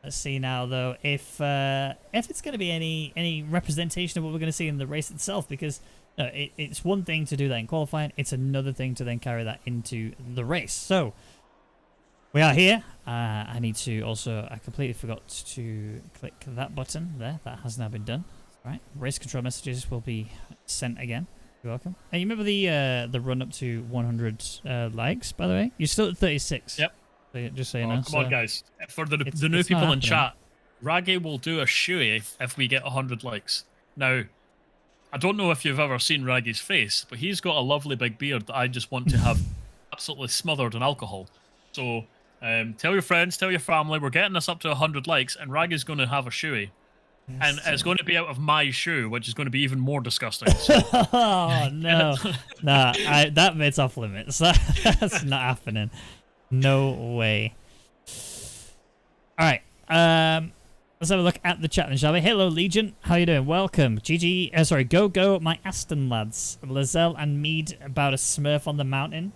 Let's see now, though, if it's going to be any representation of what we're going to see in the race itself, because it's one thing to do that in qualifying. It's another thing to then carry that into the race. So we are here. I need to also, I completely forgot to click that button there. That has now been done. Right, race control messages will be sent again. You're welcome. Hey, you remember the run up to 100 likes, by the way? You're still at 36. Yep. So just so you know. Come on, guys. For the new people in chat, Raggy will do a shoey if we get 100 likes. Now, I don't know if you've ever seen Raggy's face, but he's got a lovely big beard that I just want to have absolutely smothered in alcohol. So tell your friends, tell your family, we're getting this up to 100 likes, and Raggy's going to have a shoey. And it's going to be out of my shoe, which is going to be even more disgusting. So. Oh, no. Nah, that bit's off limits. That's not happening. No way. All right. Let's have a look at the chat then, shall we? Hello, Legion. How you doing? Welcome. GG. Sorry, go, my Aston lads. Lizelle and Mead about a Smurf on the mountain.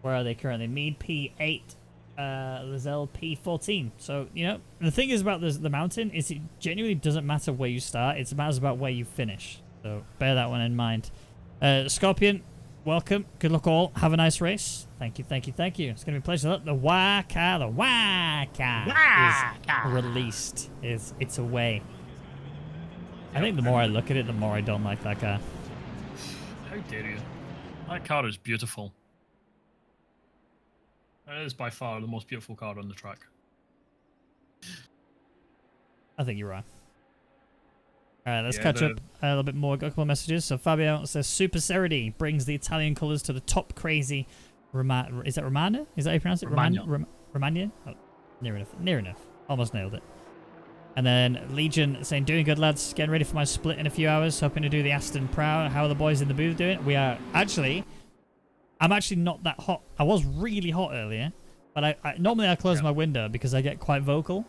Where are they currently? Mead P8. Lizelle P14. So, you know, the thing is about the mountain is it genuinely doesn't matter where you start. It matters about where you finish. So bear that one in mind. Scorpion, welcome. Good luck all. Have a nice race. Thank you, thank you, thank you. It's going to be a pleasure. Look, the Waka is released. It's away. I think the more I look at it, the more I don't like that car. How dare you? That car is beautiful. It is by far the most beautiful car on the track. I think you're right. All right, let's catch up a little bit more. Got a couple of messages. So Fabio says, Super Seredy brings the Italian colours to the top crazy. Is that Romagna? Is that how you pronounce it? Romagna? Oh, near enough. Near enough. Almost nailed it. And then Legion saying, doing good, lads. Getting ready for my split in a few hours. Hoping to do the Aston proud. How are the boys in the booth doing? We are actually... I'm actually not that hot. I was really hot earlier, but I normally I close my window because I get quite vocal.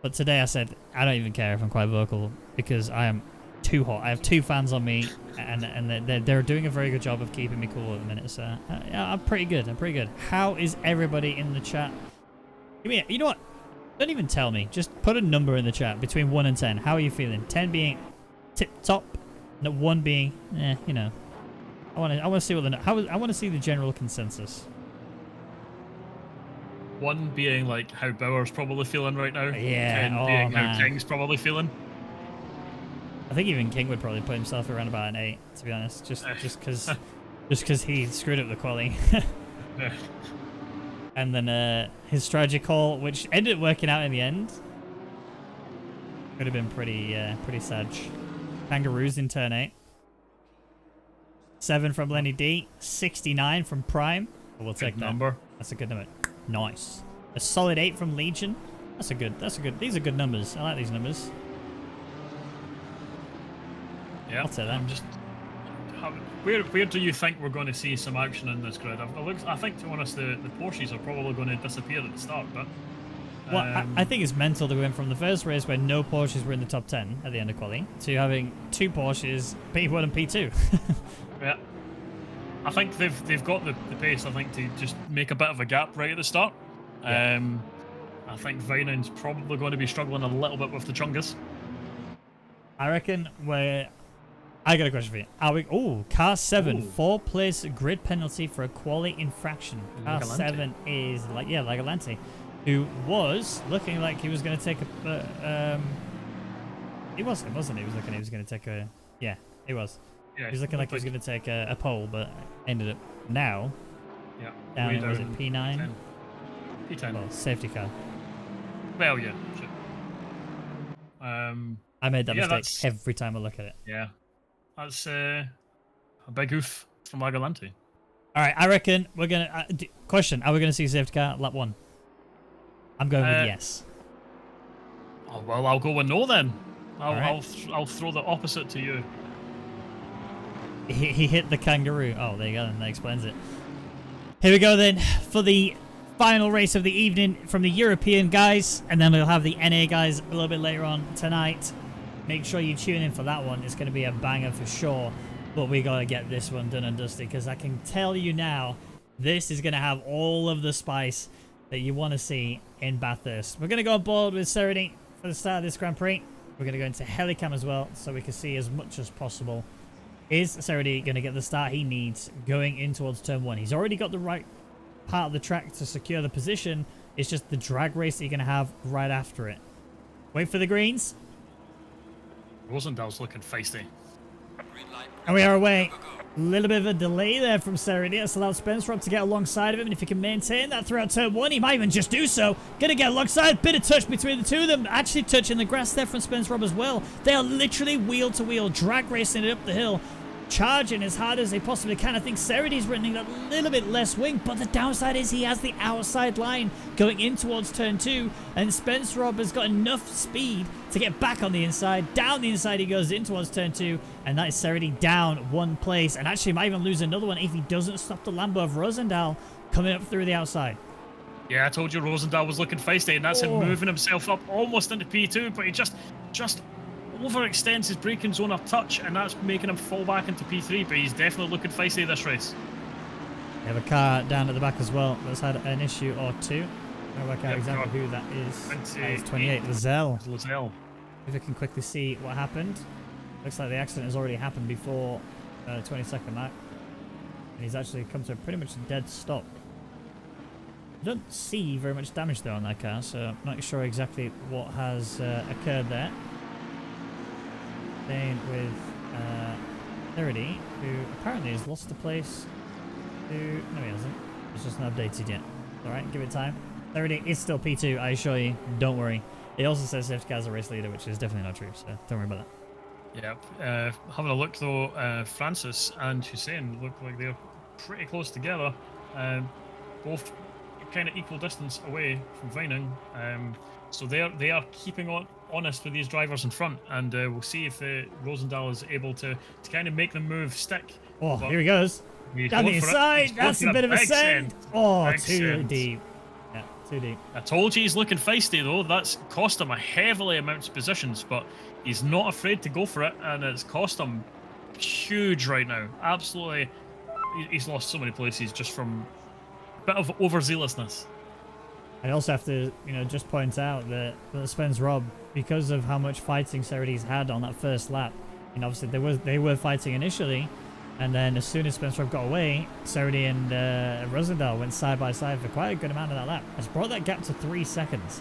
But today I said I don't even care if I'm quite vocal because I am too hot. I have 2 fans on me, and they're doing a very good job of keeping me cool at the minute. So yeah, I'm pretty good. I'm pretty good. How is everybody in the chat? You know what? Don't even tell me. Just put a number in the chat between 1 and 10. How are you feeling? 10 being tip top, and 1 being you know. I want to see what I want to see the general consensus. 1 being like how Bauer's probably feeling right now. Yeah. 10 being how King's probably feeling. I think even King would probably put himself around about an 8, to be honest, just because he screwed up the quali. Yeah. And then his strategy call, which ended up working out in the end, could have been pretty sad. Kangaroos in turn 8. 7 from Lenny D, 69 from Prime. We'll take that. Number. That's a good number. Nice. A solid 8 from Legion. That's a good. These are good numbers. I like these numbers. Yeah. I'll take that. I'm just. Where do you think we're going to see some action in this grid? I think, to be honest, the Porsches are probably going to disappear at the start, but. Well, I think it's mental that we went from the first race where no Porsches were in the top 10 at the end of quali to having 2 Porsches, P1 and P2. Yeah. I think they've got the pace, I think, to just make a bit of a gap right at the start. Yeah. I think Vining's probably going to be struggling a little bit with the Chungus. I reckon I got a question for you. Are we? Oh, car 7, Ooh. 4-place grid penalty for a quality infraction. Car Legalante. 7 is like Legalante, who was looking like he was going to take a. He wasn't. He was looking. He was going to take a. Yeah, he was. Yeah, He was looking like he was going to take a pole, but ended up now. Yeah. Down. Way Was it P9? P10. Well, safety car. Well, yeah. Shit. I made that Yeah, mistake that's- every time I look at it. Yeah. That's a big oof from Legalante. All right, I reckon we're gonna. Question: are we gonna see safety car at lap 1? I'm going with yes. Oh, well, I'll go with no then. Alright. I'll throw the opposite to you. He hit the kangaroo. Oh, there you go. Then that explains it. Here we go then for the final race of the evening from the European guys, and then we'll have the NA guys a little bit later on tonight. Make sure you tune in for that one. It's going to be a banger for sure. But we got to get this one done and dusty, because I can tell you now, this is going to have all of the spice that you want to see in Bathurst. We're going to go on board with Serenity for the start of this Grand Prix. We're going to go into Helicam as well, so we can see as much as possible. Is Serenity going to get the start he needs going in towards turn 1? He's already got the right part of the track to secure the position. It's just the drag race that you're going to have right after it. Wait for the greens. Rosendale's looking feisty. And we are away. A little bit of a delay there from Serenity. That's allowed Spencer to get alongside of him. And if he can maintain that throughout turn 1, he might even just do so. Gonna get alongside. Bit of touch between the two of them. Actually touching the grass there from Spencer as well. They are literally wheel to wheel, drag racing it up the hill. Charging as hard as they possibly can. I think Serenity's running a little bit less wing, but the downside is he has the outside line going in towards turn 2, and Spence Rob has got enough speed to get back on the inside. Down the inside he goes in towards turn 2, and that is Serenity down 1 place, and actually might even lose another one if he doesn't stop the Lambo of Rosendal coming up through the outside. Yeah, I told you Rosendale was looking feisty, and that's him moving himself up almost into P2, but he just overextends his braking zone a touch, and that's making him fall back into P3, but he's definitely looking feisty this race. We have a car down at the back as well that's had an issue or two. I'll work out Yeah, exactly who that is. 28. That is 28, Lozelle. Lozelle. If we can quickly see what happened. Looks like the accident has already happened before 22nd lap. And he's actually come to a pretty much dead stop. I don't see very much damage though on that car, so I'm not sure exactly what has occurred there. Staying with 30, who apparently has lost the place to... No, he hasn't. It's just not updated yet. Alright, give it time. 30 is still P2, I assure you. Don't worry. It also says safety car is a race leader, which is definitely not true, so don't worry about that. Yep. Having a look though, Francis and Hussein look like they're pretty close together. Both kind of equal distance away from Vining. So they are keeping honest with these drivers in front, and we'll see if Rosendale is able to kind of make the move stick. Oh, But here he goes. he's Down the going for it. inside. He's going That's for a bit of a big send. Oh, Big too send. deep. Yeah, too deep. I told you he's looking feisty though. That's cost him a heavily amount of positions, but he's not afraid to go for it, and it's cost him huge right now. Absolutely, he's lost so many places just from a bit of overzealousness. I also have to, just point out that Spence Rob, because of how much fighting Serenity's had on that first lap, obviously they were fighting initially, and then as soon as Spence Rob got away, Serenity and Rosendale went side by side for quite a good amount of that lap. It's brought that gap to 3 seconds.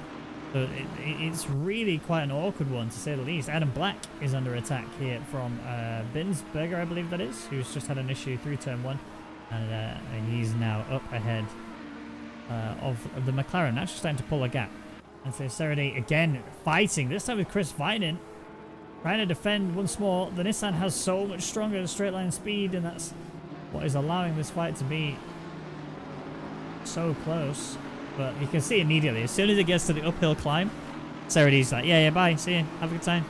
So it's really quite an awkward one, to say the least. Adam Black is under attack here from Binsberger, I believe that is, who's just had an issue through turn 1, and he's now up ahead of the McLaren, actually starting to pull a gap. And so Serenity again fighting, this time with Chris Vining, trying to defend once more. The Nissan has so much stronger straight line speed, and that's what is allowing this fight to be so close. But you can see immediately, as soon as it gets to the uphill climb, Serenity's like, yeah, bye, see you, have a good time.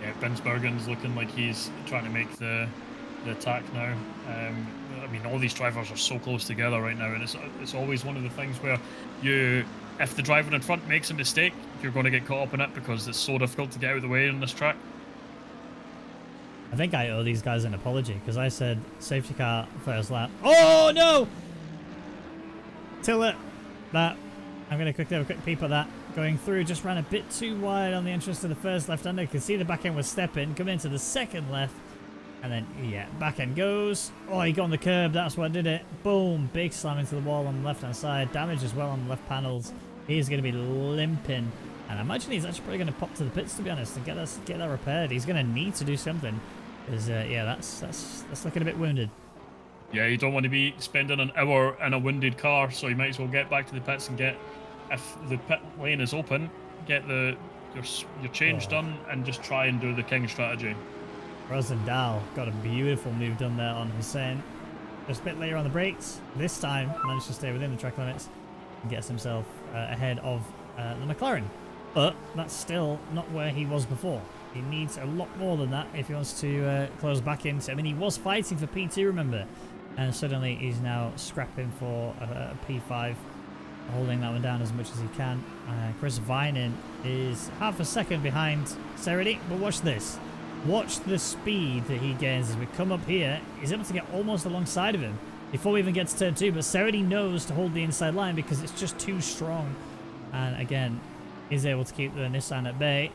Yeah, Binsbergen's looking like he's trying to make the attack now. I mean, all these drivers are so close together right now, and it's always one of the things where if the driver in front makes a mistake, you're going to get caught up in it because it's so difficult to get out of the way on this track. I think I owe these guys an apology, because I said safety car first lap. Oh no! Till it. That. I'm going to quickly have a quick peep at that. Going through, just ran a bit too wide on the entrance to the first left-hander. You can see the back end was stepping, coming into the second left. And then, yeah, back end goes. Oh, he got on the curb. That's what did it. Boom. Big slam into the wall on the left-hand side. Damage as well on the left panels. He's going to be limping. And I imagine he's actually probably going to pop to the pits, to be honest, and get that repaired. He's going to need to do something. Because, yeah, that's looking a bit wounded. Yeah, you don't want to be spending an hour in a wounded car, so you might as well get back to the pits and get, if the pit lane is open, get your change done and just try and do the king strategy. Rosendal got a beautiful move done there on Hussein. Just a bit later on the brakes. This time managed to stay within the track limits and gets himself ahead of the McLaren. But that's still not where he was before. He needs a lot more than that if he wants to close back into. I mean, he was fighting for P2, remember? And suddenly he's now scrapping for a P5, holding that one down as much as he can. Chris Vining is half a second behind Seredy, but watch this. Watch the speed that he gains as we come up here. He's able to get almost alongside of him before we even get to turn 2, but Seredy knows to hold the inside line because it's just too strong. And again, he's able to keep the Nissan at bay.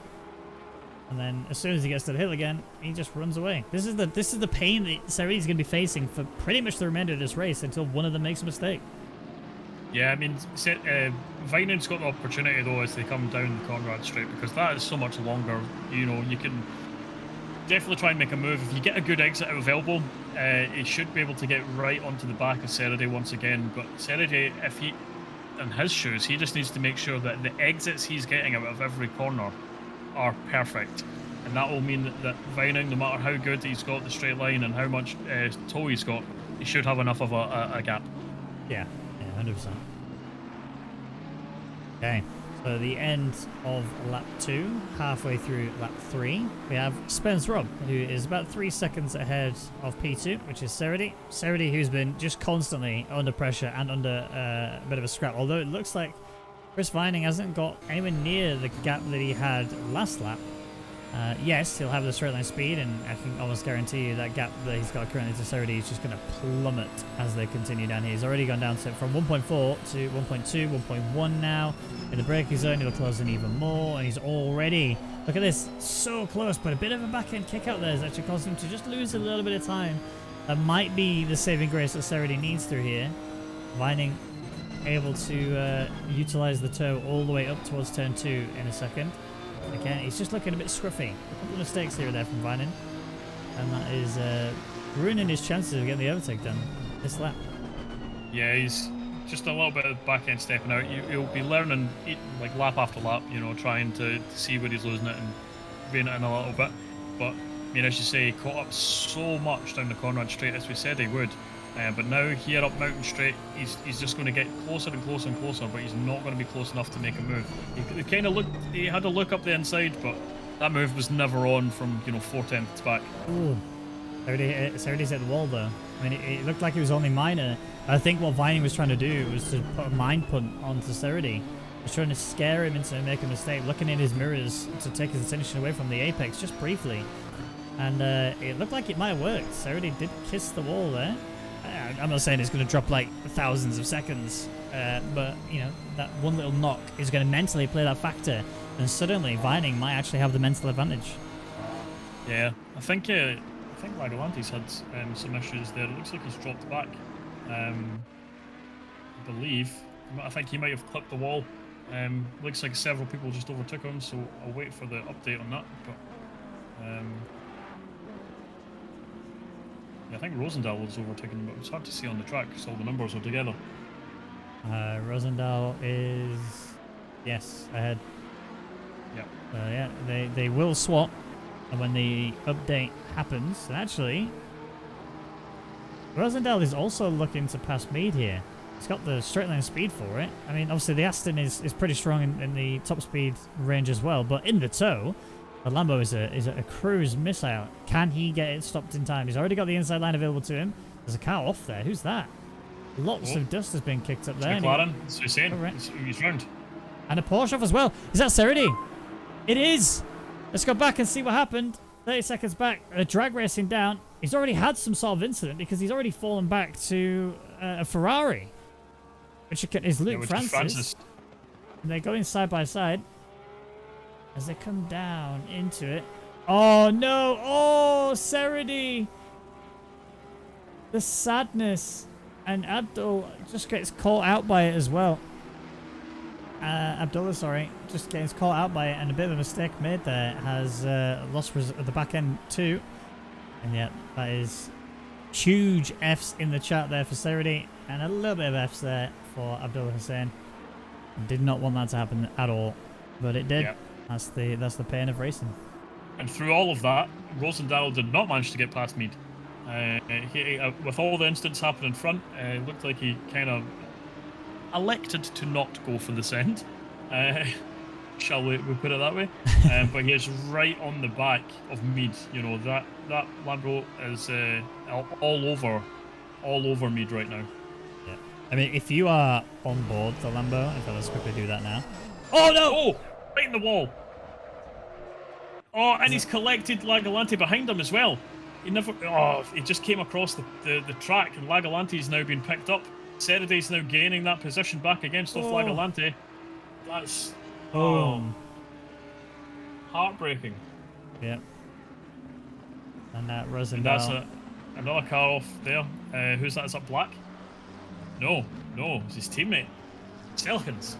And then as soon as he gets to the hill again, he just runs away. This is the pain that Seredy's going to be facing for pretty much the remainder of this race until one of them makes a mistake. Yeah, I mean, Vining's got the opportunity though as they come down the Conrad Straight, because that is so much longer. You know, you can definitely try and make a move. If you get a good exit out of elbow, he should be able to get right onto the back of Seredy once again. But Seredy, if he, in his shoes, he just needs to make sure that the exits he's getting out of every corner are perfect. And that will mean that Vining, no matter how good he's got the straight line and how much toe he's got, he should have enough of a gap. Yeah, 100%. Okay. So the end of lap 2, halfway through lap 3, we have Spence Robb, who is about 3 seconds ahead of P2, which is Seredy. Seredy, who's been just constantly under pressure and under a bit of a scrap, although it looks like Chris Vining hasn't got anywhere near the gap that he had last lap. Yes, he'll have the straight line speed, and I can almost guarantee you that gap that he's got currently to Seredy is just going to plummet as they continue down here. He's already gone down from 1.4 to 1.2, 1.1 now. In the braking zone, he'll close in even more, and he's already, look at this, so close, but a bit of a backhand kick out there has actually caused him to just lose a little bit of time. That might be the saving grace that Seredy needs through here. Vining able to utilize the toe all the way up towards turn 2 in a second. Again, he's just looking a bit scruffy. A couple of mistakes here and there from Vining, and that is ruining his chances of getting the overtake done this lap. Yeah, he's just a little bit of back end stepping out. He'll be learning like lap after lap, you know, trying to see where he's losing it and rein it in a little bit. But I mean, as you say, he caught up so much down the Conrad Straight as we said he would. But now here up Mountain Straight, he's just going to get closer and closer and closer, but he's not going to be close enough to make a move. He kind of looked, he had to look up the inside, but that move was never on from, you know, 4 tenths back. Ooh, Seredy's hit the wall though. I mean, it looked like it was only minor. I think what Vining was trying to do was to put a mind punt onto Seredy. He was trying to scare him into making a mistake, looking in his mirrors to take his attention away from the apex just briefly. And it looked like it might have worked. Seredy did kiss the wall there. I'm not saying it's going to drop like thousands of seconds, but you know, that one little knock is going to mentally play that factor, and suddenly Vining might actually have the mental advantage. Yeah, I think Lagolante's had some issues there. It looks like he's dropped back. I believe. I think he might have clipped the wall. Looks like several people just overtook him, so I'll wait for the update on that. But yeah, I think Rosendal was overtaken him, but it's hard to see on the track because all the numbers are together. Rosendal is, yes, ahead. Yeah. Yeah, they will swap, and when the update happens, and actually, Rosendal is also looking to pass Mead here. He's got the straight line speed for it. I mean, obviously the Aston is pretty strong in the top speed range as well, but in the toe, the Lambo is a cruise missile. Can he get it stopped in time? He's already got the inside line available to him. There's a car off there. Who's that? Lots of dust has been kicked up there. McLaren, that's what he's saying. He's round. And a Porsche off as well. Is that Seredy? It is. Let's go back and see what happened. 30 seconds back, drag racing down. He's already had some sort of incident because he's already fallen back to a Ferrari, which is Luke Francis. And they're going side by side as they come down into it. Oh no! Oh, Seredy! The sadness. And Abdul just gets caught out by it as well. Abdullah, sorry, just gets caught out by it, and a bit of a mistake made there. Has lost at the back end too. And yeah, that is huge Fs in the chat there for Seredy, and a little bit of Fs there for Abdullah Hussein. Did not want that to happen at all, but it did. Yep. That's the pain of racing. And through all of that, Rosendahl did not manage to get past Mead. With all the incidents happening in front, it looked like he kind of elected to not go for the send. Shall we put it that way? But he is right on the back of Mead. You know, that Lambo is all over Mead right now. Yeah. I mean, if you are on board the Lambo, if let's quickly do that now. Oh no! Oh, right in the wall. Oh, and he's collected Lagolante behind him as well. He just came across the track, and Lagolante is now being picked up. Seredy's now gaining that position back against Lagolante. That's heartbreaking. Yeah. And that Rosendahl. That's another car off there. Who's that? Is that Black? No, it's his teammate. Selkins.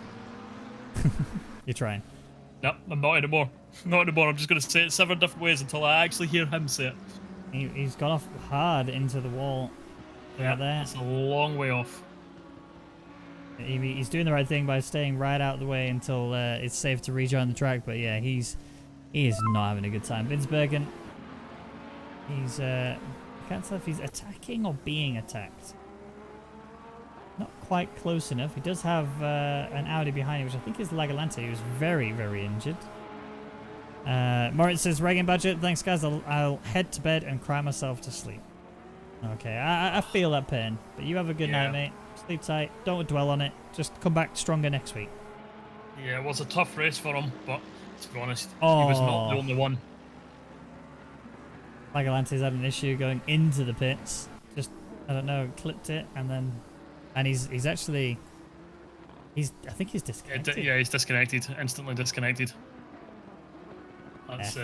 You're trying. Nope, I'm not anymore. Not anymore. I'm just going to say it 7 different ways until I actually hear him say it. He's gone off hard into the wall. Yeah, there. It's a long way off. He's doing the right thing by staying right out of the way until it's safe to rejoin the track. But yeah, he is not having a good time. Binsbergen, I can't tell if he's attacking or being attacked. Not quite close enough. He does have an Audi behind him, which I think is Lagolante, who's very, very injured. Moritz says, Reagan budget. Thanks, guys. I'll head to bed and cry myself to sleep. Okay, I feel that pain. But you have a good night, mate. Sleep tight. Don't dwell on it. Just come back stronger next week. Yeah, it was a tough race for him, but to be honest, he was not the only one. Lagolante's had an issue going into the pits. Just, I don't know, clipped it, and he's actually, I think he's disconnected. Yeah, he's disconnected. Instantly disconnected. That's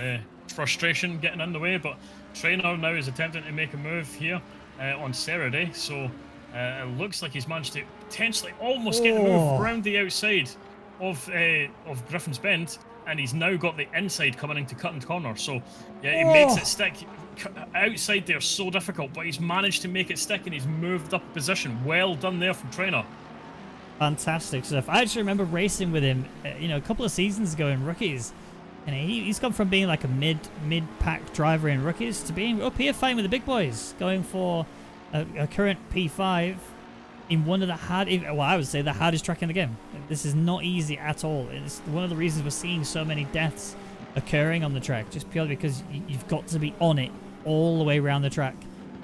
frustration getting in the way, but Trainer now is attempting to make a move here on Seredy, so it looks like he's managed to potentially almost get the move around the outside of Griffin's Bend, and he's now got the inside coming into Cutting Corner, so yeah, he makes it stick. Outside there so difficult, but he's managed to make it stick, and he's moved up a position. Well done there from Trainer. Fantastic stuff. I actually remember racing with him, a couple of seasons ago in Rookies. And he's gone from being like a mid-pack driver in Rookies to being up here fighting with the big boys, going for a current P5 in one of the I would say the hardest track in the game. This is not easy at all. It's one of the reasons we're seeing so many deaths occurring on the track, just purely because you've got to be on it all the way around the track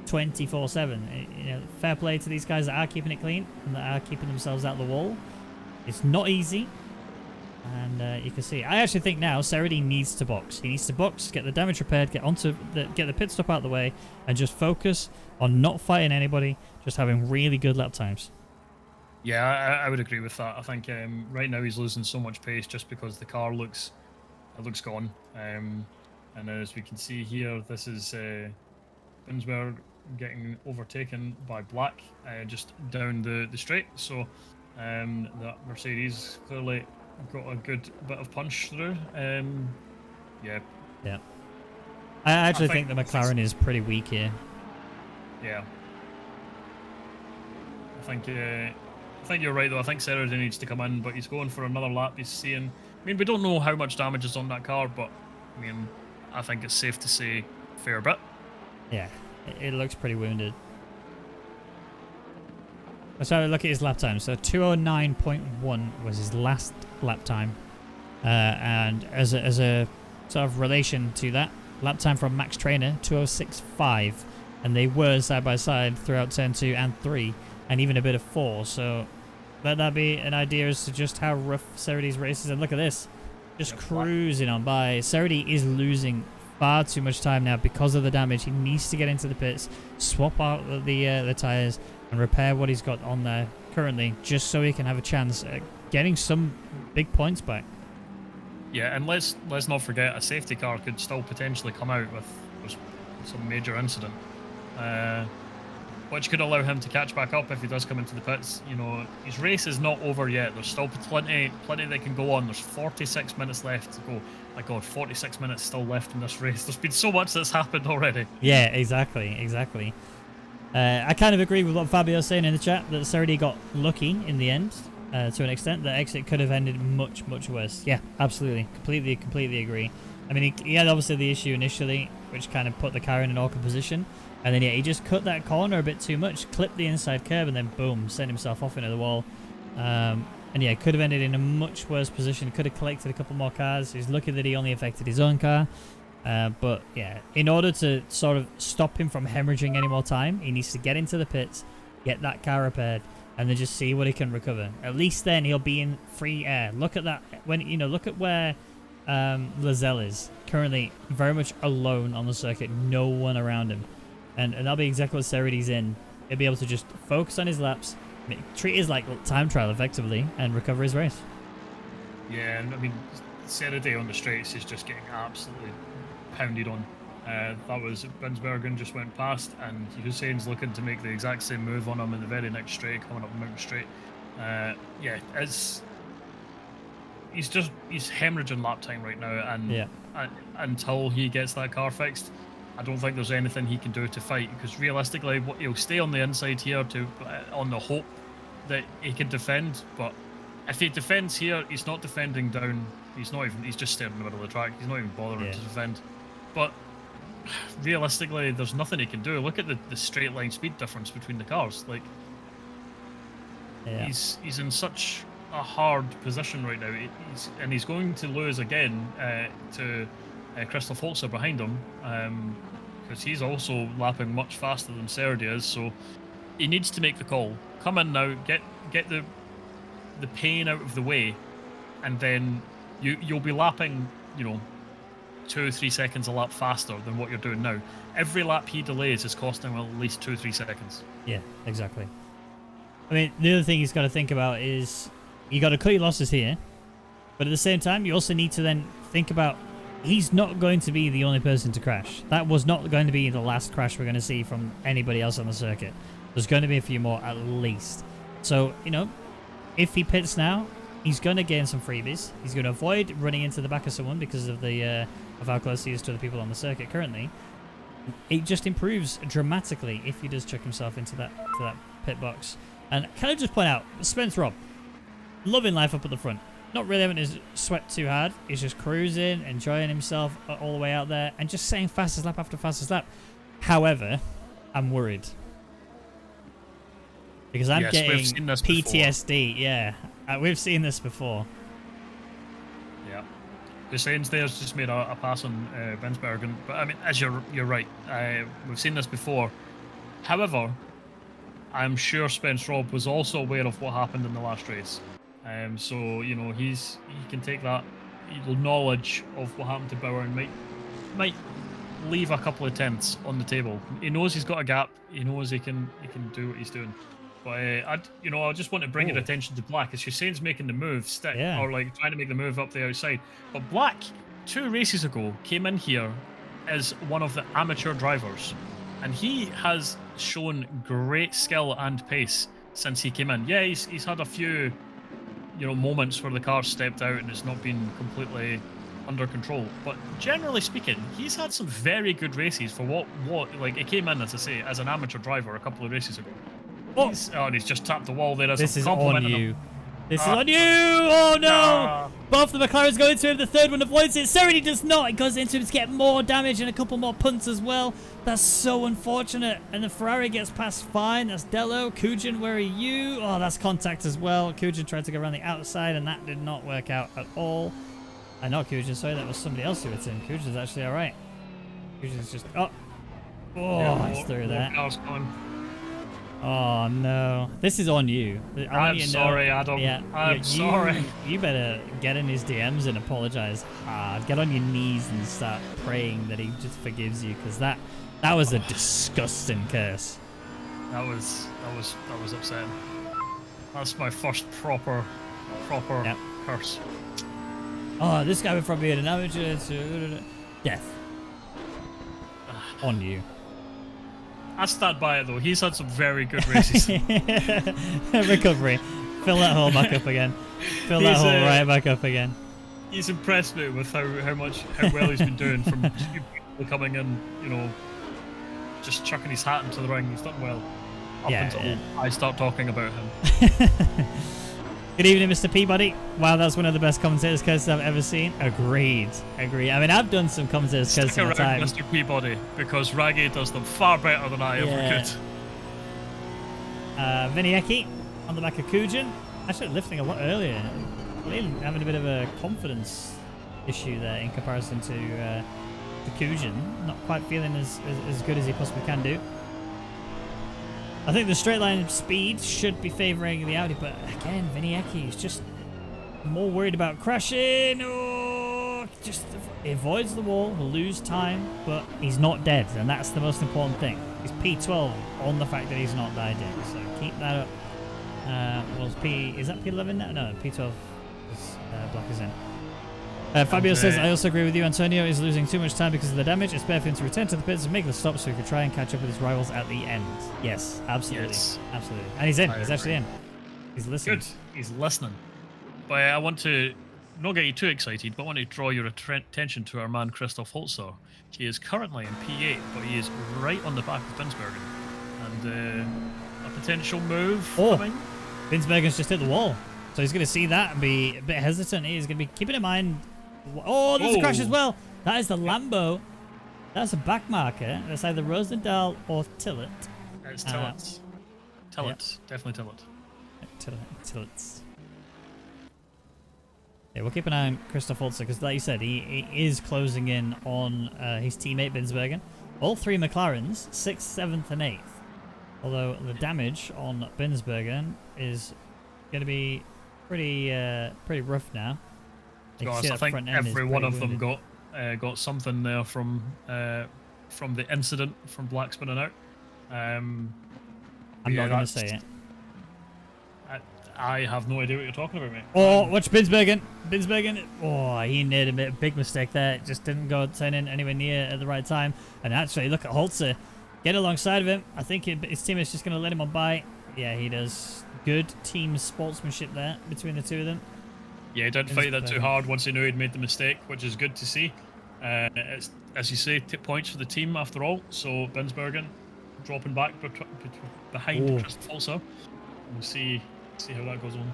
24/7. Fair play to these guys that are keeping it clean and that are keeping themselves out of the wall. It's not easy. And you can see, I actually think now Seredy needs to box. He needs to box, get the damage repaired, get the pit stop out of the way, and just focus on not fighting anybody, just having really good lap times. Yeah, I would agree with that. I think right now he's losing so much pace just because the car looks gone. And as we can see here, this is Binsberg getting overtaken by Black just down the straight. So that Mercedes clearly got a good bit of punch through. Yeah. I actually think the McLaren is pretty weak here. Yeah. I think you're right though. I think Seredy needs to come in, but he's going for another lap. He's seeing. I mean, we don't know how much damage is on that car, but I mean, I think it's safe to say fair bit. Yeah, it looks pretty wounded. Let's have a look at his lap time. So 209.1 was his last lap time. And as a sort of relation to that, lap time from Max Trainer, 206.5. And they were side by side throughout turn 2 and 3, and even a bit of 4. So let that be an idea as to just how rough Seredy's race is. And look at this. Just cruising on by. Seredy is losing far too much time now because of the damage. He needs to get into the pits, swap out the tyres, and repair what he's got on there currently, just so he can have a chance at getting some big points back. Yeah, and let's not forget a safety car could still potentially come out with some major incident, which could allow him to catch back up if he does come into the pits. You know, his race is not over yet. There's still plenty that can go on. There's 46 minutes left to go. My God, 46 minutes still left in this race. There's been so much that's happened already. Yeah, exactly. I kind of agree with what Fabio's saying in the chat, that Seredy got lucky in the end, to an extent. The exit could have ended much worse. Yeah, absolutely. Completely agree. I mean, he had obviously the issue initially, which kind of put the car in an awkward position. And then, yeah, he just cut that corner a bit too much, clipped the inside curb, and then boom, sent himself off into the wall. And yeah, could have ended in a much worse position. Could have collected a couple more cars. He's lucky that he only affected his own car. But yeah, in order to sort of stop him from hemorrhaging any more time, he needs to get into the pits, get that car repaired, and then just see what he can recover. At least then he'll be in free air. Look at that. Look at where Lizelle is currently, very much alone on the circuit, no one around him, and that'll be exactly what Seredy's in. He'll be able to just focus on his laps, treat his like time trial effectively, and recover his race. Yeah, and I mean, Seredy on the straights is just getting absolutely pounded on. That was Binsbergen just went past, and Hussein's looking to make the exact same move on him in the very next straight, coming up Mountain Straight. Yeah, he's hemorrhaging lap time right now, and yeah. Until he gets that car fixed, I don't think there's anything he can do to fight, because realistically, he'll stay on the inside here on the hope that he can defend. But if he defends here, he's not defending down. He's just staying in the middle of the track. He's not even bothering to defend. But realistically, there's nothing he can do. Look at the straight line speed difference between the cars. Like, he's in such a hard position right now. He's going to lose again to Christoph Holzer behind him, because he's also lapping much faster than Seredy is. So he needs to make the call. Come in now, get the pain out of the way, and then you'll be lapping, 2 or 3 seconds a lap faster than what you're doing now. Every lap he delays is costing him at least 2 or 3 seconds. Yeah, exactly. I mean, the other thing he's got to think about is you got to cut your losses here, but at the same time, you also need to then think about he's not going to be the only person to crash. That was not going to be the last crash we're going to see from anybody else on the circuit. There's going to be a few more at least. So, if he pits now, he's going to gain some freebies. He's going to avoid running into the back of someone because of the of how close he is to the people on the circuit currently. It just improves dramatically if he does chuck himself into that pit box. And can I just point out, Spence Rob, loving life up at the front. Not really having to sweat too hard. He's just cruising, enjoying himself all the way out there, and just saying fastest lap after fastest lap. However, I'm worried. Because I'm getting PTSD. Yeah, we've seen this before. Yeah. Hussein's there's just made a pass on Binsbergen. But, I mean, as you're right. We've seen this before. However, I'm sure Spence Robb was also aware of what happened in the last race. So, he can take that knowledge of what happened to Bauer and might leave a couple of tenths on the table. He knows he's got a gap. He knows he can do what he's doing. But I just want to bring your attention to Black, as Hussein's making the move, or like trying to make the move up the outside. But Black, 2 races ago, came in here as one of the amateur drivers, and he has shown great skill and pace since he came in. Yeah, he's had a few moments where the car stepped out and it's not been completely under control. But generally speaking, he's had some very good races for what like he came in, as I say, as an amateur driver a couple of races ago. And he's just tapped the wall there. This is on you. This is on you! Oh no! Both the McLarens go into him. The third one avoids it. Seredy does not. It goes into him to get more damage and a couple more punts as well. That's so unfortunate. And the Ferrari gets past fine. That's Dello. Kujin, where are you? Oh, that's contact as well. Kujin tried to go around the outside and that did not work out at all. Not Kujin, sorry. That was somebody else who hit him. Kujin's actually alright. Kujin's just... he's through that. Oh no, this is on you. I'm sorry, Adam. Yeah, I'm sorry. You better get in his DMs and apologize hard. Get on your knees and start praying that he just forgives you, because that was a disgusting curse. That was upsetting. That's my first proper curse. Oh, this guy went from being an amateur to death. On you. I stand by it though. He's had some very good races. Recovery. Fill that hole back up again. Fill that hole right back up again. He's impressed me with how well he's been doing from people coming in, you know, just chucking his hat into the ring. He's done well up until I start talking about him. Good evening, Mr. Peabody. Wow, that's one of the best commentators curses I've ever seen. Agreed. I mean, I've done some commentators curses in my time. Mr. Peabody, because Raggy does them far better than I ever could. Viniecki on the back of Kujin. Actually lifting a lot earlier. Having a bit of a confidence issue there in comparison to Kujin. Not quite feeling as good as he possibly can do. I think the straight line speed should be favouring the Audi, but again, Viniecki is just more worried about crashing. Or just he avoids the wall, he'll lose time, but he's not dead, and that's the most important thing. He's P12 on the fact that he's not died yet, so keep that up. Is that P11 now? No, P12 is Black is in. Fabio says, I also agree with you. Antonio is losing too much time because of the damage. It's better for him to return to the pits and make the stop so he could try and catch up with his rivals at the end. Yes, absolutely. Yes. Absolutely. And he's in. He's actually in. He's listening. Good. He's listening. But I want to not get you too excited, but I want to draw your attention to our man, Christoph Holzer. He is currently in P8, but he is right on the back of Binsbergen. And a potential move coming. Binsbergen's just hit the wall. So he's going to see that and be a bit hesitant. He's going to be keeping in mind. Oh, there's a crash as well. That is the Lambo. That's a back marker. That's either Rosendahl or Tillett. It's Tillett. Tillett. Definitely Tillett. Tillett. Yeah, we'll keep an eye on Christoph Holzer because, like you said, he is closing in on his teammate Binsbergen. All three McLarens, 6th, 7th, and 8th. Although the damage on Binsbergen is going to be pretty rough now. I think every one of them got something there from the incident from Black spinning out. I'm not going to say it. I have no idea what you're talking about, mate. Oh, watch Binsbergen. Binsbergen. Oh, he made a big mistake there. Just didn't go turn in anywhere near at the right time. And actually, look at Holzer. Get alongside of him. I think his team is just going to let him on by. Yeah, he does. Good team sportsmanship there between the two of them. Yeah, he didn't fight that too hard once he knew he'd made the mistake, which is good to see. It's, as you say, points for the team after all. So Binsbergen dropping back behind Christoph Holzer. We'll see how that goes on.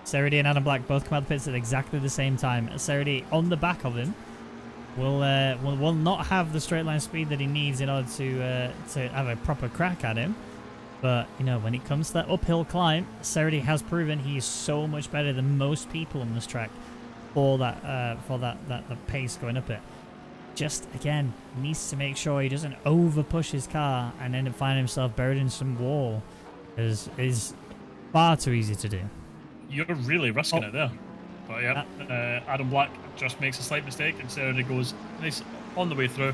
Seredy and Adam Black both come out of the pits at exactly the same time. Seredy on the back of him will not have the straight line speed that he needs in order to have a proper crack at him. But, you know, when it comes to that uphill climb, Seredy has proven he's so much better than most people on this track for that pace going up it. Just, again, needs to make sure he doesn't over-push his car and end up finding himself buried in some wall. Is far too easy to do. You're really risking it there. But, yeah, Adam Black just makes a slight mistake and Seredy goes nice on the way through.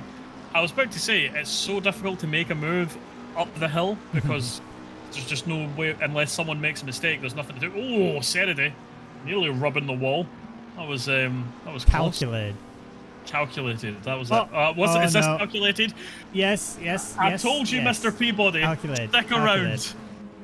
I was about to say, it's so difficult to make a move up the hill because there's just no way, unless someone makes a mistake, there's nothing to do. Oh, Seredy nearly rubbing the wall. That was calculated. Calculated. That was it. Is this calculated? Yes. I told you, Mr. Peabody. Calculated. Stick around.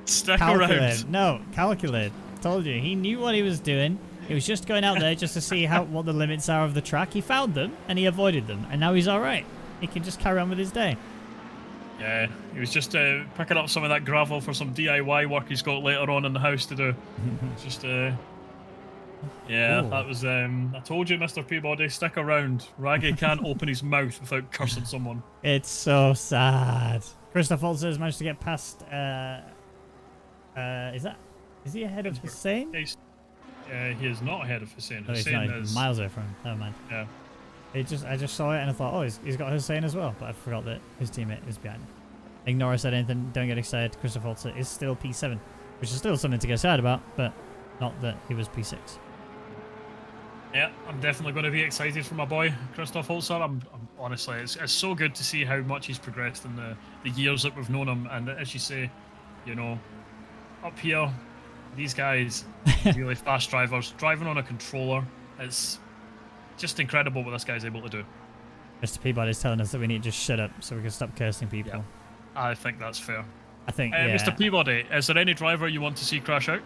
Stick around. No, calculated. Told you. He knew what he was doing. He was just going out there just to see what the limits are of the track. He found them and he avoided them, and now he's all right. He can just carry on with his day. Yeah, he was just picking up some of that gravel for some DIY work he's got later on in the house to do. Just, yeah, ooh. That was, I told you, Mr. Peabody, stick around. Raggy can't open his mouth without cursing someone. It's so sad. Christoph Holzer has managed to get past, is he ahead of Hussein? He is not ahead of Hussein. No, Hussein is miles away from him. Never mind. Yeah. I just saw it and I thought, oh, he's got Hussein as well, but I forgot that his teammate is behind him. Ignore I said anything, don't get excited. Christoph Holzer is still P7, which is still something to get excited about, but not that he was P6. Yeah, I'm definitely going to be excited for my boy, Christoph Holzer. I'm honestly, it's so good to see how much he's progressed in the years that we've known him, and as you say, you know, up here, these guys, really fast drivers, driving on a controller, just incredible what this guy's able to do. Mr. Peabody's telling us that we need to just shut up so we can stop cursing people. Yeah. I think that's fair. I think, yeah. Mr. Peabody, is there any driver you want to see crash out?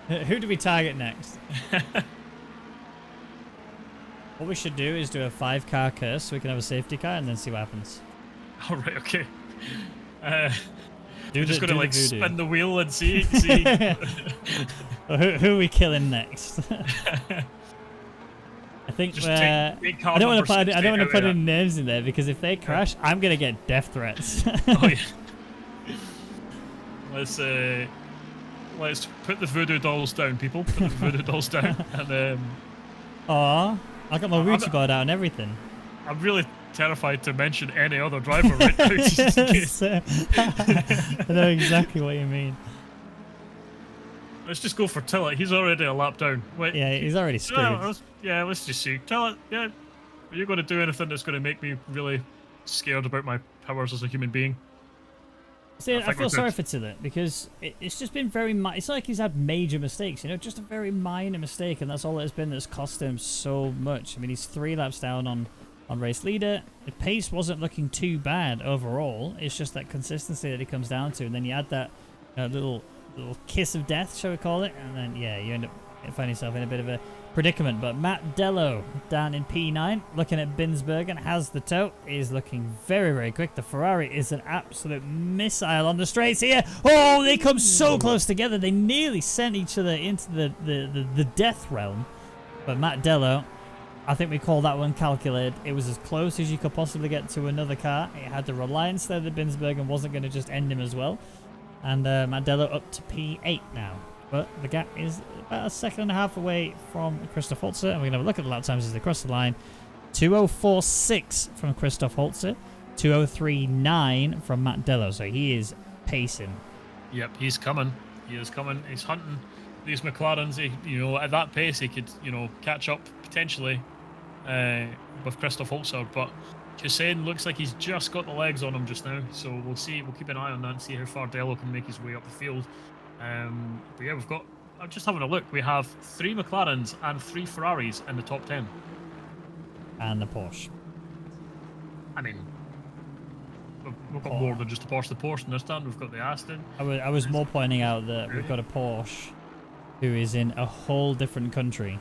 Who do we target next? What we should do is do a 5-car curse so we can have a safety car and then see what happens. All right, okay. We're just going to like spin the wheel and see. Who are we killing next? I think I don't want to put any names in there because if they crash, I'm gonna get death threats. Oh yeah. Let's put the voodoo dolls down, people. Put the voodoo dolls down, and Aw, I got my Ouija board out and everything. I'm really terrified to mention any other driver right now. Just in case. I know exactly what you mean. Let's just go for Tillett. He's already a lap down. Wait, yeah, he's already screwed. Let's just see. Tillett, yeah, are you going to do anything that's going to make me really scared about my powers as a human being? See, I feel sorry for Tillett because it's just been very... It's like he's had major mistakes, you know, just a very minor mistake, and that's all it has been that's cost him so much. I mean, he's 3 laps down on race leader. The pace wasn't looking too bad overall. It's just that consistency that it comes down to, and then you add that little kiss of death, shall we call it, and then yeah, you end up finding yourself in a bit of a predicament. But Matt Dello down in P9 looking at Binsbergen, has the tow, is looking very, very quick. The Ferrari is an absolute missile on the straights here. Oh, they come so close together, they nearly sent each other into the death realm. But Matt Dello, I think we call that one calculated. It was as close as you could possibly get to another car. It had the reliance there that Binsbergen wasn't going to just end him as well. And Mandello up to P8 now. But the gap is about a second and a half away from Christoph Holzer. And we're going to have a look at the lap times as they cross the line. 2:04.6 from Christoph Holzer. 2:03.9 from Matt Dello. So he is pacing. Yep, he's coming. He is coming. He's hunting these McLarens. At that pace, he could, catch up potentially with Christoph Holzer. But Hussein looks like he's just got the legs on him just now, so we'll see. We'll keep an eye on that and see how far Dello can make his way up the field. But yeah, we've got. I'm just having a look. We have 3 McLarens and 3 Ferraris in the top 10, and the Porsche. I mean, we've got more than just the Porsche. The Porsche in this stand. We've got the Aston. I was more pointing out that we've got a Porsche who is in a whole different country.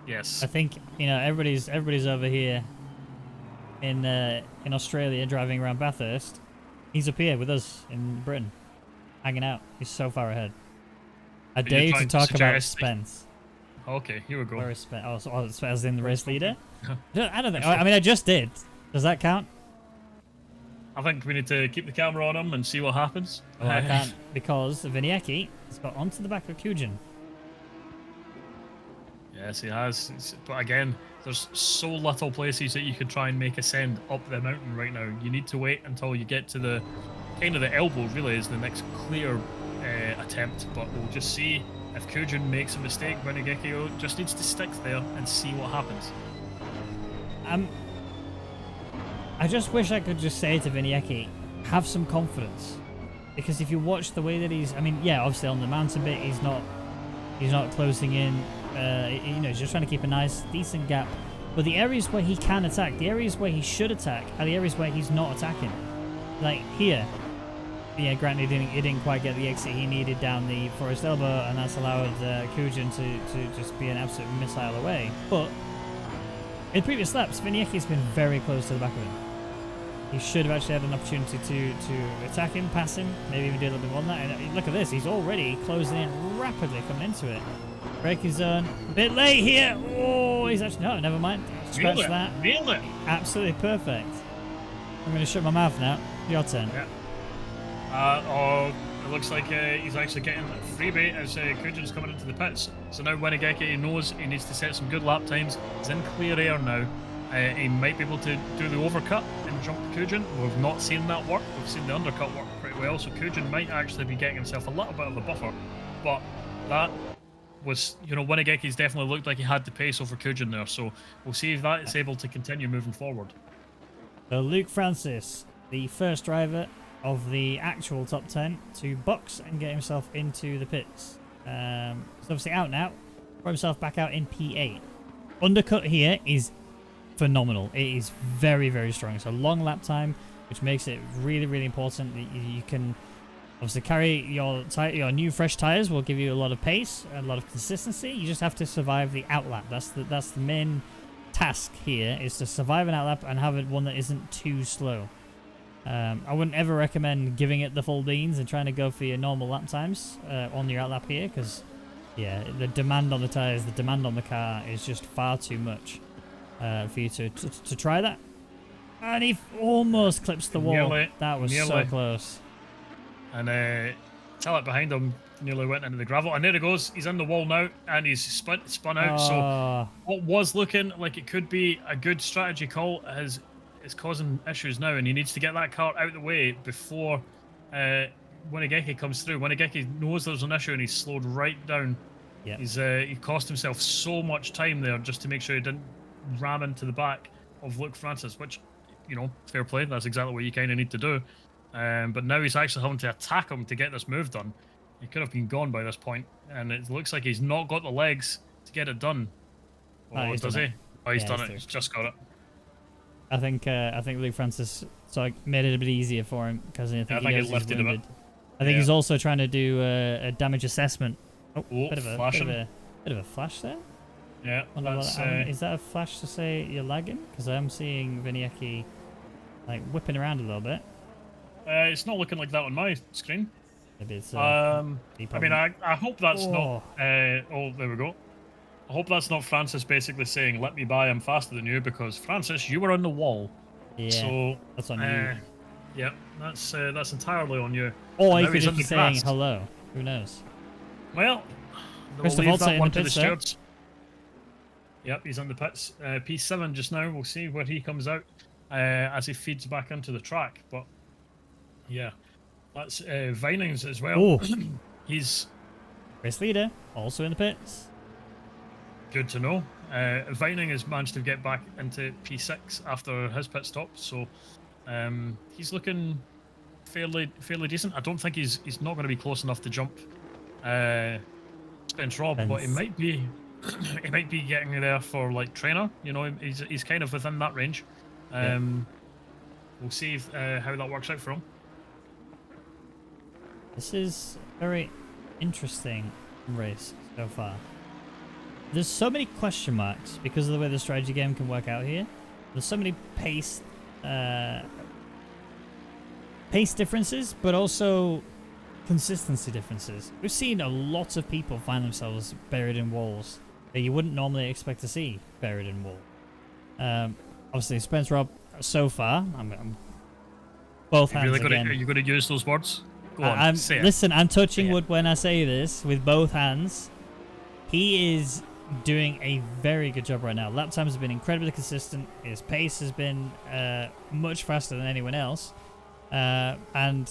Yes. I think everybody's over here in Australia driving around Bathurst. He's up here with us in Britain, hanging out. He's so far ahead. I dare you to talk about Spence. Okay, here we go. Where is Spence? Oh, as in the race leader? I don't think. I mean, I just did. Does that count? I think we need to keep the camera on him and see what happens. Well, I can't because Viniecki has got onto the back of Kujan. Yes, he has. But again, there's so little places that you can try and make ascend up the mountain right now. You need to wait until you get to the elbow. Really, is the next clear attempt. But we'll just see if Kujan makes a mistake. Benegekio just needs to stick there and see what happens. I just wish I could just say to Viniecki, have some confidence, because if you watch the way that I mean, yeah, obviously on the mountain bit, he's not closing in. He's just trying to keep a nice, decent gap. But the areas where he can attack, the areas where he should attack, are the areas where he's not attacking. Like here, yeah, granted he didn't quite get the exit he needed down the forest elbow, and that's allowed Kujan to just be an absolute missile away. But in previous laps, Viniecki's been very close to the back of him. He should have actually had an opportunity to attack him, pass him, maybe even do a little bit more than that. And look at this, he's already closing in rapidly coming into it. Braking zone, a bit late here. Oh, he's actually, no, never mind. Scratch that. Really? Absolutely perfect. I'm going to shut my mouth now. Your turn. Yeah. It looks like he's actually getting a freebie as Kujan's coming into the pits. So now Wenigeki knows he needs to set some good lap times. He's in clear air now. He might be able to do the overcut and jump Kujan. We've not seen that work. We've seen the undercut work pretty well. So Kujan might actually be getting himself a little bit of a buffer. But that was, Wenigeki's definitely looked like he had the pace over Kujan there. So we'll see if that is able to continue moving forward. So Luke Francis, the first driver of the actual top 10 to box and get himself into the pits. He's obviously out now. Brought himself back out in P8. undercut here is phenomenal. It is very, very strong. So long lap time, which makes it really, really important that you can obviously carry your new fresh tires will give you a lot of pace, a lot of consistency. You just have to survive the outlap. That's the main task here, is to survive an outlap and have it one that isn't too slow. I wouldn't ever recommend giving it the full beans and trying to go for your normal lap times on your outlap here, because yeah, the demand on the tires, the demand on the car is just far too much for you to try that. And he almost clips the wall. That was so close. And Talent behind him nearly went into the gravel. And there he goes. He's in the wall now, and he's spun out. So what was looking like it could be a good strategy call is causing issues now, and he needs to get that car out of the way before Wanageki comes through. Wanageki knows there's an issue, and he's slowed right down. Yeah. He cost himself so much time there just to make sure he didn't ram into the back of Luke Francis, which, you know, fair play. That's exactly what you kind of need to do. But now he's actually having to attack him to get this move done. He could have been gone by this point, and it looks like he's not got the legs to get it done. Or does he? Oh, he's done it. He's just got it. I think Luke Francis made it a bit easier for him, because I think he lifted him. I think he's also trying to do a damage assessment. Oh, bit of a flash there. Yeah, is that a flash to say you're lagging? Because I'm seeing Viniecki like whipping around a little bit. It's not looking like that on my screen. Maybe it's. I mean, I hope that's not. Oh, there we go. I hope that's not Francis basically saying, "Let me by, I'm faster than you," because Francis, you were on the wall. Yeah. So that's on you. Yeah, that's entirely on you. Or he could just be saying hello. Who knows? Well, we'll leave that one to the stewards. Yep, he's on the pits. P7 just now. We'll see where he comes out as he feeds back into the track. But yeah, that's Vinings as well. Oh. He's race leader, also in the pits. Good to know. Vining has managed to get back into P6 after his pit stop, so he's looking fairly decent. I don't think he's not going to be close enough to jump Spence Rob, but he might be. He might be getting there for like trainer. You know, he's kind of within that range. We'll see how that works out for him. This is a very interesting race so far. There's so many question marks because of the way the strategy game can work out here. There's so many pace differences, but also consistency differences. We've seen a lot of people find themselves buried in walls that you wouldn't normally expect to see buried in wall. Obviously, Spence Rob, so far, I'm both hands really again. Are you going to use those words? Go on, say it. Listen, I'm touching wood when I say this with both hands. He is doing a very good job right now. Lap times have been incredibly consistent. His pace has been much faster than anyone else. And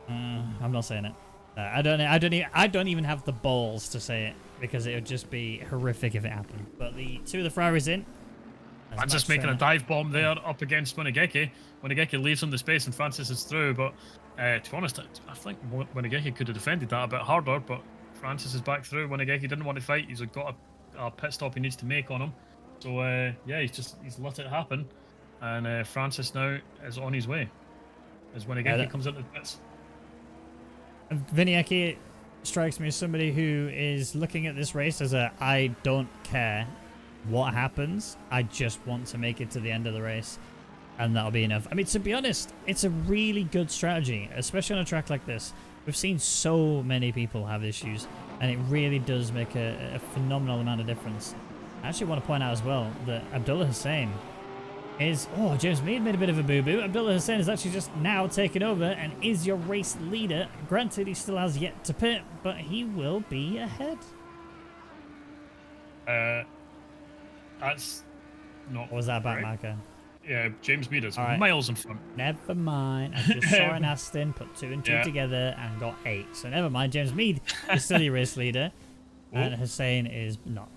I'm not saying it. I don't even have the balls to say it, because it would just be horrific if it happened. But the two of the Ferraris in. I'm just making a dive bomb there up against Wanageki. Wanageki leaves him the space and Francis is through, but to be honest, I think Wanageki could have defended that a bit harder, but Francis is back through. Wanageki didn't want to fight. He's got a pit stop he needs to make on him. So yeah, he's let it happen. And Francis now is on his way as Wanageki comes into the pits. Viniecki strikes me as somebody who is looking at this race as I don't care what happens, I just want to make it to the end of the race, and that'll be enough. I mean, to be honest, it's a really good strategy, especially on a track like this. We've seen so many people have issues, and it really does make a phenomenal amount of difference. I actually want to point out as well that Abdullah Hussein is... Oh, James Mead made a bit of a boo-boo. Abdullah Hussein is actually just now taken over and is your race leader. Granted, he still has yet to pit, but he will be ahead. That's not... Or was that a back marker? Yeah, James Mead is miles in front. Never mind. I just saw an Aston, put 2 and 2 together, and got 8. So never mind. James Mead is still your race leader, and Hussein is not.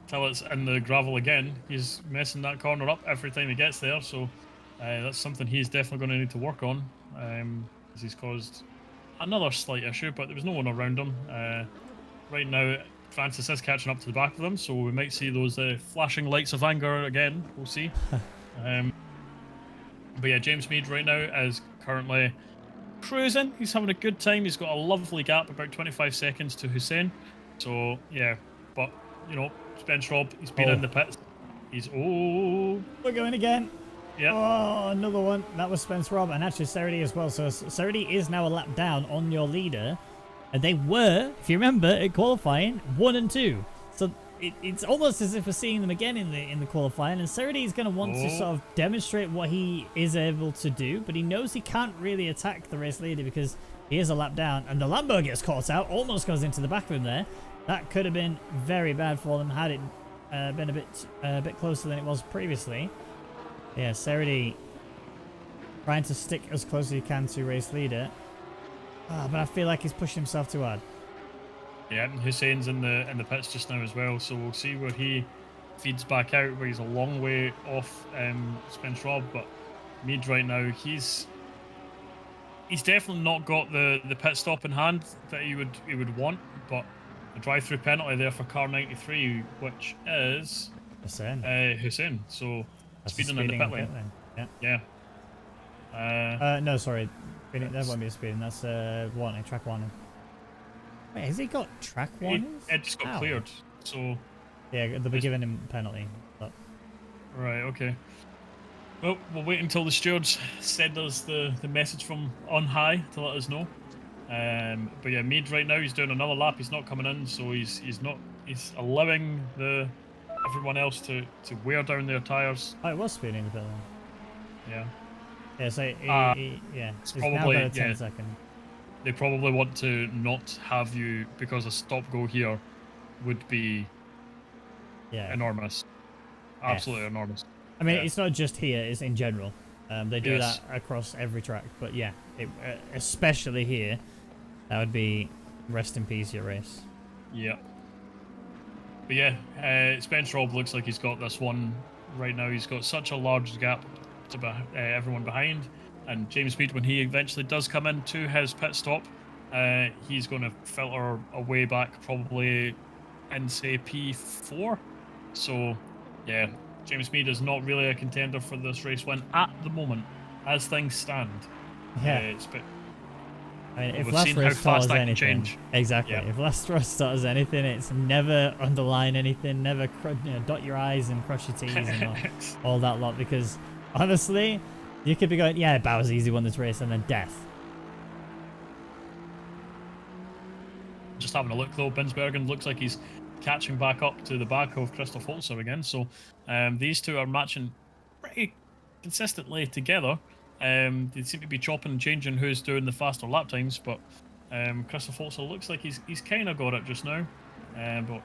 Till it's in the gravel again. He's messing that corner up every time he gets there, so that's something he's definitely going to need to work on, as he's caused another slight issue, but there was no one around him. Right now, Francis is catching up to the back of them, so we might see those flashing lights of anger again. We'll see. But yeah, James Mead right now is currently cruising. He's having a good time. He's got a lovely gap, about 25 seconds to Hussein. So yeah, but you know, Spence Rob, he's been in the pits. He's we're going again. Yeah. Oh, another one. That was Spence Rob, and actually Serity as well. So Serity is now a lap down on your leader. And they were, if you remember, at qualifying 1 and 2. So it's almost as if we're seeing them again in the qualifying. And Serity is going to want to sort of demonstrate what he is able to do, but he knows he can't really attack the race leader because he is a lap down. And the Lambo gets caught out, almost goes into the back of him there. That could have been very bad for them had it been a bit closer than it was previously. Yeah, Serity trying to stick as close as he can to race leader. But I feel like he's pushing himself too hard. Yeah, Hussein's in the pits just now as well, so we'll see where he feeds back out, where he's a long way off Spence Rob, but Mead right now, he's definitely not got the pit stop in hand that he would want, but a drive-through penalty there for car 93, which is Hussein. So speeding in the pit lane. Yeah. No, sorry. That won't be a speeding. That's warning, track warning. Wait, has he got track warnings? It just got cleared, so... Yeah, they'll be giving him a penalty. But... Right, okay. Well, we'll wait until the stewards send us the message from on high to let us know. But yeah, Mead right now, he's doing another lap. He's not coming in, so he's allowing everyone else to wear down their tyres. Oh, it was speeding a bit then. Yeah. Yeah, so it's probably now got a 10 second. They probably want to not have you because a stop go here would be enormous, absolutely enormous. I mean, it's not just here; it's in general. They do that across every track, but yeah, especially here, that would be rest in peace your race. Yeah. But yeah, Spence Rob looks like he's got this one right now. He's got such a large gap to everyone behind, and James Mead, when he eventually does come into his pit stop, he's going to filter a way back probably in say P4. So yeah, James Mead is not really a contender for this race win at the moment as things stand. Yeah, I mean, if we've last seen how race fast that anything, can change. Exactly. Yeah. If last race taught us anything, it's never underline anything, never dot your I's and cross your T's and all that lot, because honestly, you could be going, yeah, Bowers easy won this race, and then death. Just having a look though, Binsbergen looks like he's catching back up to the back of Christoph Holzer again. So these two are matching pretty consistently together. They seem to be chopping and changing who's doing the faster lap times, but Christoph Holzer looks like he's kind of got it just now. But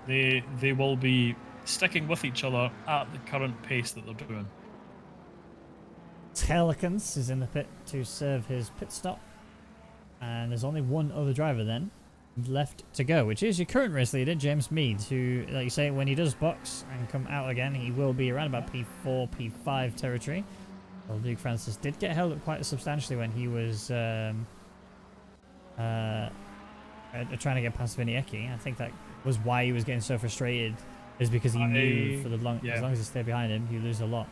they will be sticking with each other at the current pace that they're doing. Telikens is in the pit to serve his pit stop, and there's only one other driver then left to go, which is your current race leader, James Mead, who, like you say, when he does box and come out again, he will be around about P4, P5 territory. Well, Luke Francis did get held up quite substantially when he was trying to get past Viniecki. I think that was why he was getting so frustrated, is because he knew for as long as he stayed behind him, he'd lose a lot.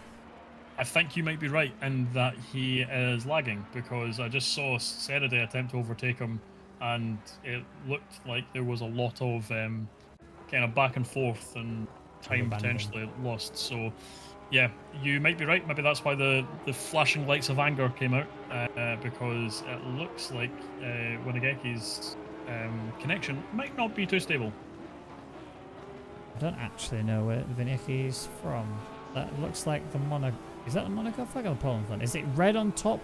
I think you might be right in that he is lagging, because I just saw Serity attempt to overtake him, and it looked like there was a lot of kind of back and forth and time potentially lost. So yeah, you might be right. Maybe that's why the flashing lights of anger came out, because it looks like Winigeki's connection might not be too stable. I don't actually know where Viniecki's from. That looks like the Monaco. Is that the Monaco flag or the Poland flag? Is it red on top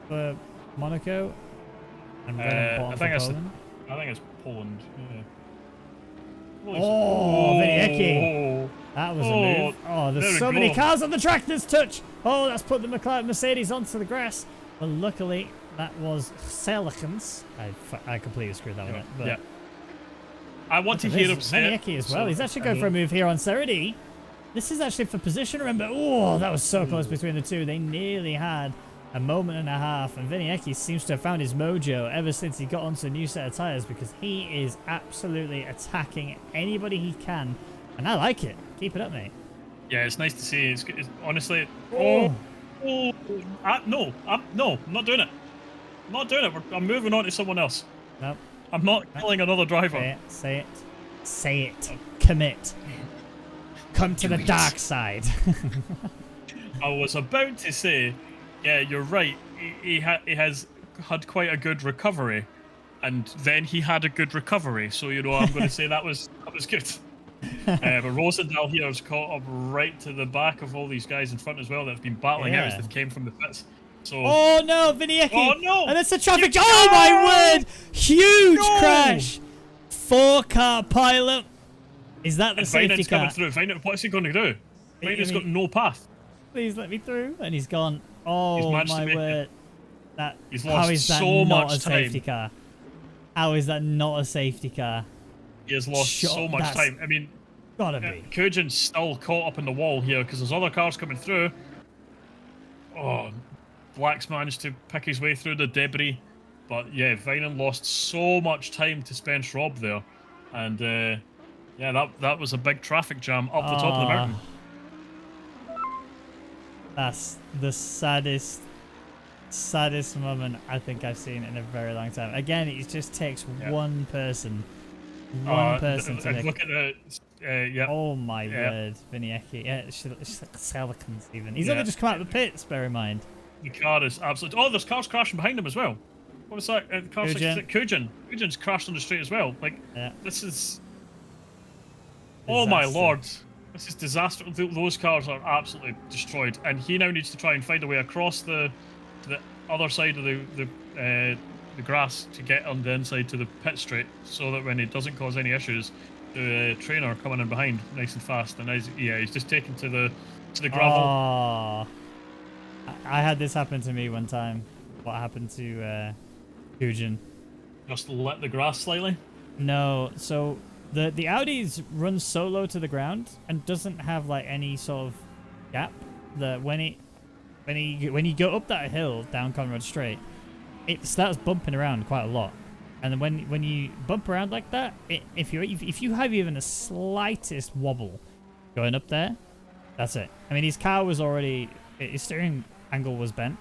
for Monaco and red on bottom for Poland? I think it's Poland. Yeah. Oh, Viniecki! That was a move. Oh, there's so many cars on the track this touch. Oh, that's put the McLaren Mercedes onto the grass. But luckily, that was Selikens. I completely screwed that one up. But yeah. I want to hear him say Viniecki as well. He's actually going for a move here on Serity. This is actually for position, remember? Oh, that was so close between the two. They nearly had a moment and a half, and Viniecki seems to have found his mojo ever since he got onto a new set of tyres, because he is absolutely attacking anybody he can, and I like it. Keep it up, mate. Yeah, it's nice to see. It's honestly. Oh. No, I'm not doing it. I'm not doing it. I'm moving on to someone else. Nope. I'm not killing another driver. Say it. Say it. Say it. Commit. Come to the dark side. I was about to say, yeah, you're right. He has had quite a good recovery, and then he had a good recovery. So I'm going to say that was good. But Rosendahl here has caught up right to the back of all these guys in front as well that have been battling out as they came from the pits. So. Oh no, Viniecki! Oh no! And it's a traffic jam! Oh my word! Huge crash! 4-car pileup. Is that the safety car? Coming through. Veinert, what's he going to do? Veinert's got no path. Please let me through. And he's gone. Oh my word! He's how lost is that so not much a safety car? How is that not a safety car? He has lost so much time. I mean, gotta be. Kujin's still caught up in the wall here because there's other cars coming through. Oh, Black's managed to pick his way through the debris, but yeah, Vinen lost so much time to Spence Rob there, and yeah, that was a big traffic jam up the top of the mountain. That's the saddest moment I think I've seen in a very long time. Again, it just takes one person. One person to look at the yeah. Oh my word, Viniecki. Yeah, Salikans even. He's only just come out of the pits, bear in mind. The car is absolutely. Oh, there's cars crashing behind him as well. What was that? Kujin. Kujin's crashed on the street as well. Like, this is. Oh my lord. This is disaster. Those cars are absolutely destroyed, and he now needs to try and find a way across to the other side of the grass to get on the inside to the pit straight, so that when he doesn't cause any issues, the trainer coming in behind nice and fast, and he's just taken to the gravel. Oh, I had this happen to me one time. What happened to Kujin? Just let the grass slightly? No, so the Audis run so low to the ground and doesn't have like any sort of gap that when you go up that hill down Conrad Straight, it starts bumping around quite a lot. And then when you bump around like that, if you have even the slightest wobble going up there, that's it. I mean, his car was already, his steering angle was bent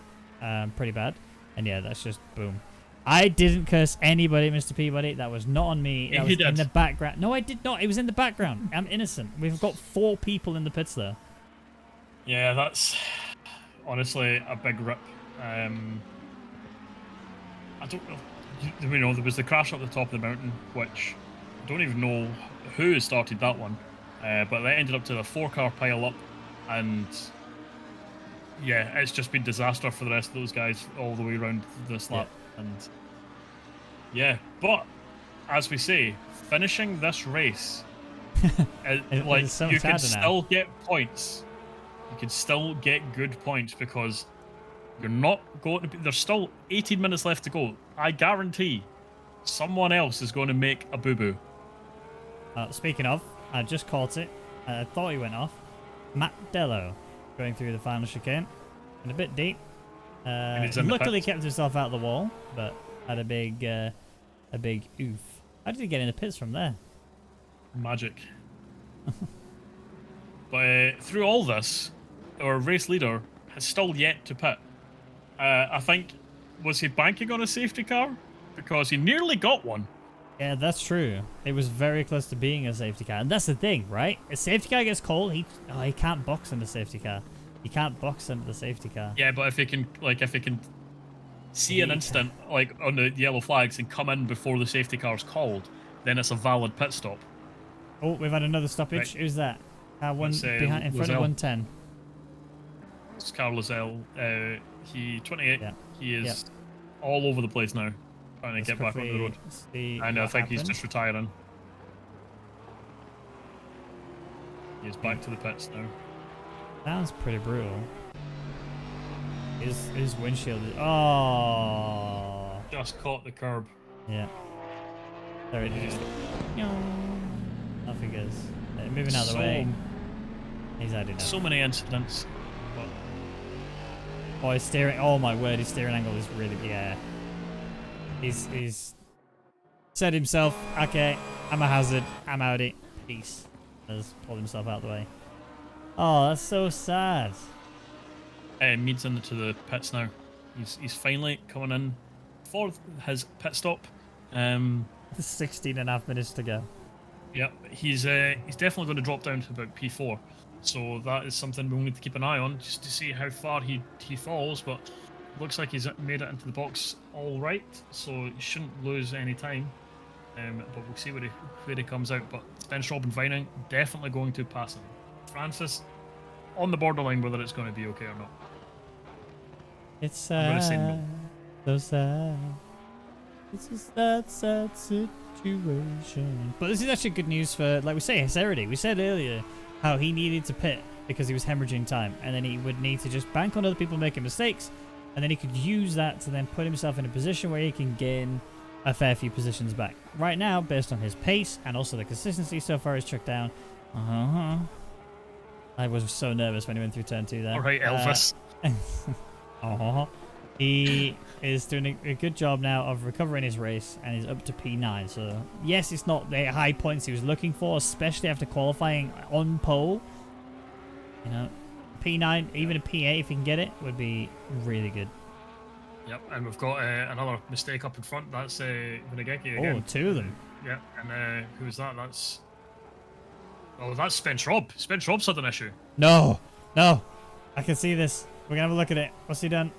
pretty bad, and yeah, that's just boom. I didn't curse anybody, Mr. Peabody. That was not on me. That was in the background. No, I did not. It was in the background. I'm innocent. We've got 4 people in the pits there. Yeah, that's honestly a big rip. I don't know. There was the crash up the top of the mountain, which I don't even know who started that one, but that ended up to a 4-car pile up, and yeah, it's just been disaster for the rest of those guys all the way around this lap. And yeah, but as we say, finishing this race, like so you can still get points. You can still get good points because you're not going to be. There's still 18 minutes left to go. I guarantee someone else is going to make a boo-boo. Speaking of, I just caught it. I thought he went off. Matt Dello going through the final chicane and a bit deep. Luckily kept himself out of the wall, but had a big oof. How did he get in the pits from there? Magic. But through all this, our race leader has still yet to pit. I think, was he banking on a safety car? Because he nearly got one. Yeah, that's true. It was very close to being a safety car. And that's the thing, right? A safety car gets called, he can't box in the safety car. He can't box into the safety car. Yeah, but if he can see an instant, like on the yellow flags, and come in before the safety car is called, then it's a valid pit stop. Oh, we've had another stoppage. Right. Who's that? One behind, in front of 110. It's Carl Lozelle. He 28. Yeah. He is all over the place now, trying to get back on the road. And I think he's just retiring. He's back to the pits now. Sounds pretty brutal. His windshield is... Oh! Just caught the curb. Yeah. There it is. Off he goes. Moving out of the way. He's added up. So many incidents. But Oh, his steering. Oh my word, his steering angle is really, yeah. He's said himself, okay, I'm a hazard, I'm out it, peace. Has pulled himself out of the way. Oh, that's so sad. Mead's into the pits now. He's finally coming in for his pit stop. 16.5 minutes to go. Yeah, he's definitely going to drop down to about P4. So that is something we'll need to keep an eye on, just to see how far he falls. But looks like he's made it into the box all right, so he shouldn't lose any time. But we'll see where he comes out. But Spence, Rob, and Vining definitely going to pass him. Francis on the borderline whether it's going to be okay or not. It's sad. So sad. It's a sad, sad situation. But this is actually good news for, like we say, Hecerity. We said earlier how he needed to pit because he was hemorrhaging time, and then he would need to just bank on other people making mistakes, and then he could use that to then put himself in a position where he can gain a fair few positions back. Right now, based on his pace and also the consistency so far, he's trucked down. I was so nervous when he went through turn 2 there. All right, Elvis. He is doing a good job now of recovering his race, and he's up to P9. So yes, it's not the high points he was looking for, especially after qualifying on pole. You know, P9, even a P8 if he can get it, would be really good. Yep, and we've got another mistake up in front. That's Vinageki again. Oh, 2 of them. Yeah, and who is that? That's Spence Rob. Spence Rob's had an issue. No, I can see this. We're gonna have a look at it. What's he done?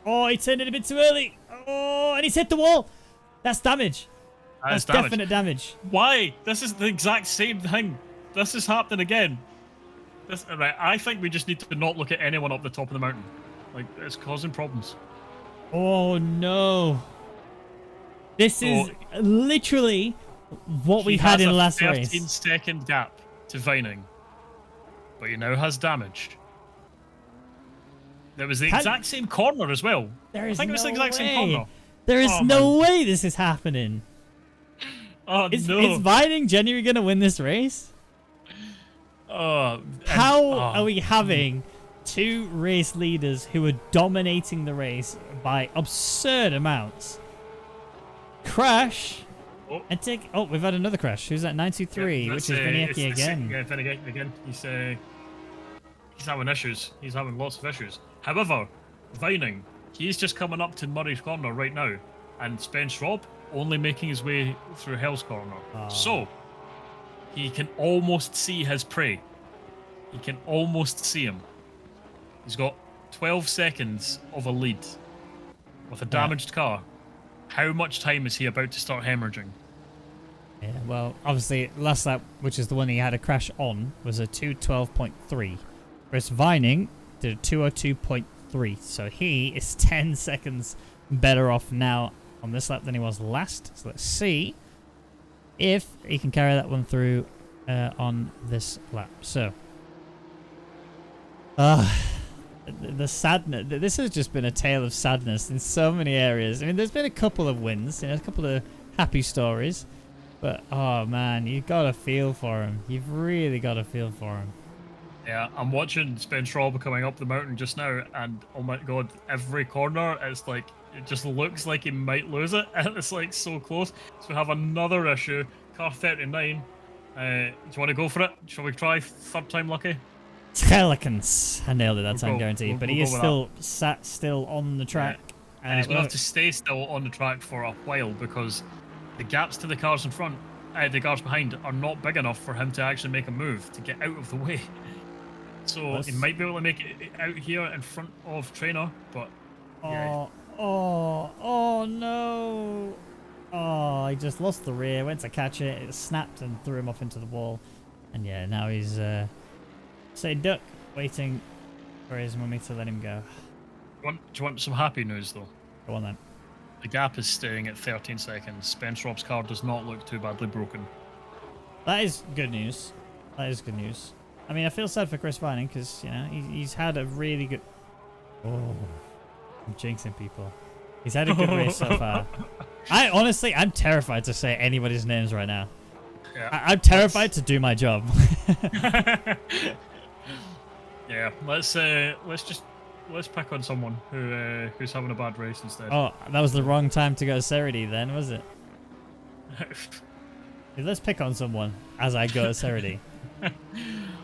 Oh, he turned it a bit too early. Oh, and he's hit the wall. That's damage. That's definite damage. Why? This is the exact same thing. This is happening again. Right, I think we just need to not look at anyone up the top of the mountain. Like, it's causing problems. Oh, no. This is literally what we had in the last race. 13-second gap to Vining. But he now has damage. There was the exact same corner as well. I think it was the exact same corner. There is no way this is happening. Oh, Is no. Vining genuinely going to win this race? How are we having 2 race leaders who are dominating the race by absurd amounts crash and take... Oh, we've had another crash. Who's that? 923, which is Vinageki again. Yeah, Vinageki again. He's having issues. He's having lots of issues. However, Vining, he's just coming up to Murray's Corner right now, and Spence Rob only making his way through Hell's Corner. So, he can almost see his prey. He can almost see him. He's got 12 seconds of a lead with a damaged car. How much time is he about to start hemorrhaging? Yeah, well, obviously, last lap, which is the one he had a crash on, was a 2:12.3. Whereas Vining did a 2:02.3. So he is 10 seconds better off now on this lap than he was last. So let's see if he can carry that one through on this lap. So, the sadness. This has just been a tale of sadness in so many areas. I mean, there's been a couple of wins, a couple of happy stories. But, oh man, you've got to feel for him. You've really got to feel for him. Yeah, I'm watching Spence Rob coming up the mountain just now, and oh my god, every corner, it's like, it just looks like he might lose it, and it's like so close. So we have another issue. Car 39. Do you want to go for it? Shall we try? Third time lucky? Telecons. I nailed it that time, guaranteed. But he is still sat still on the track. Yeah. And he's going to have to stay still on the track for a while because the gaps to the cars in front, the cars behind, are not big enough for him to actually make a move to get out of the way. So he might be able to make it out here in front of Trainer, but yeah. Oh no! Oh, he just lost the rear, went to catch it, it snapped and threw him off into the wall. And yeah, now he's say duck, waiting for his mummy to let him go. Do you want some happy news though? Go on then. The gap is staying at 13 seconds. Spence Rob's car does not look too badly broken. That is good news. That is good news. I mean, I feel sad for Chris Vining because, you know, he's had a really good... Oh, I'm jinxing people. He's had a good race so far. I'm terrified to say anybody's names right now. Yeah, I'm terrified to do my job. Yeah, let's just let's pick on someone who's having a bad race instead. Oh, that was the wrong time to go Serity then, was it? Let's pick on someone as I go Serity.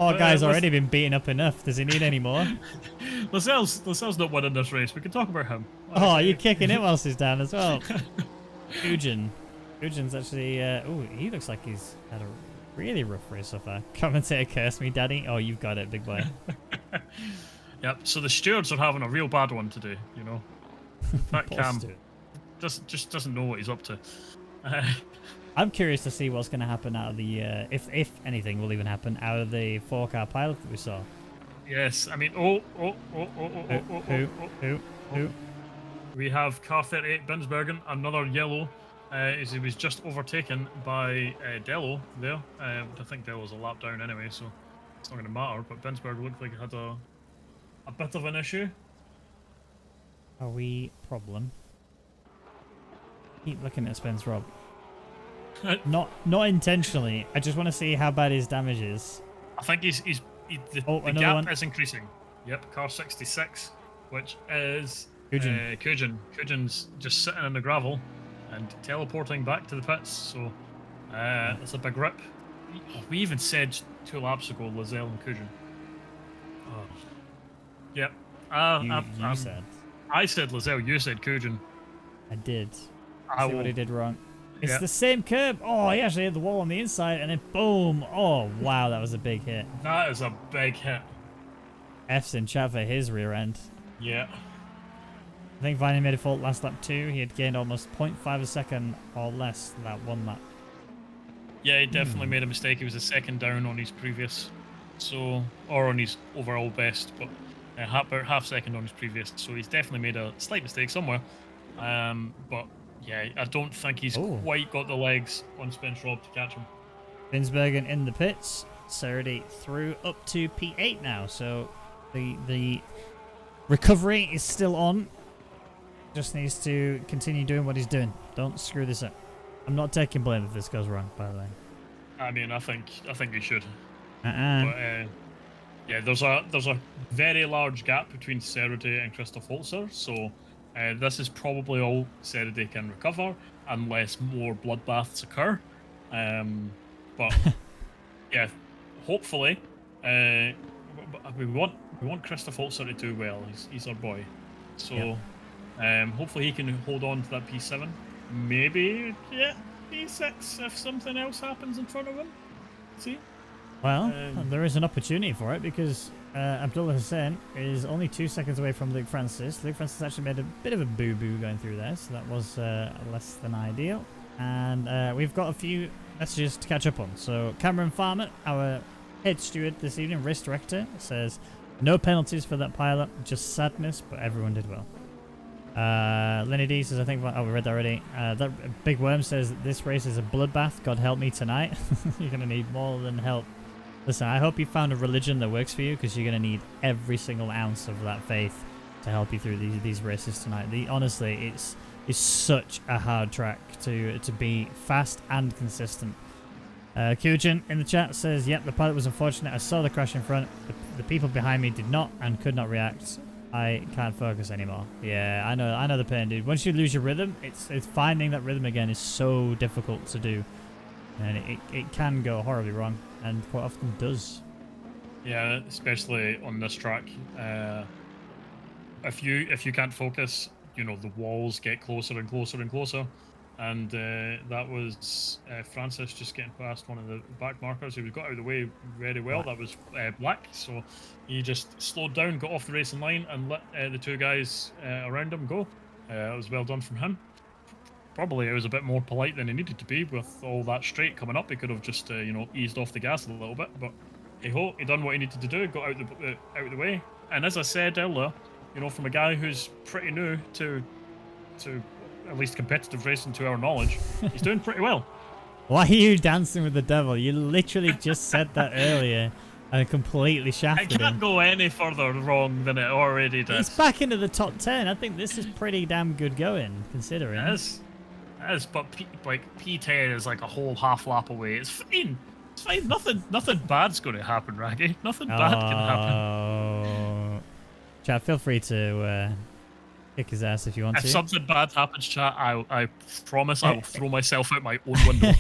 Oh, guy's already been beaten up enough. Does he need any more? Lascelles not winning this race. We can talk about him. Oh, you're kicking it whilst he's down as well. Kujan's actually... oh, he looks like he's had a really rough race so far. Commentator curse me, daddy. Oh, you've got it, big boy. Yep, so the stewards are having a real bad one today, you know. That Cam just doesn't know what he's up to. I'm curious to see what's going to happen out of the, if anything will even happen, out of the 4-car pilot that we saw. Yes, I mean, Who? We have car 38 Binsbergen, another yellow, as he was just overtaken by Dello there. I think Dello's a lap down anyway, so it's not going to matter, but Binsberg looked like he had a bit of an issue. Are we problem? Keep looking at Spence Rob. Not intentionally. I just want to see how bad his damage is. I think the gap is increasing. Yep, car 66, which is Kujan. Kujan's just sitting in the gravel and teleporting back to the pits. So it's a big rip. We even said 2 laps ago, Lascelles and Kujan. Oh. Yep. You said. I said Lascelles, you said Kujan. I did. See what he did wrong. It's the same curb. Oh, he actually hit the wall on the inside and then boom. Oh, wow, that was a big hit. That is a big hit. F's in chat for his rear end. Yeah. I think Viney made a fault last lap too. He had gained almost 0.5 a second or less that one lap. Yeah, he definitely made a mistake. He was a second down on his previous, or on his overall best, but about half second on his previous. So he's definitely made a slight mistake somewhere. But yeah, I don't think he's quite got the legs on Spence Rob to catch him. Binsbergen in the pits. Serity through up to P8 now. So the recovery is still on. Just needs to continue doing what he's doing. Don't screw this up. I'm not taking blame if this goes wrong, by the way. I mean, I think we should. But, yeah, there's a very large gap between Serity and Christoph Holzer, so this is probably all Serity can recover unless more bloodbaths occur. But yeah, hopefully, we want Christoph Holzer to do well. He's our boy, so hopefully he can hold on to that P7. Maybe P6 if something else happens in front of him. See. Well, there is an opportunity for it because Abdullah Hussein is only 2 seconds away from Luke Francis. Luke Francis actually made a bit of a boo-boo going through there, so that was less than ideal. And we've got a few messages to catch up on. So Cameron Farmer, our head steward this evening, race director, says, no penalties for that pilot, just sadness, but everyone did well. Lenny D says, I think, we read that already. That Big Worm says, this race is a bloodbath, God help me tonight. You're going to need more than help. Listen, I hope you found a religion that works for you because you're going to need every single ounce of that faith to help you through these races tonight. Honestly, it's such a hard track to be fast and consistent. Kujan in the chat says, yep, the pilot was unfortunate. I saw the crash in front. The people behind me did not and could not react. I can't focus anymore. Yeah, I know the pain, dude. Once you lose your rhythm, it's finding that rhythm again is so difficult to do. And it can go horribly wrong, and quite often does. Yeah, especially on this track. If you can't focus, you know, the walls get closer and closer and closer. And that was Francis just getting past one of the back markers. He got out of the way very well. That was Black. So he just slowed down, got off the racing line, and let the two guys around him go. It was well done from him. Probably it was a bit more polite than he needed to be with all that straight coming up. He could have just eased off the gas a little bit, but hey-ho, he done what he needed to do, got out the way. And as I said earlier, from a guy who's pretty new to at least competitive racing to our knowledge, he's doing pretty well. Why are you dancing with the devil? You literally just said that earlier and completely shafted him. It can't go any further wrong than it already did. He's back into the top 10. I think this is pretty damn good going, considering. It is, but P10 is like a whole half lap away. It's fine. It's fine. Nothing bad's going to happen, Raggy. Nothing bad can happen. Chat, feel free to kick his ass if you want If to. something bad happens, chat, I promise I will throw myself out my own window.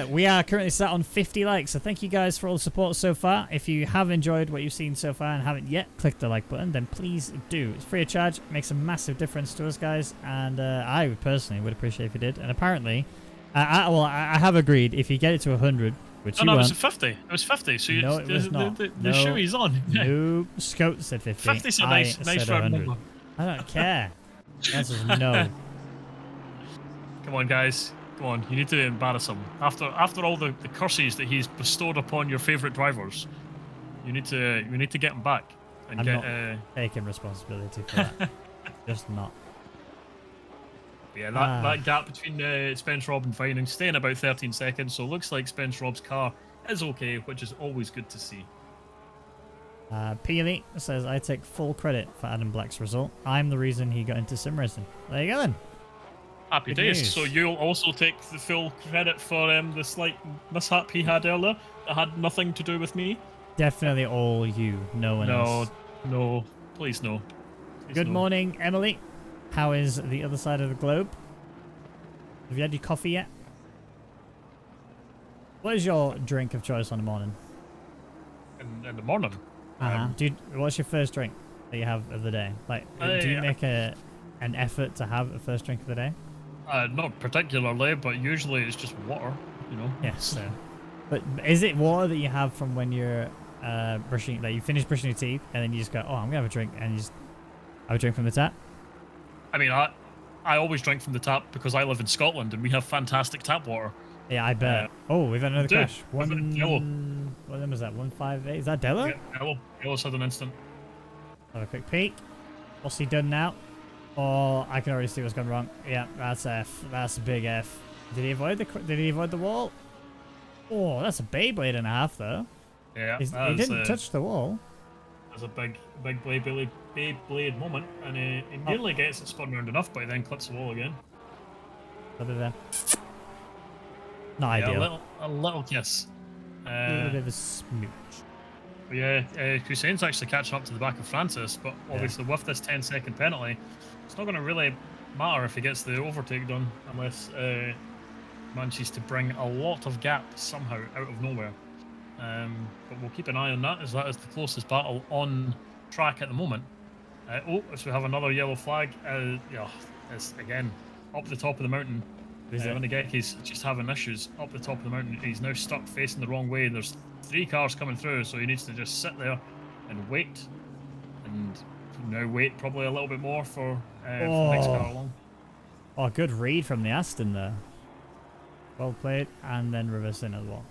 We are currently sat on 50 likes, so thank you guys for all the support so far. If you have enjoyed what you've seen so far and haven't yet clicked the like button, then please do. It's free of charge, it makes a massive difference to us guys, and I personally would appreciate if you did. And apparently, I have agreed if you get it to 100, which you no, it won't. was 50. It was 50. So No, it was not. The show he's on. No, Scout said 50. 50's a nice said round 100. number. I don't care. The answer is no. Come on, guys. Come on. You need to embarrass him. After all the curses that he's bestowed upon your favourite drivers, we need to get him back and I'm get. not taking responsibility for that. Just not. Yeah, that gap between Spence Rob and Vining staying about 13 seconds. So it looks like Spence Rob's car is okay, which is always good to see. Peely says, I take full credit for Adam Black's result. I'm the reason he got into sim racing. There you go then. Happy Good days. news. So you'll also take the full credit for the slight mishap he had earlier that had nothing to do with me? Definitely all you. No one else. No. Please no. Please Good no. morning, Emily. How is the other side of the globe? Have you had your coffee yet? What is your drink of choice on the morning? In the morning. What's your first drink that you have of the day? Like, do you make an effort to have a first drink of the day? Not particularly, but usually it's just water, you know. Yes. So. But is it water that you have from when you're brushing, like you finish brushing your teeth and then you just go, oh, I'm gonna have a drink, and you just have a drink from the tap? I mean, I always drink from the tap because I live in Scotland and we have fantastic tap water. Yeah, I bet. Oh, we've had another crash. Yellow. What number is that? 158. Is that Della? Yeah, yellow sudden instant. Have a quick peek. What's he done now? Oh, I can already see what's gone wrong. Yeah, that's F. That's a big F. Did he avoid the wall? Oh, that's a Beyblade and a half though. Yeah, he didn't touch the wall. That's a big Beyblade moment, and he nearly gets it spun around enough, but he then clips the wall again. Not ideal. A little kiss. A little bit of a smooch. Yeah, Hussein's actually catching up to the back of Francis, but obviously with this 10-second penalty, it's not going to really matter if he gets the overtake done unless manages to bring a lot of gap somehow out of nowhere. But we'll keep an eye on that, as that is the closest battle on track at the moment. So we have another yellow flag. It's again up the top of the mountain. He's just having issues up the top of the mountain. He's now stuck facing the wrong way. There's 3 cars coming through, so he needs to just sit there and wait. And now wait probably a little bit more for the next car along. Oh, good read from the Aston there. Well played, and then reverse in as well.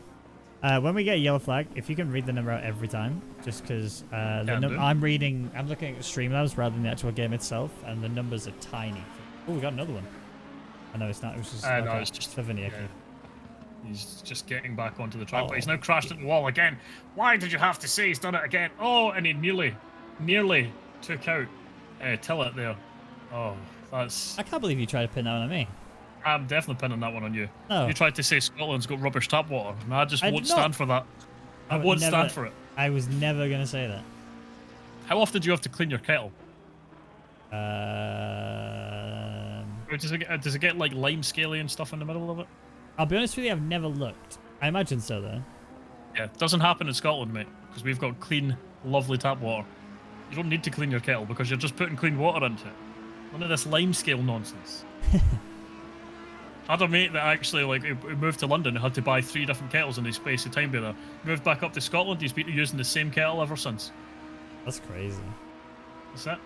When we get a yellow flag, if you can read the number out every time, just because I'm looking at Streamlabs rather than the actual game itself, and the numbers are tiny. Oh, we got another one. I know it's not. It was just. No, it's just 70. Yeah. He's just getting back onto the track, but he's now crashed into the wall again. Why did you have to say he's done it again? Oh, and he nearly took out Tillett there. Oh, that's. I can't believe you tried to pin that one on me. I'm definitely pinning that one on you. No. You tried to say Scotland's got rubbish tap water, and I just won't stand for that. I won't stand for it. I was never going to say that. How often do you have to clean your kettle? Or does it get like lime scaly and stuff in the middle of it? I'll be honest with you, I've never looked. I imagine so, though. Yeah, it doesn't happen in Scotland, mate, because we've got clean, lovely tap water. You don't need to clean your kettle because you're just putting clean water into it. None of this lime scale nonsense. I had a mate that actually he moved to London and had to buy 3 different kettles in the space of time there. Moved back up to Scotland, he's been using the same kettle ever since. That's crazy. That's it.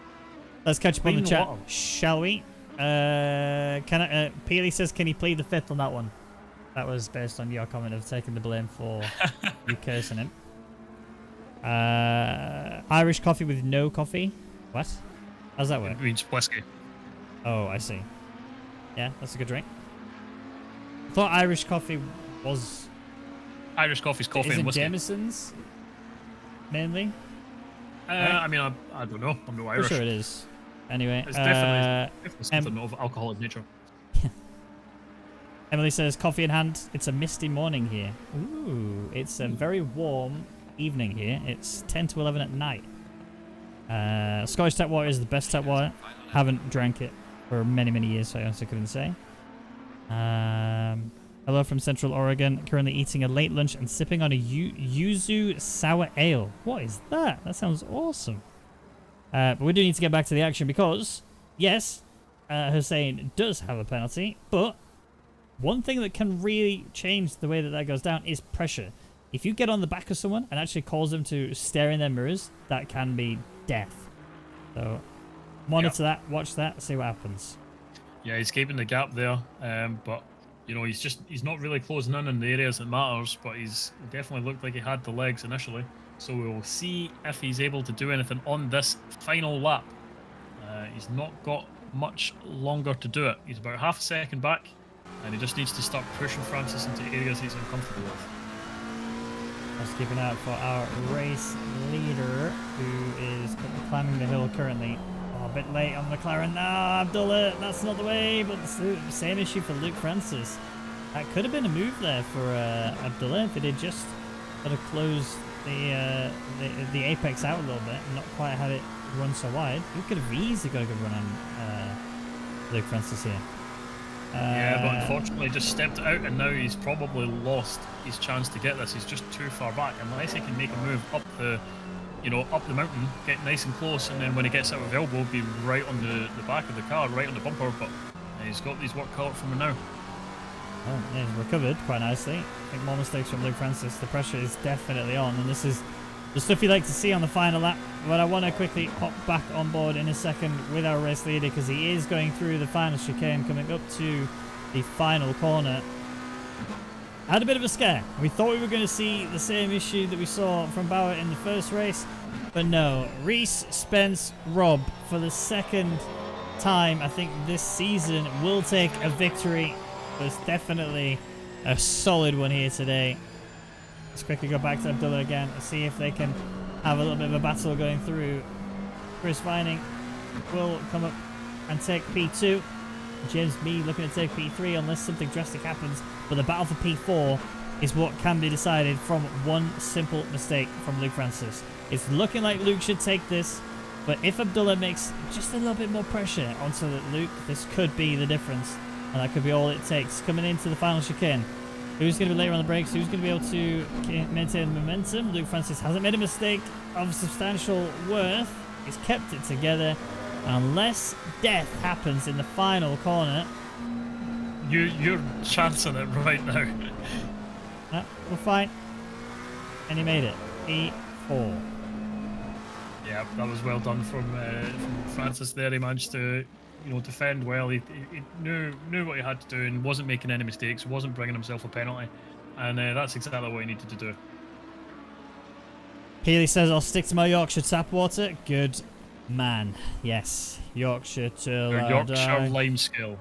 Let's catch up on the chat, water. shall we? Peely says, can he plead the 5th on that one? That was based on your comment of taking the blame for you cursing him. Irish coffee with no coffee? What? How's that work? It means whiskey. Oh, I see. Yeah, that's a good drink. I thought Irish coffee was... Irish coffee's coffee and whiskey. Jameson's? Mainly? I mean, I don't know. I'm no Irish. For sure it is. Anyway, It's definitely something of alcoholic nature. Emily says, coffee in hand. It's a misty morning here. Ooh, it's a very warm evening here. It's 10 to 11 at night. Scottish tap water is the best tap water. Haven't drank it for many, many years, so I honestly couldn't say. Hello from Central Oregon. Currently eating a late lunch and sipping on a yuzu sour ale. What is that? That sounds awesome. But we do need to get back to the action because, yes, Hussein does have a penalty, but one thing that can really change the way that that goes down is pressure. If you get on the back of someone and actually cause them to stare in their mirrors, that can be death. So monitor that, watch that, see what happens. Yeah, he's keeping the gap there, but you know he's not really closing in the areas that matters. But he definitely looked like he had the legs initially. So we'll see if he's able to do anything on this final lap. He's not got much longer to do it. He's about half a second back, and he just needs to start pushing Francis into areas he's uncomfortable with. Just keeping out for our race leader, who is climbing the hill currently. Oh, a bit late on McLaren. Nah, Abdullah, that's not the way. But the same issue for Luke Francis. That could have been a move there for Abdullah if it had just sort of closed the apex out a little bit and not quite had it run so wide. He could have easily got a good run on Luke Francis here. Yeah, but unfortunately just stepped out, and now he's probably lost his chance to get this. He's just too far back. Unless he can make a move up the mountain, get nice and close, and then when he gets out of elbow, be right on the back of the car, right on the bumper. But he's got these work cut out from him now. Oh, yeah, he's recovered quite nicely. I think more mistakes from Luke Francis. The pressure is definitely on, and this is the stuff you like to see on the final lap. But I want to quickly hop back on board in a second with our race leader because he is going through the final chicane, coming up to the final corner. I had a bit of a scare. We thought we were going to see the same issue that we saw from Bauer in the first race, but no. Reese, Spence, Rob, for the second time, I think, this season, will take a victory. There's definitely a solid one here today. Let's quickly go back to Abdullah again and see if they can have a little bit of a battle going through. Chris Vining will come up and take P2. James Mead looking to take P3 unless something drastic happens. But the battle for P4 is what can be decided from one simple mistake from Luke Francis. It's looking like Luke should take this, but if Abdullah makes just a little bit more pressure onto Luke, this could be the difference. And that could be all it takes. Coming into the final chicane. Who's going to be later on the brakes? Who's going to be able to maintain momentum? Luke Francis hasn't made a mistake of substantial worth. He's kept it together. Unless death happens in the final corner. You're chancing it right now. No, we're fine. And he made it. P4. Yeah, that was well done from Francis there. He managed to, defend well. He knew what he had to do and wasn't making any mistakes. Wasn't bringing himself a penalty, and that's exactly what he needed to do. Healy says, "I'll stick to my Yorkshire tap water." Good man. Yes, Yorkshire till Yorkshire lime scale.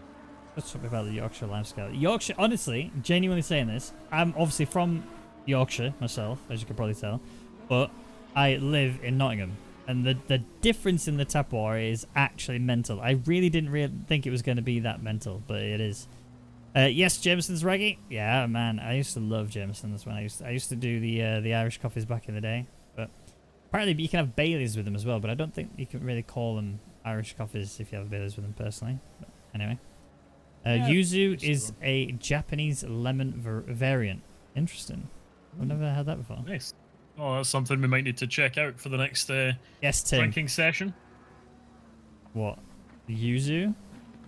Let's talk about the Yorkshire lime scale. Yorkshire, honestly, genuinely saying this, I'm obviously from Yorkshire myself, as you can probably tell, but I live in Nottingham. And the difference in the tap water is actually mental. I really didn't think it was going to be that mental, but it is. Yes, Jameson's Reggie. Yeah, man, I used to love Jameson's when I used to do the Irish coffees back in the day. But apparently you can have Baileys with them as well, but I don't think you can really call them Irish coffees if you have Baileys with them personally. But anyway. Yuzu is a Japanese lemon variant. Interesting. I've never had that before. Nice. Oh, that's something we might need to check out for the next yes, Tim. drinking session. What? Yuzu?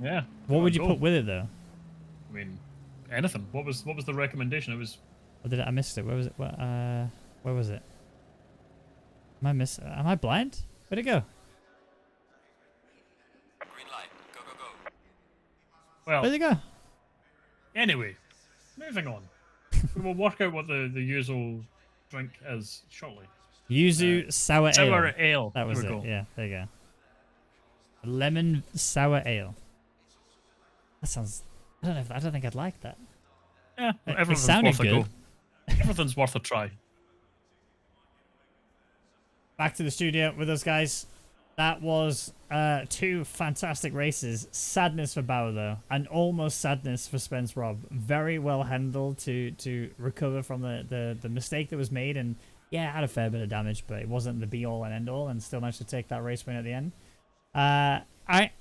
Yeah. What would you put with it though? I mean, anything. What was the recommendation? It was. Or did I missed it? Where was it? Where was it? Am I blind? Where'd it go? Green light. Go, go, go. Well. Where'd it go? Anyway, moving on. We will work out what the usual drink is shortly. Yuzu sour ale. Sour ale. That was it. Yeah, there you go. Lemon sour ale. That sounds. I don't think I'd like that. Yeah, it sounded worth a good. go. Everything's worth a try. Back to the studio with us, guys. That was two fantastic races. Sadness for Bauer, though, and almost sadness for Spence Rob. Very well handled to recover from the mistake that was made and Yeah, had a fair bit of damage, but it wasn't the be-all and end-all, and still managed to take that race win at the end. I'm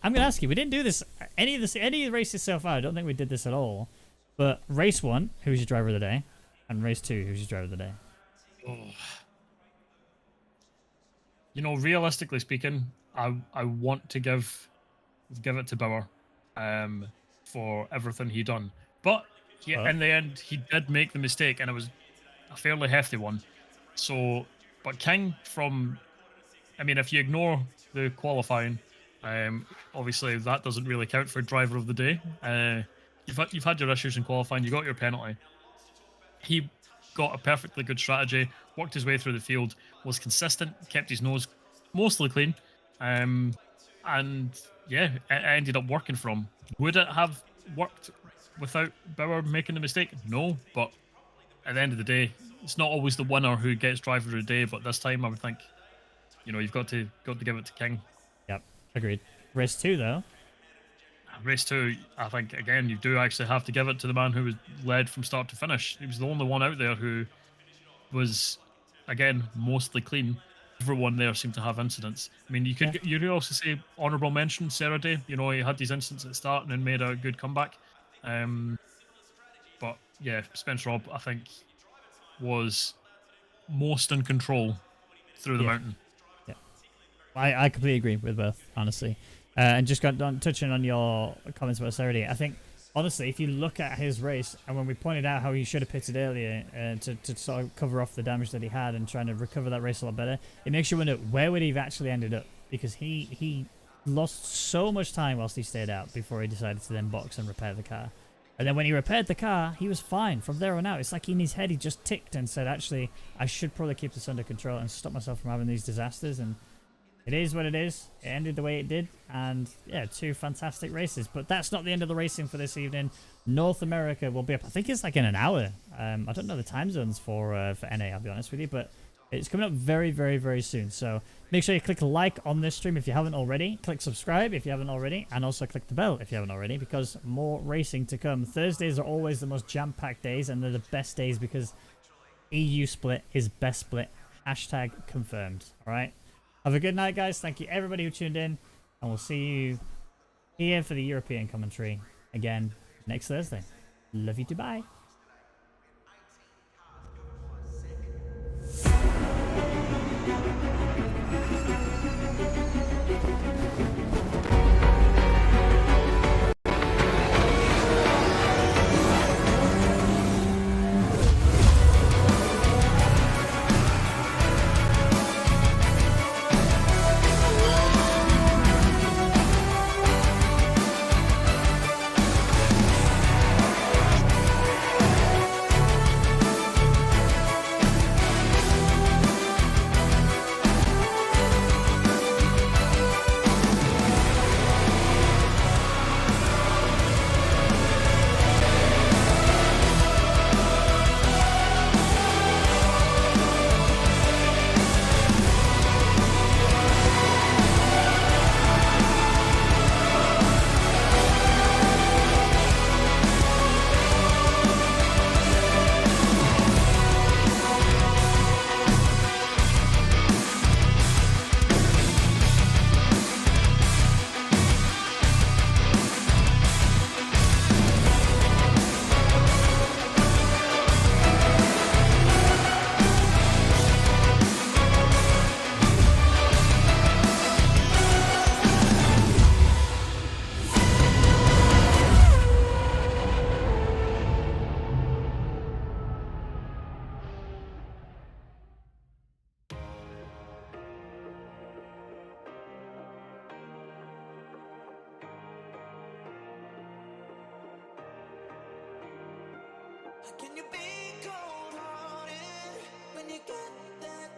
gonna ask you. We didn't do this any of the races so far. I don't think we did this at all. But race 1, who's your driver of the day, and race 2, who's your driver of the day? Oh. You know, realistically speaking, I want to give it to Bauer, for everything he done. But in the end, he did make the mistake, and it was a fairly hefty one. So, but King from, I mean, if you ignore the qualifying, obviously that doesn't really count for driver of the day. You've had your issues in qualifying, you got your penalty. He got a perfectly good strategy, worked his way through the field, was consistent, kept his nose mostly clean, and yeah, it ended up working for him. Would it have worked without Bauer making the mistake? No, but at the end of the day, it's not always the winner who gets driver of the day. But this time, I would think, you know, you've got to give it to King. Yep, agreed. Race 2, though. Race 2, I think, again, you do actually have to give it to the man who was led from start to finish. He was the only one out there who was, again, mostly clean. Everyone there seemed to have incidents. I mean, you could also say honourable mention, Sarah Day. You know, he had these incidents at the start and then made a good comeback. But yeah, Spence Robb, I think, was most in control through the mountain. Yeah, I completely agree with both, honestly. And just touching on your comments about Sarah Day, I think, honestly, if you look at his race, and when we pointed out how he should have pitted earlier to sort of cover off the damage that he had and trying to recover that race a lot better, it makes you wonder where would he have actually ended up, because he lost so much time whilst he stayed out before he decided to then box and repair the car. And then when he repaired the car, he was fine from there on out. It's like in his head he just ticked and said, actually, I should probably keep this under control and stop myself from having these disasters. And it is what it is. It ended the way it did. And yeah, 2 fantastic races. But that's not the end of the racing for this evening. North America will be up, I think it's like in an hour. I don't know the time zones for NA, I'll be honest with you. But it's coming up very, very, very soon. So make sure you click like on this stream if you haven't already. Click subscribe if you haven't already. And also click the bell if you haven't already, because more racing to come. Thursdays are always the most jam-packed days, and they're the best days because EU split is best split. Hashtag confirmed. All right. Have a good night, guys. Thank you, everybody who tuned in. And we'll see you here for the European commentary again next Thursday. Love you too. Bye. Can you be cold-hearted when you get that